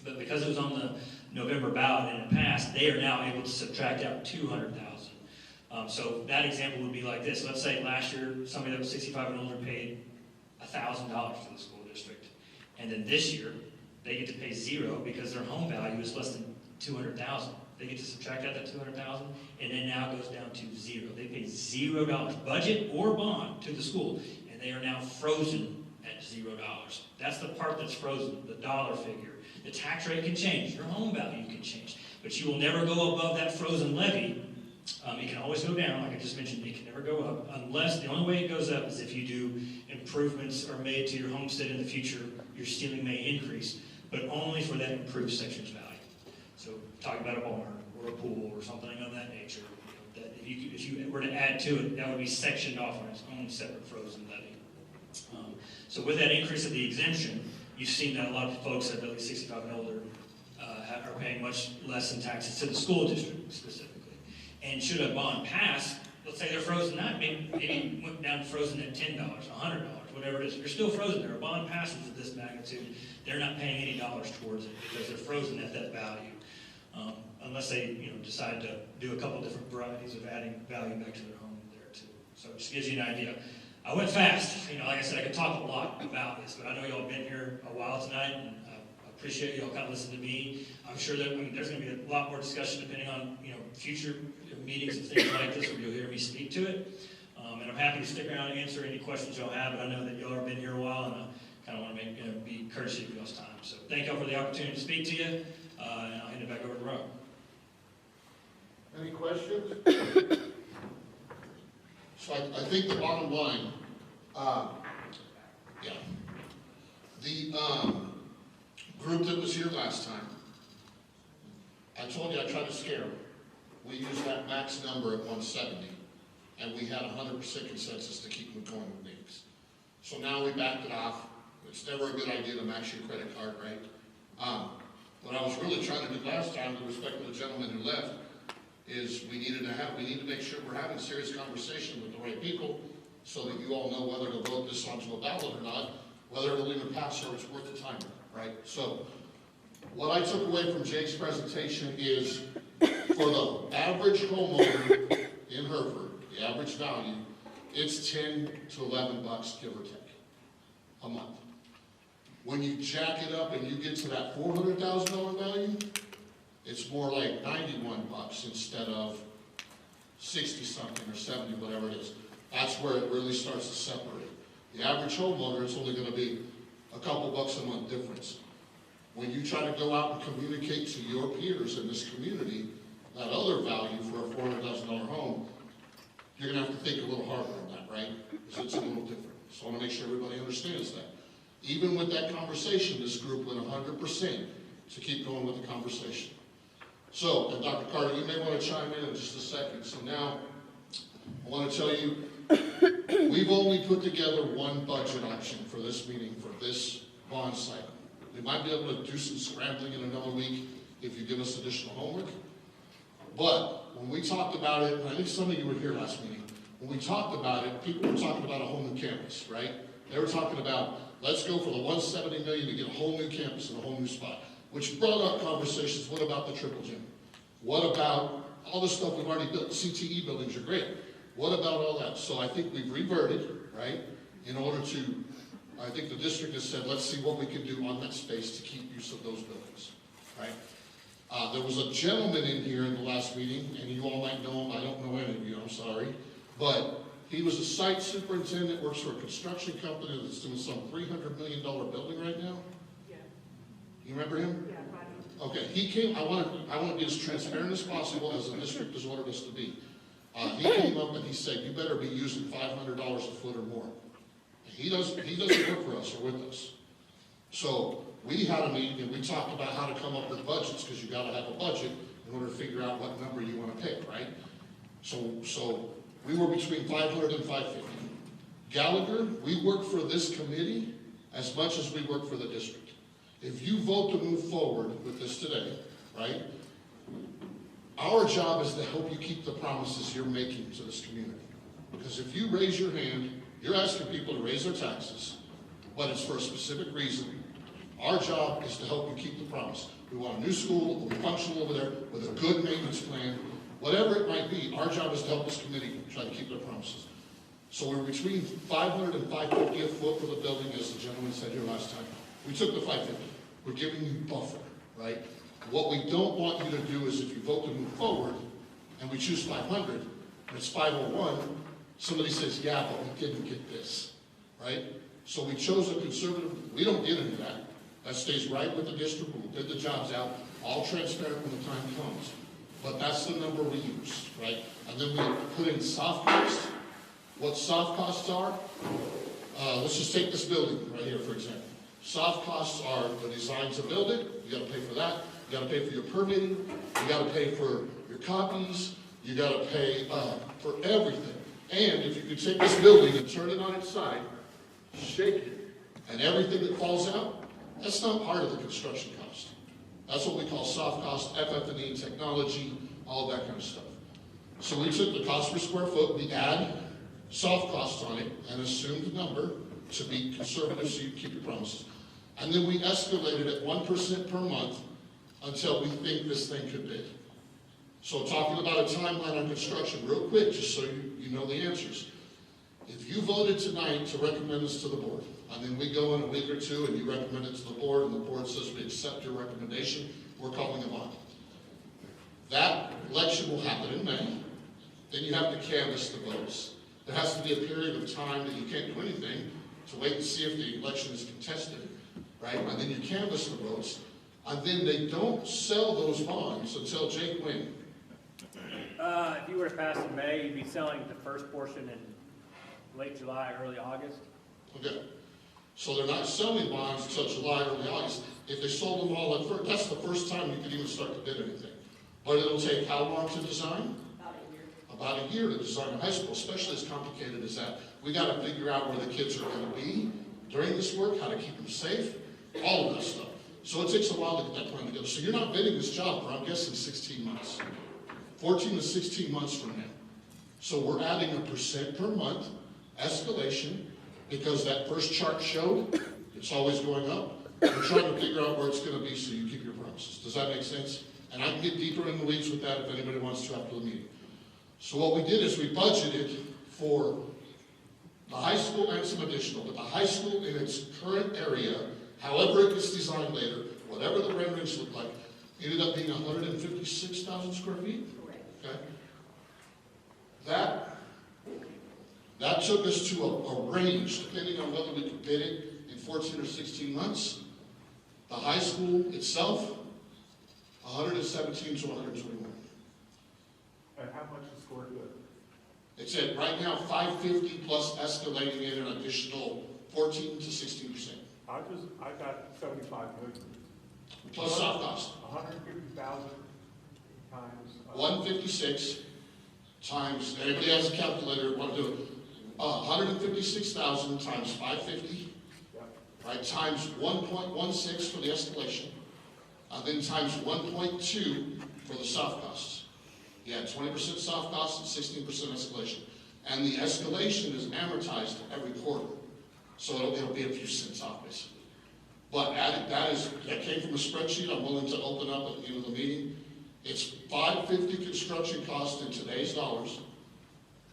S15: but because it was on the November ballot and it passed, they are now able to subtract out $200,000. So that example would be like this. Let's say last year somebody that was 65 and older paid $1,000 to the school district, and then this year they get to pay zero because their home value is less than $200,000. They get to subtract out that $200,000, and then now it goes down to zero. They pay $0, budget or bond, to the school, and they are now frozen at $0. That's the part that's frozen, the dollar figure. The tax rate can change, your home value can change, but you will never go above that frozen levy. It can always go down, like I just mentioned. It can never go up unless the only way it goes up is if you do improvements are made to your homestead in the future. Your ceiling may increase, but only for that improved section's value. So talk about a barn or a pool or something of that nature. That if you were to add to it, that would be sectioned off on its own separate frozen levy. So with that increase of the exemption, you've seen that a lot of folks that are at least 65 and older are paying much less in taxes to the school district specifically. And should a bond pass, let's say they're frozen now, maybe went down frozen at $10, $100, whatever it is. You're still frozen there. A bond passes at this magnitude, they're not paying any dollars towards it because they're frozen at that value. Unless they decide to do a couple different varieties of adding value back to their home there too. So it just gives you an idea. I went fast. Like I said, I could talk a lot about this, but I know y'all have been here a while tonight, and I appreciate y'all kind of listening to me. I'm sure that there's going to be a lot more discussion depending on future meetings and things like this where you'll hear me speak to it. And I'm happy to stick around and answer any questions y'all have, but I know that y'all have been here a while, and I kind of want to be courtesy of y'all's time. So thank y'all for the opportunity to speak to you, and I'll hand it back over to Rob.
S2: Any questions? So I think the bottom line, the group that was here last time, I told you I tried to scare them. We used that max number at 170, and we had 100% consensus to keep them going with meetings. So now we backed it off. It's never a good idea to max your credit card, right? What I was really trying to do last time, with respect to the gentleman who left, is we need to make sure we're having serious conversation with the right people so that you all know whether to vote this onto a ballot or not, whether it'll even pass or it's worth the time, right? So what I took away from Jake's presentation is For the average homeowner in Hereford, the average value, it's 10 to 11 bucks, give or take, a month. When you jack it up and you get to that $400,000 value, it's more like 91 bucks instead of 60 something or 70, whatever it is. That's where it really starts to separate. The average homeowner, it's only going to be a couple bucks a month difference. When you try to go out and communicate to your peers in this community that other value for a $400,000 home, you're going to have to think a little harder on that, right? Because it's a little different. So I want to make sure everybody understands that. Even with that conversation, this group went 100% to keep going with the conversation. So, and Dr. Carter, you may want to chime in just a second. So now, I want to tell you, we've only put together one budget option for this meeting, for this bond cycle. We might be able to do some scrambling in another week if you give us additional homework. But when we talked about it, and I think some of you were here last meeting, when we talked about it, people were talking about a whole new campus, right? They were talking about, let's go for the $170 million to get a whole new campus in a whole new spot, which brought up conversations. What about the triple gym? What about all the stuff we've already built? CTE buildings are great. What about all that? So I think we've reverted, right, in order to, I think the district has said, let's see what we can do on that space to keep use of those buildings, right? There was a gentleman in here in the last meeting, and you all might know him. I don't know any of you, I'm sorry. But he was a site superintendent, works for a construction company that's doing some $300 million building right now.
S7: Yeah.
S2: You remember him?
S7: Yeah, right.
S2: Okay, he came, I want to be as transparent as possible as the district has ordered us to be. He came up and he said, you better be using $500 a foot or more. He doesn't work for us or with us. So we had a meeting and we talked about how to come up with budgets, because you got to have a budget in order to figure out what number you want to pick, right? So we were between 500 and 550. Gallagher, we work for this committee as much as we work for the district. If you vote to move forward with this today, right, our job is to help you keep the promises you're making to this community. Because if you raise your hand, you're asking people to raise their taxes, but it's for a specific reason. Our job is to help you keep the promise. We want a new school that will be functional over there with a good maintenance plan. Whatever it might be, our job is to help this committee try to keep their promises. So we're between 500 and 550 a foot for the building, as the gentleman said here last time. We took the 550. We're giving you buffer, right? What we don't want you to do is, if you vote to move forward and we choose 500 and it's 501, somebody says, yeah, but we didn't get this, right? So we chose a conservative. We don't get into that. That stays right with the district. We'll bid the jobs out, all transparent when the time comes. But that's the number we use, right? And then we put in soft costs. What soft costs are, let's just take this building right here, for example. Soft costs are the design to build it. You got to pay for that. You got to pay for your permitting. You got to pay for your copies. You got to pay for everything. And if you could take this building and turn it on its side, shake it, and everything that falls out, that's not part of the construction cost. That's what we call soft cost, FF&E, technology, all that kind of stuff. So we took the cost per square foot, we add soft costs on it, and assumed a number to be conservative so you keep your promises. And then we escalated it 1% per month until we think this thing could bid. So talking about a timeline on construction real quick, just so you know the answers. If you voted tonight to recommend this to the board, and then we go in a week or two and you recommend it to the board and the board says we accept your recommendation, we're calling a bond. That election will happen in May. Then you have to canvass the votes. There has to be a period of time that you can't do anything to wait and see if the election is contested, right? And then you canvass the votes, and then they don't sell those bonds until Jake wins.
S16: If you were to pass in May, you'd be selling the first portion in late July, early August.
S2: Okay. So they're not selling bonds until July, early August. If they sold them all at first, that's the first time you could even start to bid anything. But it'll take how long to design? About a year to design a high school, especially as complicated as that. We got to figure out where the kids are going to be during this work, how to keep them safe, all of that stuff. So it takes a while to get that plan together. So you're not bidding this job for, I'm guessing, 16 months. 14 to 16 months from now. So we're adding a % per month escalation because that first chart showed it's always going up. We're trying to figure out where it's going to be so you keep your promises. Does that make sense? And I can get deeper in the weeds with that if anybody wants to after the meeting. So what we did is we budgeted for the high school and some additional, but the high school in its current area, however it gets designed later, whatever the renderings look like, ended up being 156,000 square feet. Okay. That took us to a range, depending on whether we could bid it in 14 or 16 months. The high school itself, 117 to 121.
S6: And how much is square foot?
S2: It's at right now 550 plus escalating in an additional 14 to 16%.
S6: I got 75 million.
S2: Plus soft cost.
S6: 150,000 times.
S2: 156 times, anybody has a calculator, want to do it? 156,000 times 550, right, times 1.16 for the escalation, then times 1.2 for the soft costs. You had 20% soft costs and 16% escalation. And the escalation is amortized every quarter. So it'll be a few cents off, basically. But that came from a spreadsheet I'm willing to open up at the end of the meeting. It's $550 construction cost in today's dollars,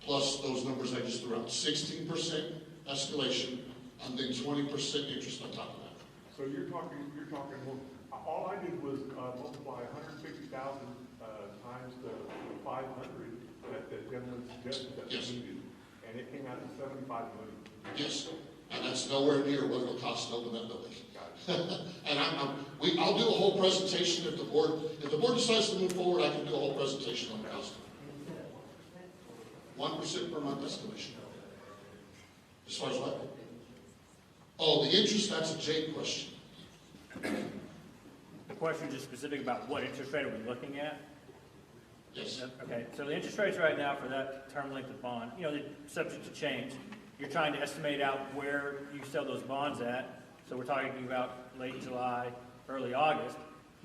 S2: plus those numbers I just threw out. 16% escalation, and then 20% interest on top of that.
S6: So you're talking, well, all I did was multiply 150,000 times the 500 that the gentleman suggested that we needed, and it came out to 75 million.
S2: Yes, and that's nowhere near what it'll cost to open that building. And I'll do a whole presentation if the board decides to move forward. I can do a whole presentation on the cost. 1% per month escalation. As far as what? Oh, the interest, that's a Jake question.
S16: The question is just specific about what interest rate are we looking at?
S2: Yes.
S16: Okay, so the interest rates right now for that term length of bond, they're subject to change. You're trying to estimate out where you sell those bonds at. So we're talking about late July, early August.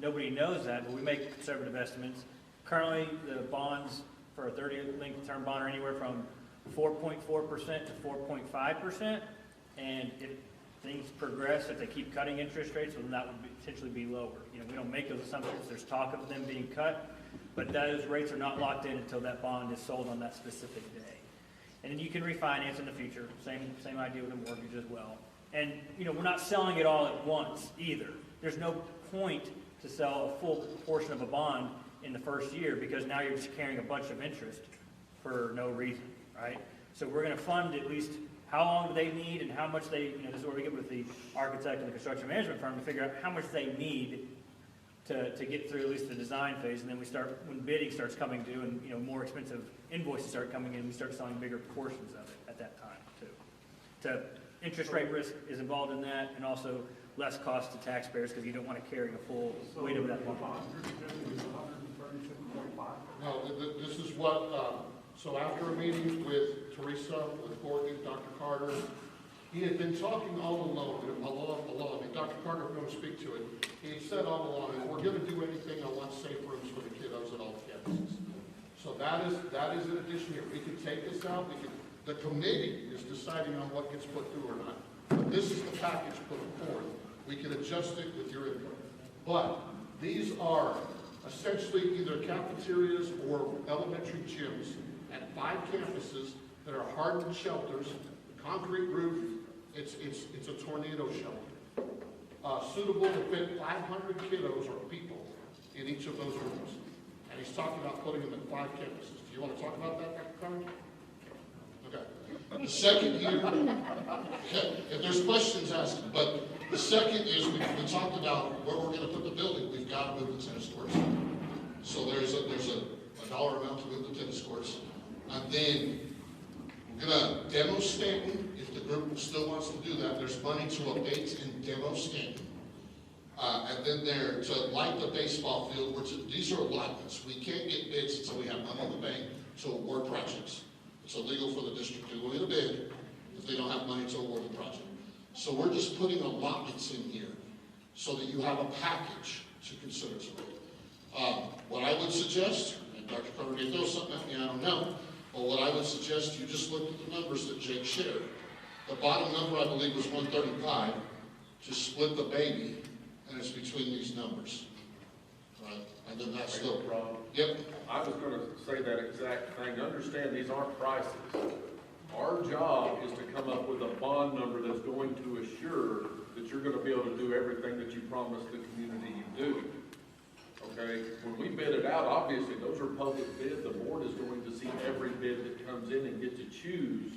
S16: Nobody knows that, but we make conservative estimates. Currently, the bonds for a 30-year length term bond are anywhere from 4.4% to 4.5%. And if things progress, if they keep cutting interest rates, well, then that would potentially be lower. We don't make those assumptions. There's talk of them being cut, but those rates are not locked in until that bond is sold on that specific day. And then you can refinance in the future. Same idea with a mortgage as well. And, we're not selling it all at once either. There's no point to sell a full portion of a bond in the first year because now you're just carrying a bunch of interest for no reason, right? So we're going to fund at least how long do they need and how much they, this is where we get with the architect and the construction management firm to figure out how much they need to get through at least the design phase. And then we start, when bidding starts coming due and, more expensive invoices start coming in, we start selling bigger portions of it at that time too. Interest rate risk is involved in that, and also less cost to taxpayers because you don't want to carry the full weight of that bond.
S2: No, this is what, so after a meeting with Teresa, with Courtney, Dr. Carter, he had been talking all along, Dr. Carter, if you want to speak to it, he had said all along, and we're going to do anything on one safe rooms for the kiddos at all campuses. So that is an addition here. We can take this out, the committee is deciding on what gets put through or not. But this is the package put forward. We can adjust it with your input. But these are essentially either cafeterias or elementary gyms at 5 campuses that are hardened shelters, concrete roof. It's a tornado shelter. Suitable to fit 500 kiddos or people in each of those rooms. And he's talking about putting them at 5 campuses. Do you want to talk about that, Dr. Carter? Okay. The second here, if there's questions, ask them. But the second is we talked about where we're going to put the building. We've got to move the tennis courts. So there's a dollar amount to move the tennis courts. And then we're going to demo Stanton. If the group still wants to do that, there's money to abate and demo Stanton. And then there to light the baseball field, these are allotments. We can't get bids until we have money in the bank to award projects. It's illegal for the district to award a bid if they don't have money to award the project. So we're just putting allotments in here so that you have a package to consider tonight. What I would suggest, and Dr. Carter may throw something at me, I don't know, but what I would suggest, you just look at the numbers that Jake shared. The bottom number, I believe, was 135 to split the baby, and it's between these numbers. right? And then that's
S18: No
S2: the,
S18: problem.
S2: yep,
S18: I was gonna say that exact thing. Understand, these aren't prices. Our job is to come up with a bond number that's going to assure that you're gonna be able to do everything that you promised the community you do. Okay, when we bid it out, obviously, those are public bids. The board is going to see every bid that comes in and get to choose,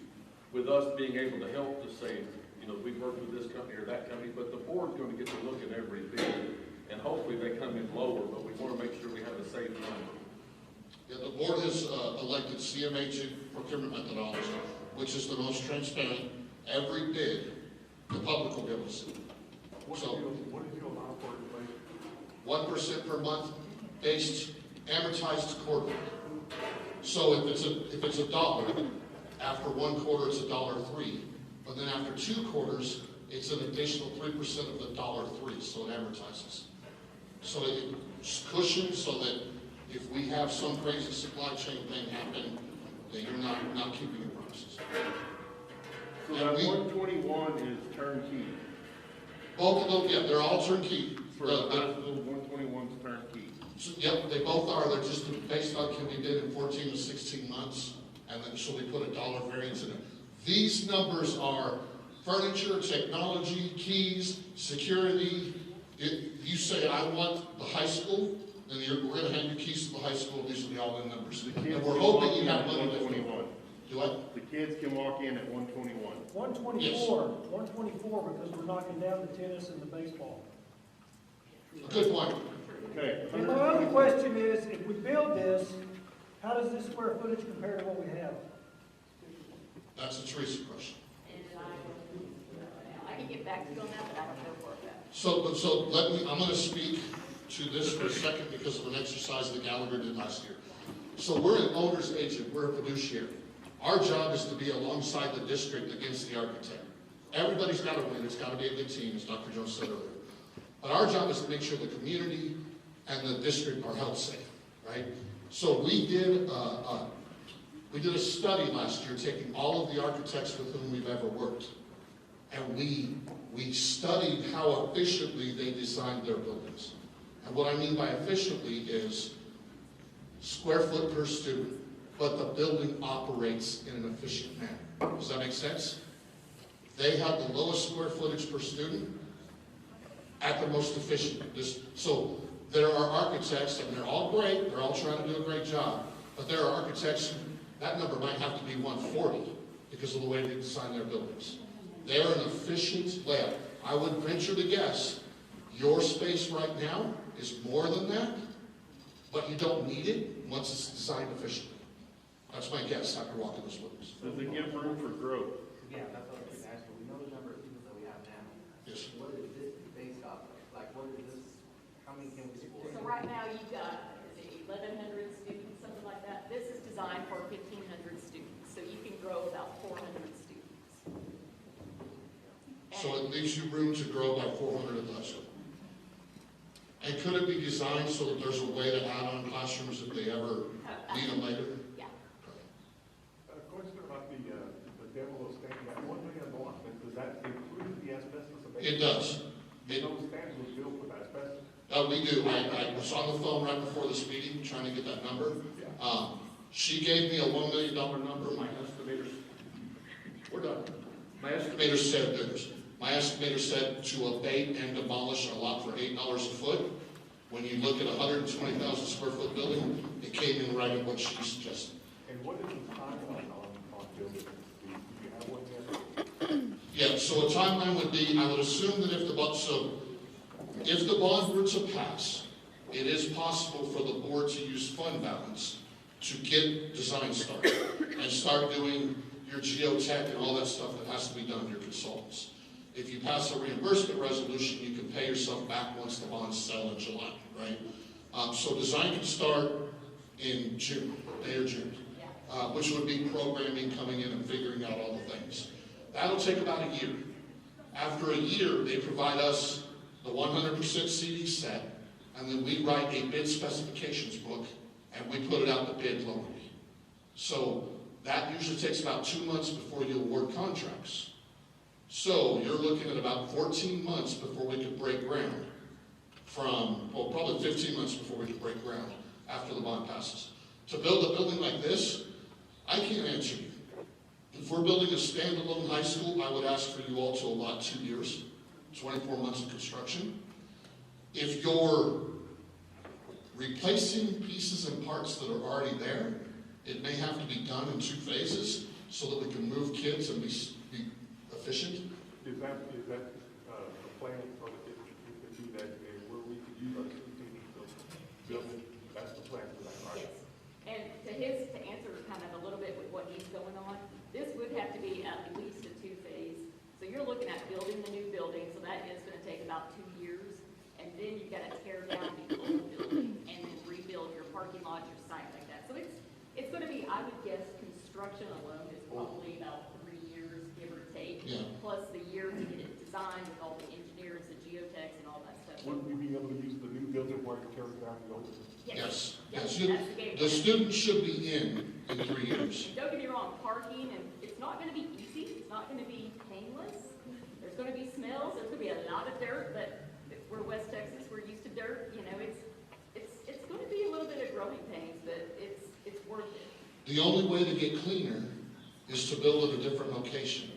S18: with us being able to help to say, you know, we've worked with this company or that company, but the board's gonna get to look at every bid, and hopefully they come in lower, but we wanna make sure we have a safe number.
S2: yeah, the board has elected CMH procurement methodology, which is the most transparent. Every bid, the public will be able to see. So,
S6: What did you allow for inflation?
S2: 1% per month, based, amortized quarterly. So if it's $1, after 1 quarter it's $1.03, but then after 2 quarters, it's an additional 3% of the $1.03, so it amortizes. So it's cushioned so that if we have some crazy supply chain thing happen, that you're not keeping your promises.
S18: So that 121 is turnkey.
S2: Both of them, yeah, they're all turnkey.
S18: For the 121's turnkey.
S2: So, yep, they both are. They're just based on can be bid in 14 to 16 months, and then so we put a dollar variance in it. These numbers are furniture, technology, keys, security. If you say I want the high school, then we're going to hand you keys to the high school. These will be all in numbers. And we're hoping you have money to
S18: 121.
S2: Do what?
S18: The kids can walk in at 121.
S10: 124,
S2: Yes.
S10: 124, because we're knocking down the tennis and the baseball.
S2: Good point.
S18: Okay.
S10: And my other question is, if we build this, how does this square footage compare to what we have?
S2: That's a Teresa question.
S13: I can get back to you on that, but I don't know for a fact.
S2: So let me, I'm going to speak to this for a second because of an exercise that Gallagher did last year. So we're an owner's agent, we're a fiduciary. Our job is to be alongside the district against the architect. Everybody's got to win, it's got to be a good team, as Dr. Jones said earlier. But our job is to make sure the community and the district are held safe, right? So we did a study last year, taking all of the architects with whom we've ever worked, and we studied how efficiently they designed their buildings. And what I mean by efficiently is square foot per student, but the building operates in an efficient manner. Does that make sense? They have the lowest square footage per student at the most efficient. So there are architects, and they're all great, they're all trying to do a great job, but there are architects, that number might have to be 140 because of the way they design their buildings. They're an efficient layout. I would venture to guess your space right now is more than that, but you don't need it once it's designed efficiently. That's my guess after walking those buildings.
S18: Does it give room for growth?
S5: Yeah, that's what I was gonna ask you. We know the number of students that we have now.
S2: Yes.
S5: What is this based off of? Like, what is this, how many can we support?
S13: So right now you've got, is it 1,100 students, something like that? This is designed for 1,500 students, so you can grow about 400 students.
S2: So it leaves you room to grow by 400 at the high school. And could it be designed so that there's a way to add on classrooms if they ever need them later?
S13: Yeah.
S6: A question about the demo of standing at $1 million, does that include the asbestos abatement?
S2: It does.
S6: Those stands were built with asbestos?
S2: We do. I was on the phone right before this meeting trying to get that number. She gave me a $1 million number. My estimators, we're done. My estimator said this. My estimator said to abate and demolish a lot for $8 a foot. When you look at a 120,000 square foot building, it came in right at what she suggested.
S6: And what is the timeline on building? Do you have one yet?
S2: Yeah, so a timeline would be, I would assume that if the bond were to pass, it is possible for the board to use fund balance to get design started and start doing your geotech and all that stuff that has to be done, your consultants. If you pass a reimbursement resolution, you can pay yourself back once the bonds sell in July, right? So design can start in June, May or June, which would be programming, coming in and figuring out all the things. That'll take about a year. After a year, they provide us the 100% CD set, and then we write a bid specifications book, and we put it out to bid locally. So that usually takes about 2 months before you award contracts. So you're looking at about 14 months before we could break ground from, well, probably 15 months before we could break ground after the bond passes. To build a building like this, I can't answer you. If we're building a standalone high school, I would ask for you all to allot 2 years, 24 months of construction. If you're replacing pieces and parts that are already there, it may have to be done in 2 phases so that we can move kids and be efficient.
S14: Is that the plan for the kids to do that, where we could use our CTE building? That's the plan for that, right?
S19: Yes. And to answer kind of a little bit with what he's going on, this would have to be at least a 2-phase. So you're looking at building the new building, so that is going to take about 2 years. And then you've got to tear down the old building and then rebuild your parking lot, your site like that. So it's going to be, I would guess, construction alone is probably about 3 years, give or take.
S2: Yeah.
S19: Plus the year to get it designed with all the engineers, the geotechs, and all that stuff.
S14: Would we be able to use the new building while you're tearing down the old?
S2: Yes.
S19: Yes.
S2: Yes.
S19: That's the game
S2: The
S19: plan.
S2: students should be in 3 years.
S19: And don't get me wrong, parking, and it's not going to be easy. It's not going to be painless. There's going to be smells. There's going to be a lot of dirt, but we're West Texas. We're used to dirt. You know, it's going to be a little bit of growing pains, but it's worth it.
S2: The only way to get cleaner is to build at a different location.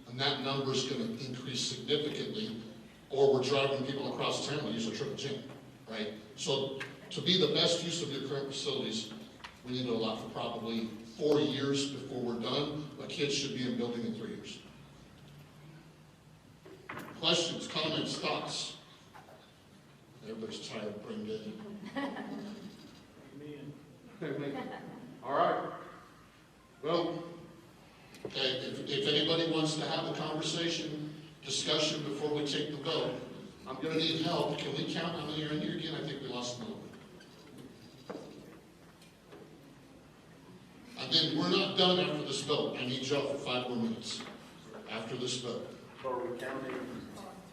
S2: And that number is going to increase significantly, or we're driving people across town to use a triple gym, right? So to be the best use of your current facilities, we need to allot for probably 4 years before we're done, but kids should be in building in 3 years. Questions, comments, thoughts? Everybody's tired, brain dead.
S14: All right.
S2: Well, okay, if anybody wants to have a conversation, discussion before we take the vote, I'm going to need help. Can we count how many are in here again? I think we lost a little bit. And then we're not done after this vote. I need y'all for 5 more minutes after this vote.
S14: So are we counting?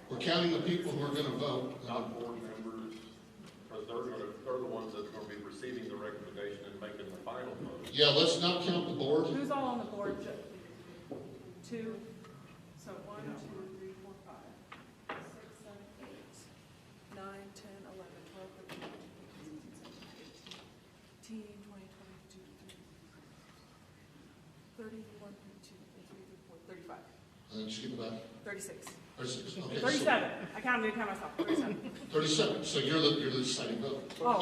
S2: We're counting the people who are going to vote.
S18: Not board members, because they're the ones that are going to be receiving the recommendation and making the final vote.
S2: Yeah, let's not count the board.
S7: Who's all on the board? 2. So 1, 2, 3, 4, 5, 6, 7, 8, 9, 10, 11, 12, 13, 14, 15, 16, 17, 18, 20, 21, 22, 23, 24, 35.
S2: Just give it back.
S7: 36.
S2: 36. Okay.
S7: 37. I counted myself. 37.
S2: 37. So you're the deciding vote.
S7: Oh,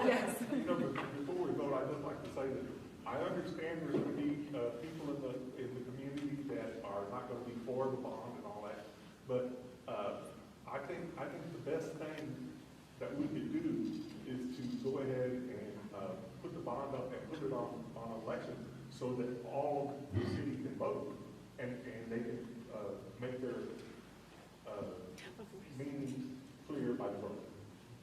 S7: yes.
S14: Before we vote, I'd just like to say that I understand there's going to be people in the community that are not going to be for the bond and all that, but I think the best thing that we could do is to go ahead and put the bond up and put it on election so that all the city can vote and they can make their meaning clear by the vote.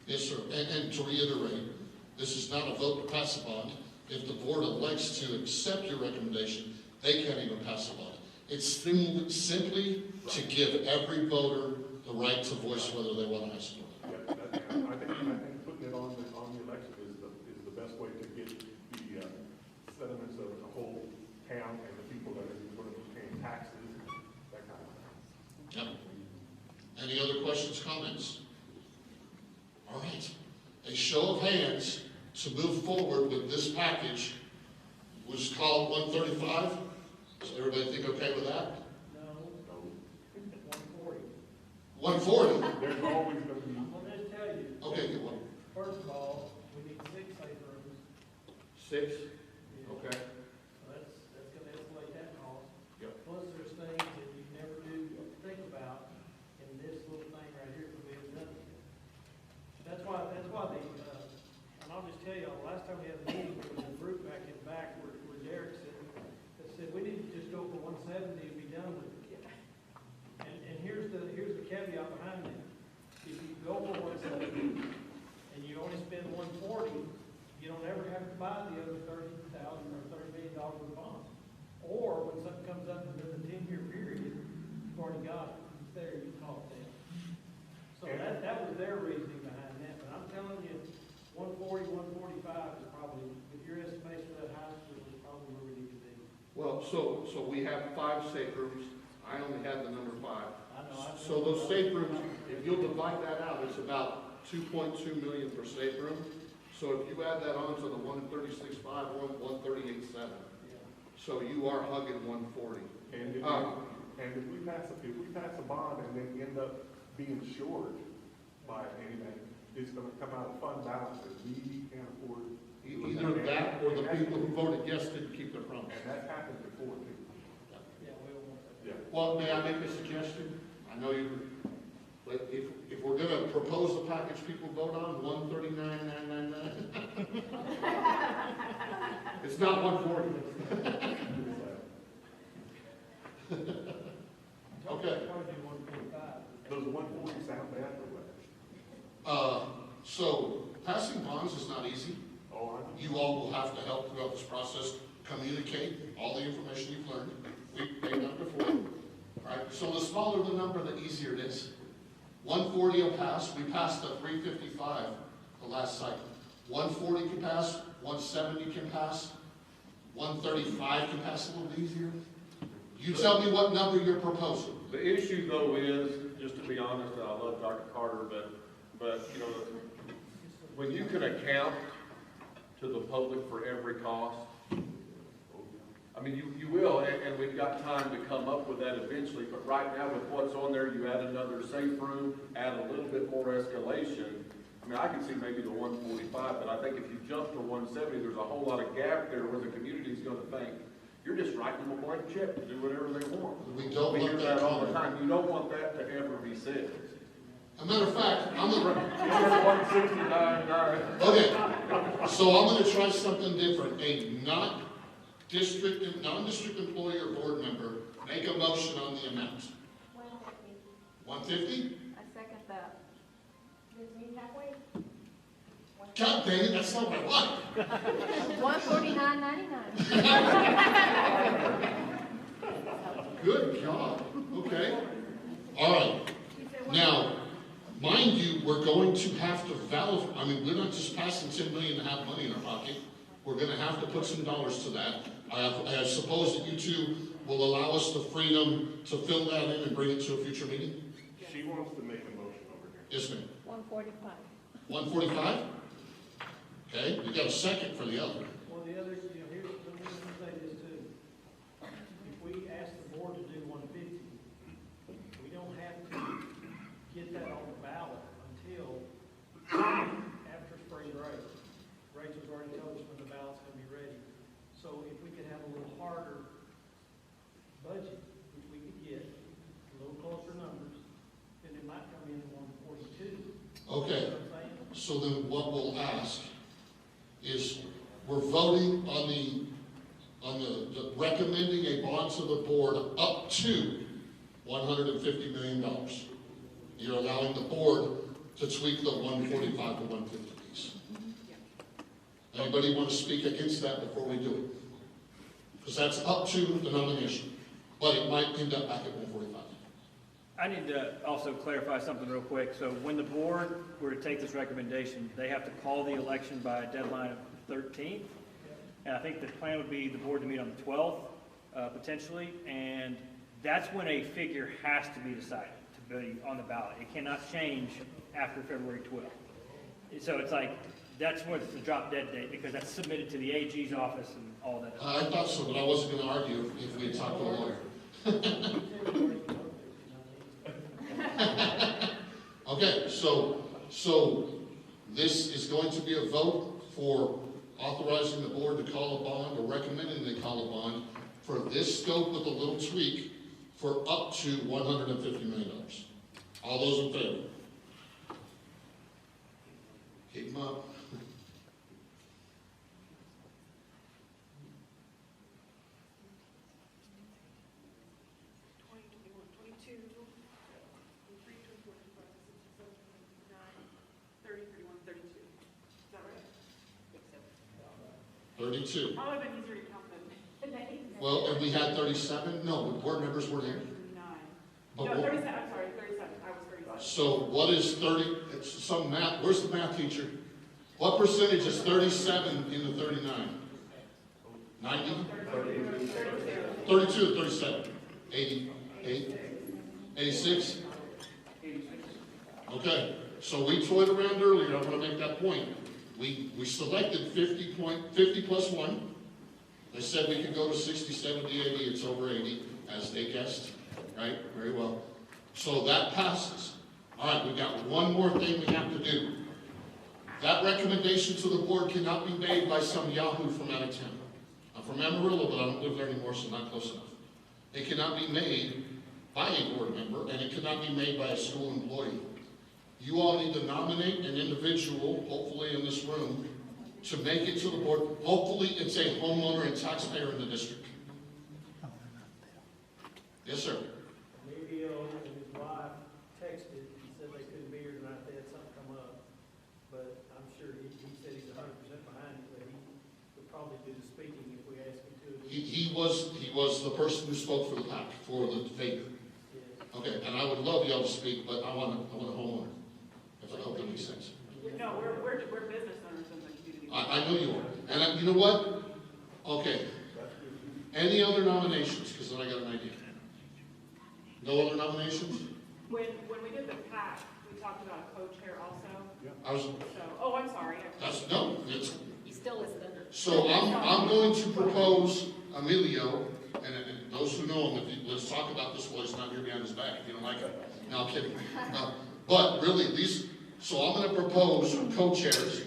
S2: Yes, sir. And to reiterate, this is not a vote to pass a bond. If the board elects to accept your recommendation, they can't even pass a bond. It's simply to give every voter the right to voice whether they want a high school.
S14: Yeah, I think putting it on the election is the best way to get the sentiments of the whole town and the people that are going to be paying taxes, that kind of thing.
S2: Yep. Any other questions, comments? All right. A show of hands to move forward with this package was called 135. Does everybody think okay with that?
S9: No. 140.
S2: 140?
S14: There's always going to be.
S9: I'll just tell you.
S2: Okay, good one.
S9: First of all, we need 6 safe rooms.
S2: 6? Okay.
S9: That's gonna escalate that cost.
S2: Yep.
S9: Plus there's things that you never do think about in this little thing right here that we haven't done yet. That's why the, and I'll just tell you, last time we had a meeting, there was a group back in the back where Derek said we need to just go for 170 and be done with it. And here's the caveat behind that. If you go for 170 and you only spend 140, you don't ever have to buy the other $30,000 or $30 million of bond. Or when something comes up within the 10-year period, you've already got it. It's there, you call it that. So that was their reasoning behind that. But I'm telling you, 140, 145 is probably, with your estimation of that high school, is probably where we need to be.
S2: Well, so we have 5 safe rooms. I only had the number 5.
S9: I know.
S2: So those safe rooms, if you'll divide that out, it's about 2.2 million per safe room. So if you add that on to the 136.5, we're on 138.7. So you are hugging 140.
S20: And if we pass a bond and then end up being short by anything, it's gonna come out of fund balance that we can't afford.
S2: Either that or the people who voted yes didn't keep their promise.
S20: And that's happened before too. Yeah.
S2: Well, may I make a suggestion? I know you, but if we're gonna propose a package people vote on, 139,999. It's not 140. Okay.
S20: Does 140 sound bad or what?
S2: So passing bonds is not easy. You all will have to help throughout this process, communicate all the information you've learned. We've done that before. All right, so the smaller the number, the easier it is. 140 will pass. We passed the 355 the last cycle. 140 can pass, 170 can pass, 135 can pass a little easier. You tell me what number you're proposing.
S18: The issue though is, just to be honest, I love Dr. Carter, but you know, when you can account to the public for every cost, I mean, you will, and we've got time to come up with that eventually, but right now with what's on there, you add another safe room, add a little bit more escalation. I mean, I can see maybe the 145, but I think if you jump to 170, there's a whole lot of gap there where the community's gonna think, you're just writing them a blank check to do whatever they want.
S2: We don't
S18: We hear
S2: want
S18: that
S2: that
S18: all the time. You don't want that to ever be said.
S2: As a matter of fact, I'm gonna...
S18: 169.9.
S2: Okay, so I'm gonna try something different. A non-district employee or board member make a motion on the amount. 150?
S19: I second that.
S8: Let's meet halfway.
S2: God dang it, that's not what I want.
S8: 149.99.
S2: Good God, okay. All right, now, mind you, we're going to have to I mean, we're not just passing 10 million to have money in our pocket. We're gonna have to put some dollars to that. I suppose that you two will allow us the freedom to fill that in and bring it to a future meeting?
S20: She wants to make a motion over here.
S2: Yes, ma'am.
S8: 145.
S2: 145? Okay, we got a second for the other.
S9: Well, the other, you know, here's, let me say this too. If we ask the board to do 150, we don't have to get that on the ballot until after spring break. Rachel's already told us when the ballot's gonna be ready. So if we could have a little harder budget, which we could get, a little closer numbers, then it might come in 142.
S2: Okay, so then what we'll ask is, we're voting on the recommending a bond to the board up to $150 million. You're allowing the board to tweak the 145 to 150 piece. Anybody want to speak against that before we do it? Because that's up to the nomination, but it might end up back at 145.
S16: I need to also clarify something real quick. So when the board were to take this recommendation, they have to call the election by a deadline of the 13th. And I think the plan would be the board to meet on the 12th, potentially. And that's when a figure has to be decided to be on the ballot. It cannot change after February 12th. So it's like, that's when it's the drop dead date, because that's submitted to the AG's office and all that.
S2: I thought so, but I wasn't going to argue if we had talked to a lawyer. Okay, so this is going to be a vote for authorizing the board to call a bond or recommending they call a bond for this scope with a little tweak for up to $150 million. All those in favor? Keep them up.
S7: Is that right?
S2: 32.
S7: That would have been easier to count than.
S2: Well, and we had 37? No, the board members weren't here.
S7: 39.
S2: But
S7: No,
S2: what-
S7: 37, I'm sorry, 37. I was 37.
S2: So what is 30, it's some math, where's the math teacher? What percentage is 37 in the 39? 90? 32 to 37. 88? 86? Okay, so we toyed around earlier, I want to make that point. We selected 50 plus 1. They said we could go to 60, 70, 80, it's over 80, as they guessed, right? Very well. So that passes. All right, we've got one more thing we have to do. That recommendation to the board cannot be made by some yahoo from out of town. I'm from Amarillo, but I don't live there anymore, so not close enough. It cannot be made by a board member, and it cannot be made by a school employee. You all need to nominate an individual, hopefully in this room, to make it to the board. Hopefully it's a homeowner and taxpayer in the district. Yes, sir.
S1: Maybe and his wife texted and said they couldn't be here tonight, they had something come up. But I'm sure he said he's 100% behind it, but he would probably do the speaking if we asked him to.
S2: He was the person who spoke for the PAC, for the favor. Okay, and I would love y'all to speak, but I want a homeowner. If I hope that makes sense.
S7: No, we're business owners in the community.
S2: I know you are. And you know what? Okay. Any other nominations? Because then I got an idea. No other nominations?
S7: When we did the PAC, we talked about a co-chair also.
S2: I was.
S7: So, oh, I'm sorry.
S2: It's.
S19: He still isn't under.
S2: So I'm going to propose Emilio, and those who know him, let's talk about this while he's not here behind his back, if you don't like it. No, I'm kidding. But really, so I'm going to propose co-chairs,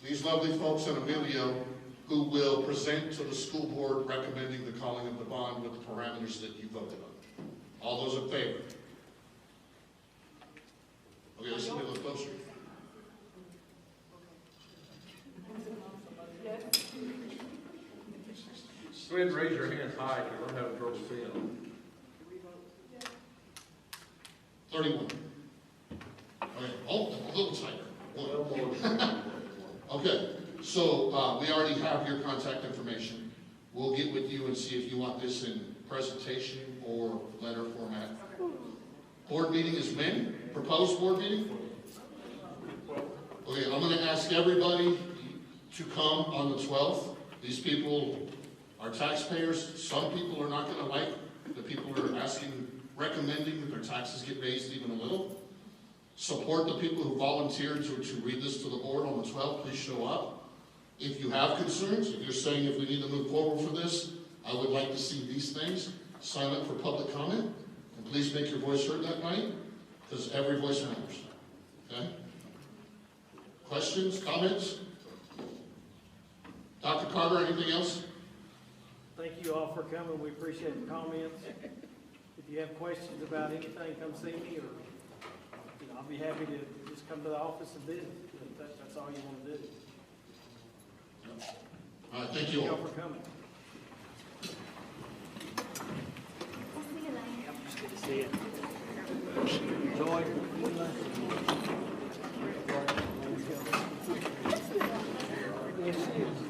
S2: these lovely folks and Emilio, who will present to the school board recommending the calling of the bond with the parameters that you voted on. All those in favor? Okay, let's get a little closer.
S18: Go ahead and raise your hand high, because I'm having trouble seeing them.
S2: 31. Okay, oh, a little tighter. Okay, so we already have your contact information. We'll get with you and see if you want this in presentation or letter format. Board meeting is when? Proposed board meeting? Okay, I'm going to ask everybody to come on the 12th. These people are taxpayers. Some people are not going to like the people who are recommending that their taxes get raised even a little. Support the people who volunteered to read this to the board on the 12th. Please show up. If you have concerns, if you're saying if we need to move forward for this, I would like to see these things. Sign up for public comment, and please make your voice heard that night, because every voice matters. Okay? Questions, comments? Dr. Carter, anything else?
S1: Thank you all for coming, we appreciate the comments. If you have questions about anything, come see me, or I'll be happy to just come to the office and visit, if that's all you want to do.
S2: All right, thank you all.
S1: Thank you all for coming.
S16: Good to see you. Joy. Yes, it is.